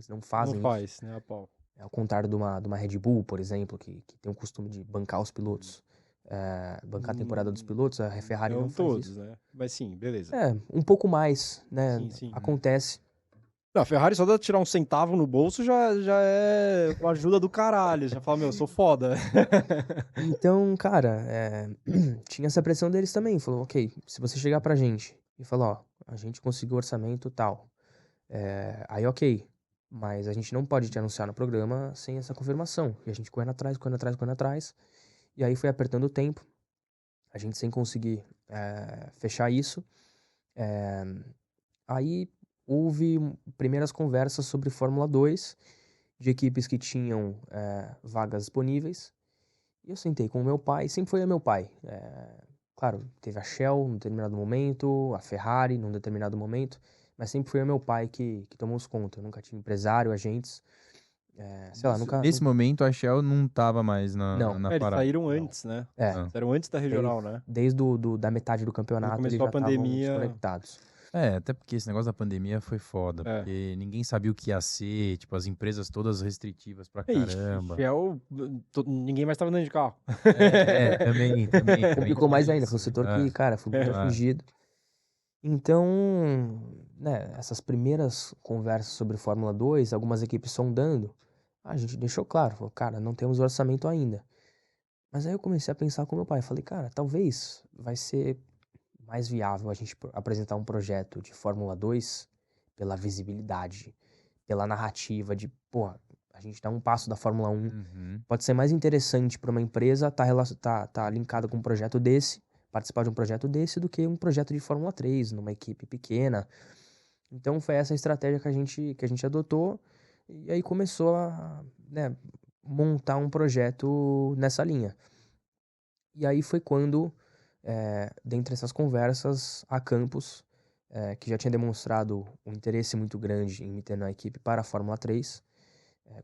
Não fazem isso. faz, né, a pau. Ao contrário de uma Red Bull, por exemplo, que tem o costume de bancar os pilotos, bancar a temporada dos pilotos, a Ferrari não faz todos, isso. né? Mas sim, beleza. Um pouco mais, né? Sim, sim. Acontece. Não, a Ferrari só dá tirar um centavo no bolso já é uma ajuda do caralho. Já fala, meu, eu sou foda. Então, cara, tinha essa pressão deles também. Falou, ok, se você chegar pra gente e falar, ó, a gente conseguiu orçamento tal, aí ok, mas a gente não pode te anunciar no programa sem essa confirmação. E a gente correndo atrás, correndo atrás, correndo atrás. E aí foi apertando o tempo, a gente sem conseguir fechar isso. Aí houve primeiras conversas sobre Fórmula 2, de equipes que tinham vagas disponíveis. E eu sentei com o meu pai, sempre foi o meu pai. Claro, teve a Shell num determinado momento, a Ferrari num determinado momento, mas sempre foi o meu pai que tomou os contas. Eu nunca tive empresário, agentes, sei lá, nunca... Nesse momento, a Shell não tava mais Não. na Eles parada. saíram antes, né? É, Saíram antes da regional, né? desde da metade do Quando campeonato eles começou já a estavam pandemia. desconectados. Até porque esse negócio da pandemia foi foda, porque ninguém sabia o que ia ser, tipo, as empresas todas restritivas pra caramba. Shell, ninguém mais tava andando de carro. Também. Complicou mais tinha ainda, foi um isso. setor que, cara, foi muito afligido. Então, né, essas primeiras conversas sobre Fórmula 2, algumas equipes sondando, a gente deixou claro, falou, cara, não temos orçamento ainda. Mas aí eu comecei a pensar com meu pai, falei, cara, talvez vai ser mais viável a gente apresentar um projeto de Fórmula 2 pela visibilidade, pela narrativa de, porra, a gente dá um passo da Fórmula 1. Uhum. Pode ser mais interessante para uma empresa tá linkada com um projeto desse, participar de um projeto desse, do que um projeto de Fórmula 3, numa equipe pequena. Então foi essa a estratégia que a gente adotou, e aí começou a, né, montar um projeto nessa linha. E aí foi quando, dentre essas conversas, a Campus, que já tinha demonstrado um interesse muito grande em me ter na equipe para a Fórmula 3,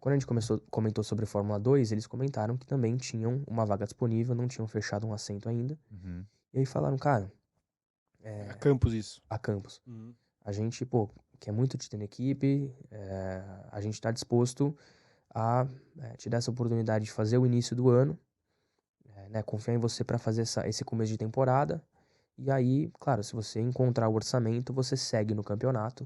quando a gente comentou sobre Fórmula 2, eles comentaram que também tinham uma vaga disponível, não tinham fechado um assento ainda. Uhum. E aí falaram, cara, A Campus, isso. a Campus, Uhum. a gente, pô, quer muito te ter na equipe, a gente tá disposto a te dar essa oportunidade de fazer o início do ano, né, confiar em você para fazer esse começo de temporada. E aí, claro, se você encontrar o orçamento, você segue no campeonato.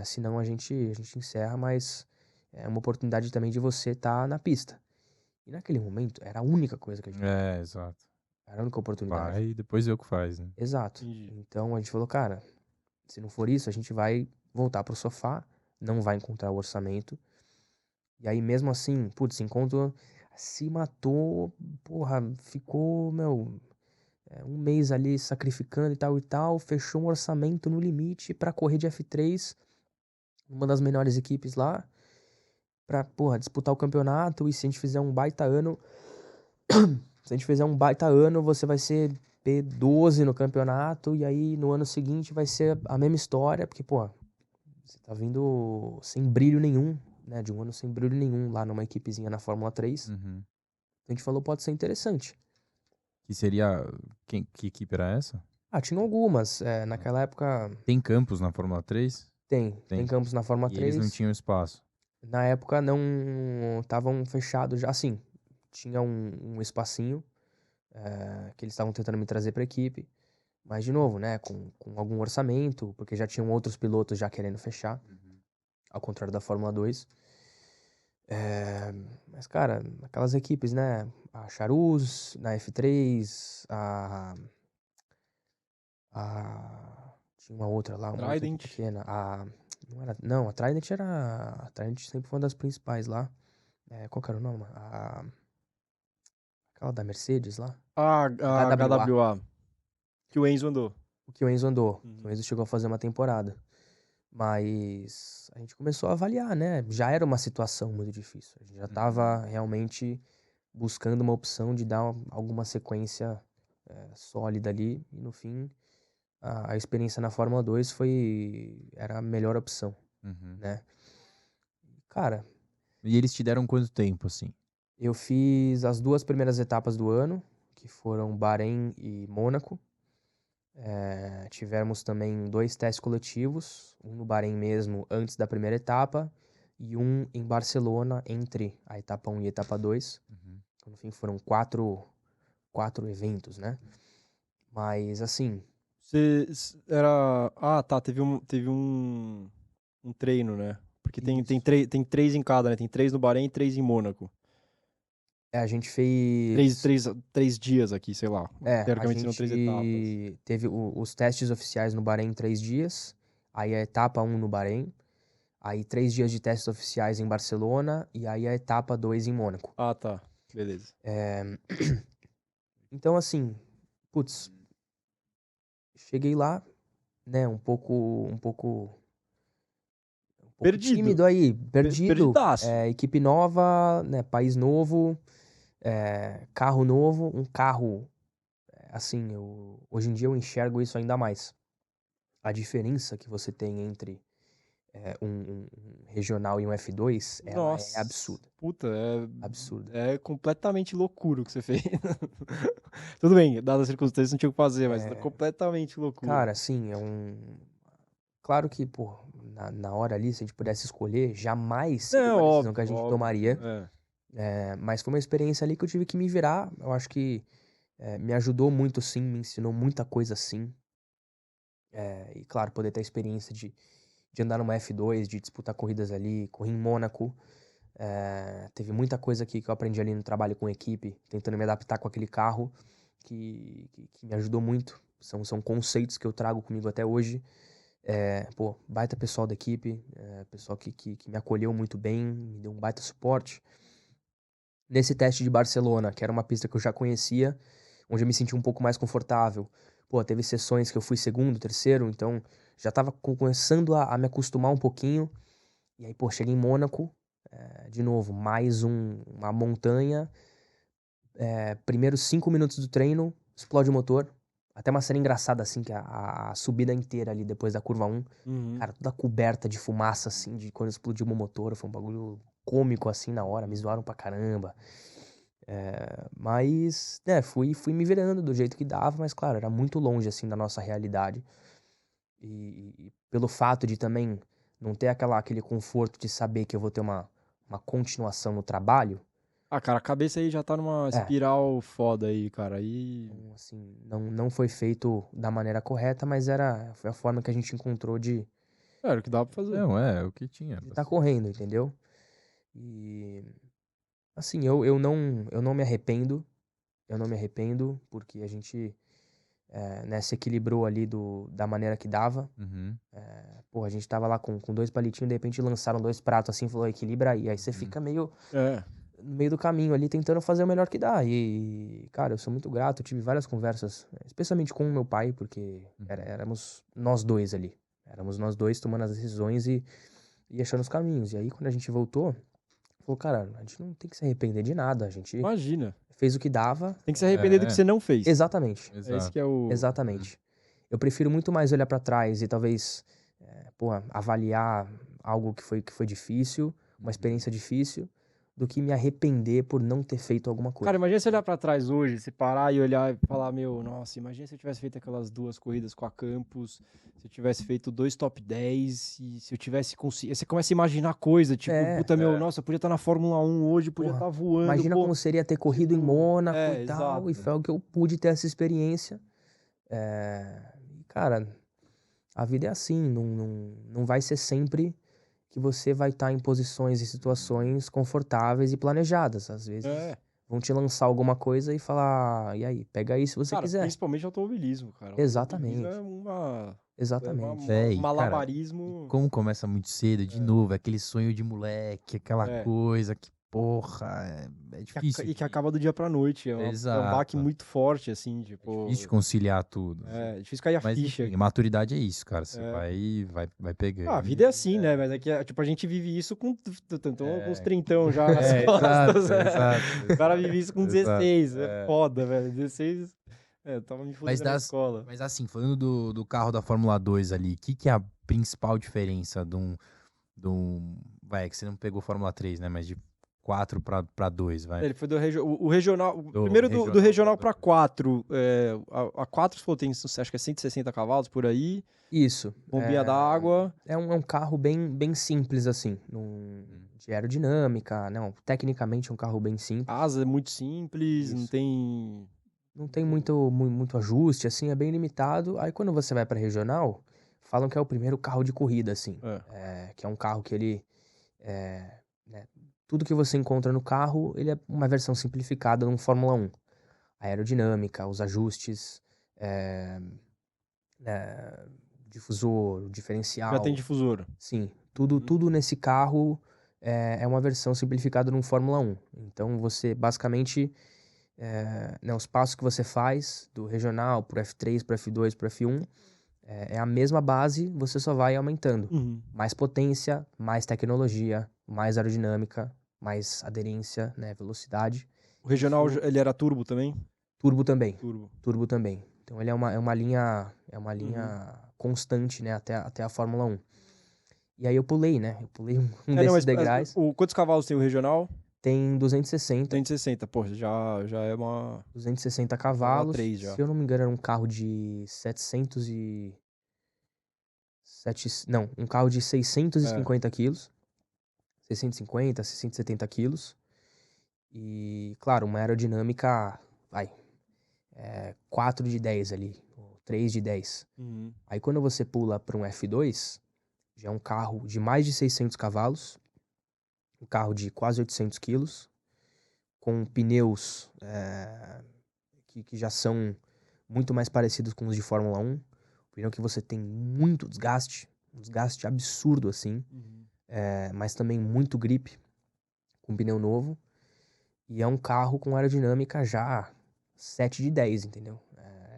Senão a gente encerra, mas é uma oportunidade também de você estar na pista. E naquele momento era a única coisa que a gente tinha. Exato. Era a única oportunidade. Vai e depois vê o que faz, né? Exato. Entendi. Então a gente falou, cara, se não for isso, a gente vai voltar pro sofá, não vai encontrar o orçamento. E aí mesmo assim, putz, enquanto se matou, porra, ficou, meu, um mês ali sacrificando e tal, fechou um orçamento no limite pra correr de F3, uma das melhores equipes lá, pra, porra, disputar o campeonato. E se a gente fizer um baita ano, você vai ser P12 no campeonato, e aí no ano seguinte vai ser a mesma história, porque, pô, você tá vindo sem brilho nenhum, né, de um ano sem brilho nenhum lá numa equipezinha na Fórmula 3. Uhum. A gente falou, pode ser interessante. Que seria. Que equipe era essa? Tinha algumas, naquela época Tem campus na Fórmula 3? tem campos na Fórmula E eles não 3. tinham espaço. Na época não estavam fechados já, assim, tinha um espacinho que eles estavam tentando me trazer pra equipe, mas de novo, né, com algum orçamento, porque já tinham outros pilotos já querendo fechar, ao contrário da Fórmula 2. Mas, cara, aquelas equipes, né, a Charus na F3, tinha uma outra lá, uma outra equipe Trident. pequena, não, a Trident a Trident sempre foi uma das principais lá. Qual que era o nome? Aquela da Mercedes lá? A HWA. HWA. Que o Enzo andou. O que o Enzo andou. Uhum. O Enzo chegou a fazer uma temporada. Mas a gente começou a avaliar, né? Já era uma situação muito difícil. A gente já tava realmente buscando uma opção de dar alguma sequência sólida ali. E no fim, a experiência na Fórmula 2 era a melhor opção, Uhum. né? Cara, E eles te deram quanto tempo, assim? eu fiz as 2 primeiras etapas do ano, que foram Bahrein e Mônaco. Tivemos também 2 testes coletivos, um no Bahrein mesmo, antes da primeira etapa, e um em Barcelona, entre a etapa 1 e a etapa 2. Uhum. Então, no fim, foram 4 eventos, né? Mas, assim, Você era. Ah, tá. Teve um treino, né? Porque tem Isso. 3 em cada, né? Tem 3 no Bahrein e 3 em Mônaco. a gente fez... 3 dias aqui, sei lá. a Teoricamente seriam 3 etapas. gente teve os testes oficiais no Bahrein em 3 dias, aí a etapa 1 no Bahrein, aí 3 dias de testes oficiais em Barcelona, e aí a etapa 2 em Mônaco. Ah, tá. Beleza. Então, assim, putz, cheguei lá, né, um pouco Perdido. tímido aí, perdido, Perdidaço. equipe nova, né, país novo, carro novo, um carro, assim, hoje em dia eu enxergo isso ainda mais. A diferença que você tem entre um regional e um F2, ela Nossa. é absurda. Puta, Absurda. é completamente loucura o que você fez. Tudo bem, dadas as circunstâncias não tinha o que fazer, mas é completamente loucura. Cara, assim, claro que, pô, na hora ali, se a gente pudesse escolher, jamais seria uma decisão que a gente tomaria. Mas foi uma experiência ali que eu tive que me virar. Eu acho que me ajudou muito, sim, me ensinou muita coisa, sim. E, claro, poder ter a experiência de andar numa F2, de disputar corridas ali, correr em Mônaco. Teve muita coisa aqui que eu aprendi ali no trabalho com equipe, tentando me adaptar com aquele carro, que me ajudou muito. São conceitos que eu trago comigo até hoje. Pô, baita pessoal da equipe, pessoal que me acolheu muito bem, me deu um baita suporte. Nesse teste de Barcelona, que era uma pista que eu já conhecia, onde eu me senti um pouco mais confortável. Pô, teve sessões que eu fui segundo, terceiro, então já tava começando a me acostumar um pouquinho. E aí, pô, cheguei em Mônaco, de novo, mais uma montanha. Primeiros 5 minutos do treino, explode o motor. Até uma cena engraçada, assim, que a subida inteira ali depois da curva 1, Uhum. cara, toda coberta de fumaça, assim, de quando explodiu o motor. Foi um bagulho cômico, assim, na hora. Me zoaram pra caramba. Mas, fui me virando do jeito que dava, mas, claro, era muito longe, assim, da nossa realidade. E pelo fato de também não ter aquele conforto de saber que eu vou ter uma continuação no trabalho, Ah, cara, a cabeça aí já tá numa é, espiral foda aí, cara. Aí. então, assim, não foi feito da maneira correta, mas foi a forma que a gente encontrou Era o que dava pra fazer. Não, é o que tinha. de tá correndo, entendeu? E, assim, eu não me arrependo, porque a gente, né, se equilibrou ali da maneira que dava. Uhum, Pô, a gente tava lá com 2 palitinhos, de repente lançaram 2 pratos assim, falou, equilibra aí. Aí você uhum. fica meio É. no meio do caminho ali, tentando fazer o melhor que dá. E, cara, eu sou muito grato, eu tive várias conversas, especialmente com o meu pai, porque éramos nós dois ali. Éramos nós dois tomando as decisões e achando os caminhos. E aí, quando a gente voltou, falou, cara, a gente não tem que se arrepender de nada. A gente Imagina. fez o que dava. Tem que se arrepender do que É, você não fez. Exatamente. É esse exato. que é o. Exatamente. Eu prefiro muito mais olhar pra trás e talvez, avaliar algo que foi difícil, uma experiência difícil, do que me arrepender por não ter feito alguma Cara, coisa. imagina você olhar pra trás hoje, você parar e olhar e falar, meu, nossa, imagina se eu tivesse feito aquelas 2 corridas com a Campus, se eu tivesse feito 2 top 10, e se eu tivesse conseguido. Você começa a imaginar coisa, tipo, É, puta, meu, nossa, eu podia estar na Fórmula 1 hoje, podia porra, estar voando, imagina pô. como seria ter corrido em Tipo, Mônaco e tal, e exato. foi o que eu pude ter essa experiência. E, cara, a vida é assim, não vai ser sempre que você vai estar em posições e situações confortáveis e planejadas. Às vezes É. vão te lançar alguma coisa e falar, e aí, pega aí se você Cara, quiser. principalmente automobilismo, cara. Automobilismo Exatamente, é exatamente. um E, cara, e malabarismo. como começa muito cedo, de novo, aquele sonho de moleque, aquela É. coisa que, porra, é difícil E que de... acaba do dia pra noite. É um baque Exato. muito forte, assim, É difícil de tipo. conciliar tudo. É difícil cair a Mas, ficha. enfim, maturidade é isso, cara. Você É. vai Ah, a pegando. vida é assim, né? Mas é que, tipo, a gente vive isso com uns É, trintão já nas exato, costas. exato, O cara exato, vive isso com exato. 16. É É. foda, velho. 16. Eu tava me Mas, fudendo na escola. mas assim, falando do carro da Fórmula 2 ali, o que é a principal diferença vai, que você não pegou Fórmula 3, né? Mas de 4 pra 2, vai. Ele foi o regional. Do Primeiro do regional pra regional pra 2. 4. A 4 falou, tem, acho que é 160 cavalos por aí. Isso. Bombinha d'água. É um carro bem simples, assim, de aerodinâmica, não, tecnicamente é um carro bem simples. Asa é muito simples, não Isso. tem. Não tem muito ajuste, assim, é bem limitado. Aí quando você vai para regional, falam que é o primeiro carro de corrida, assim. É. Que é um carro que ele. Né, tudo que você encontra no carro, ele é uma versão simplificada no Fórmula 1. A aerodinâmica, os ajustes, é, né, difusor, o Já tem diferencial. difusor. Sim, tudo nesse carro é uma versão simplificada no Fórmula 1. Então você basicamente, né, os passos que você faz do regional pro F3, pro F2, pro F1, é a mesma base, você só vai aumentando. Uhum. Mais potência, mais tecnologia, mais aerodinâmica, mais aderência, né, velocidade. O regional, Isso, ele era turbo também? turbo também. Turbo. Turbo também. Então ele é uma linha, Uhum. constante, né, até a Fórmula 1. E aí eu pulei, né? Eu pulei um Não, desses mas degraus. quantos cavalos tem o regional? Tem 260, 160, pô, já é uma 260 Fórmula cavalos. 3 já. Se eu não me engano, era um carro de não, um carro de 650 quilos. 650, 670 quilos. E, claro, uma aerodinâmica, 4 de 10 ali, ou 3 de 10. Uhum. Aí quando você pula para um F2, já é um carro de mais de 600 cavalos, um carro de quase 800 quilos, com pneus que já são muito mais parecidos com os de Fórmula 1. Pneu que você tem muito desgaste, um desgaste absurdo, assim, mas também muito grip, com pneu novo. E é um carro com aerodinâmica já 7 de 10, entendeu?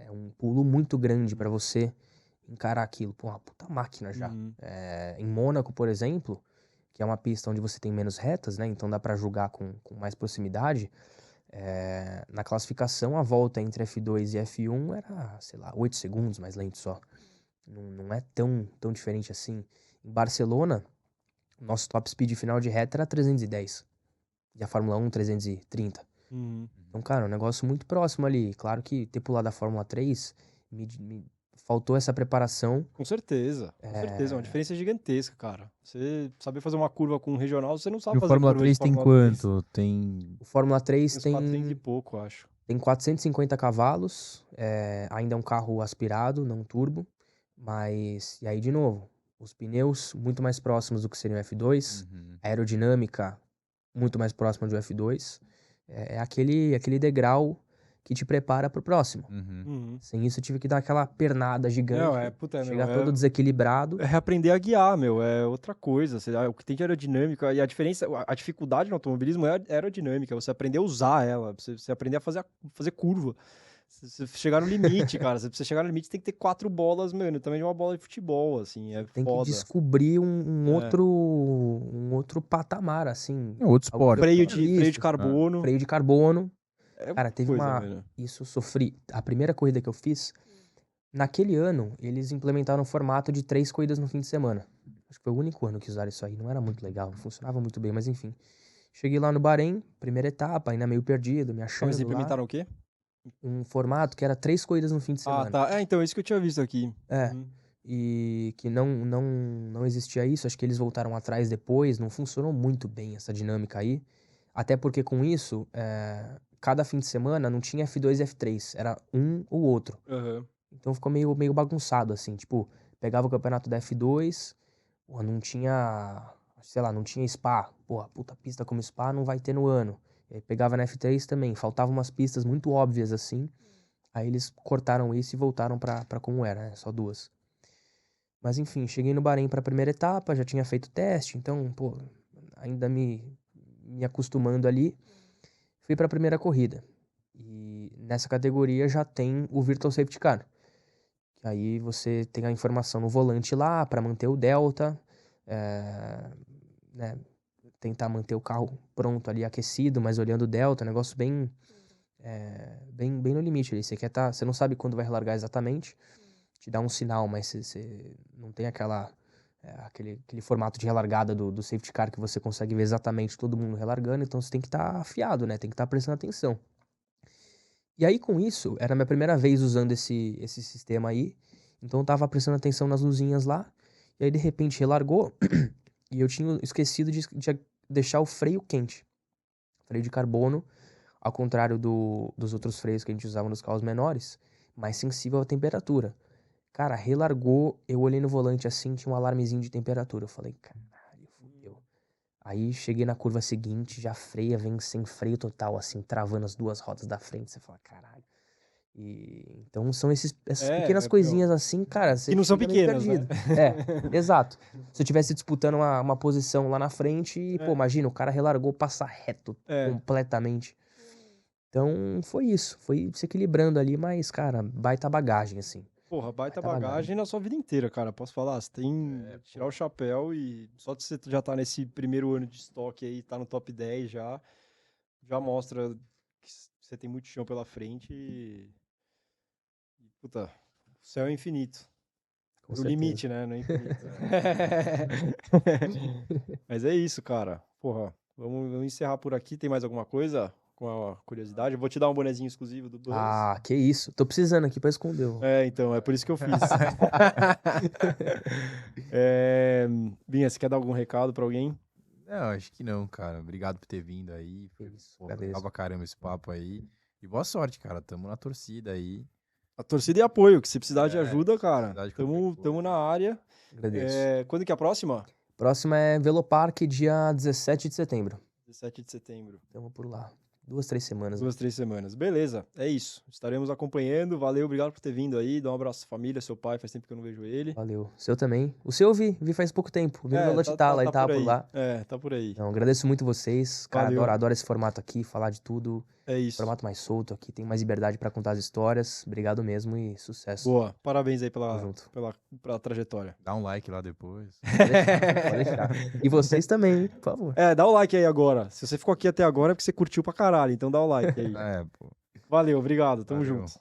É um pulo muito grande pra você encarar aquilo. Pô, uma puta máquina já. Em Mônaco, por exemplo, que é uma pista onde você tem menos retas, né? Então dá pra julgar com mais proximidade. Na classificação, a volta entre F2 e F1 era, sei lá, 8 segundos mais lento só. Não é tão diferente assim. Em Barcelona, nosso top speed final de reta era 310. E a Fórmula 1, 330. Então, cara, um negócio muito próximo ali. Claro que ter pulado a Fórmula 3 me faltou essa preparação. Com certeza, com certeza. É uma diferença gigantesca, cara. Você saber fazer uma curva com um regional, você não E sabe o fazer Fórmula curva 3 de tem Fórmula 3. quanto? Tem... O Fórmula 3 Tem uns 400 e tem, pouco, acho. tem 450 cavalos. Ainda é um carro aspirado, não turbo. Mas, e aí de novo, os pneus muito mais próximos do que seriam o F2. A aerodinâmica muito mais próxima do F2. É aquele degrau que te prepara pro próximo. Sem isso, eu tive que dar aquela pernada gigante. Não, puta, chegar todo desequilibrado. É reaprender a guiar, meu. É outra coisa. O que tem de aerodinâmica e a diferença, a dificuldade no automobilismo é a aerodinâmica. Você aprender a usar ela, você aprender a fazer curva. Você chegar no limite, cara. Você precisa chegar no limite, tem que ter 4 bolas, mano. Também de uma bola de futebol, assim. É Tem foda. que descobrir um outro patamar, assim. É outro esporte. Freio de carbono. Freio de carbono. É Cara, teve coisa, velho. Isso eu sofri. A primeira corrida que eu fiz, naquele ano, eles implementaram o formato de 3 corridas no fim de semana. Acho que foi o único ano que usaram isso aí. Não era muito legal, não funcionava muito bem, mas enfim. Cheguei lá no Bahrein, primeira etapa, ainda meio perdido, me achando Eles lá. implementaram o quê? Um formato que era 3 corridas no fim de semana. Ah, tá. Então, é isso que eu tinha visto aqui. E que não existia isso. Acho que eles voltaram atrás depois. Não funcionou muito bem essa dinâmica aí. Até porque com isso, cada fim de semana não tinha F2 e F3. Era um ou outro. Então ficou meio bagunçado, assim. Tipo, pegava o campeonato da F2, porra, não tinha, sei lá, não tinha Spa. Porra, puta pista como Spa não vai ter no ano. E aí pegava na F3 também. Faltavam umas pistas muito óbvias, assim. Aí eles cortaram isso e voltaram pra como era, né? Só 2. Mas enfim, cheguei no Bahrein pra primeira etapa, já tinha feito teste, então, pô, ainda me acostumando ali. Fui pra primeira corrida. E nessa categoria já tem o Virtual Safety Car. Aí você tem a informação no volante lá pra manter o delta, né? Tentar manter o carro pronto ali, aquecido, mas olhando o delta, negócio bem no limite ali. Você não sabe quando vai relargar exatamente, te dá um sinal, mas você não tem aquele formato de relargada do safety car que você consegue ver exatamente todo mundo relargando, então você tem que estar afiado, né? Tem que estar prestando atenção. E aí, com isso, era a minha primeira vez usando esse sistema aí, então eu tava prestando atenção nas luzinhas lá, e aí de repente relargou, e eu tinha esquecido de deixar o freio quente. Freio de carbono, ao contrário dos outros freios que a gente usava nos carros menores, mais sensível à temperatura. Cara, relargou, eu olhei no volante assim, tinha um alarmezinho de temperatura. Eu falei, caralho, fudeu. Aí cheguei na curva seguinte, já freia, vem sem freio total, assim, travando as 2 rodas da frente. Você fala, caralho. Então são essas pequenas coisinhas assim, cara, você que não são fica meio pequenas, perdido. né? Exato. Se eu estivesse disputando uma posição lá na frente e, pô, imagina, o cara relargou, passa reto completamente. Então foi isso, foi se equilibrando ali, mas, cara, baita bagagem, assim. Porra, baita bagagem na sua vida inteira, cara. Posso falar? Você tem que tirar o chapéu e só de você já tá nesse primeiro ano de estoque aí, tá no top 10 já mostra que você tem muito chão pela frente e puta, o céu é infinito. Com O certeza. limite, né? Não é infinito. Mas é isso, cara. Porra, vamos encerrar por aqui. Tem mais alguma coisa com a curiosidade? Eu vou te dar um bonezinho exclusivo do Buzz. Ah, que isso. Tô precisando aqui pra esconder. Então, é por isso que eu fiz. Vinha, você quer dar algum recado pra alguém? Não, acho que não, cara. Obrigado por ter vindo aí. Foi legal pra caramba esse papo aí. E boa sorte, cara. Tamo na torcida aí. A torcida e apoio, que se precisar de ajuda, cara. Tamo Tamo na área. Agradeço. Quando que é a próxima? Próxima é Velopark, dia 17 de setembro. 17 de setembro. Tamo por lá. 2, 3 semanas. 2, 3 semanas. Beleza, é isso. Estaremos acompanhando. Valeu, obrigado por ter vindo aí. Dá um abraço à família, seu pai, faz tempo que eu não vejo ele. Valeu. O seu também. O seu eu vi faz pouco tempo. Vi no meu Lotitala, ele tava por lá. Tá por aí. Não, agradeço muito vocês. Cara, Valeu. adoro esse formato aqui, falar de tudo. É isso. Formato mais solto aqui, tem mais liberdade pra contar as histórias. Obrigado mesmo e sucesso. Boa, parabéns aí Tamo junto. pela trajetória. Dá um like lá depois. Pode deixar. E vocês também, hein, por favor. Dá o like aí agora. Se você ficou aqui até agora é porque você curtiu pra caralho, então dá o like aí. Pô. Valeu, obrigado, tamo Valeu. junto.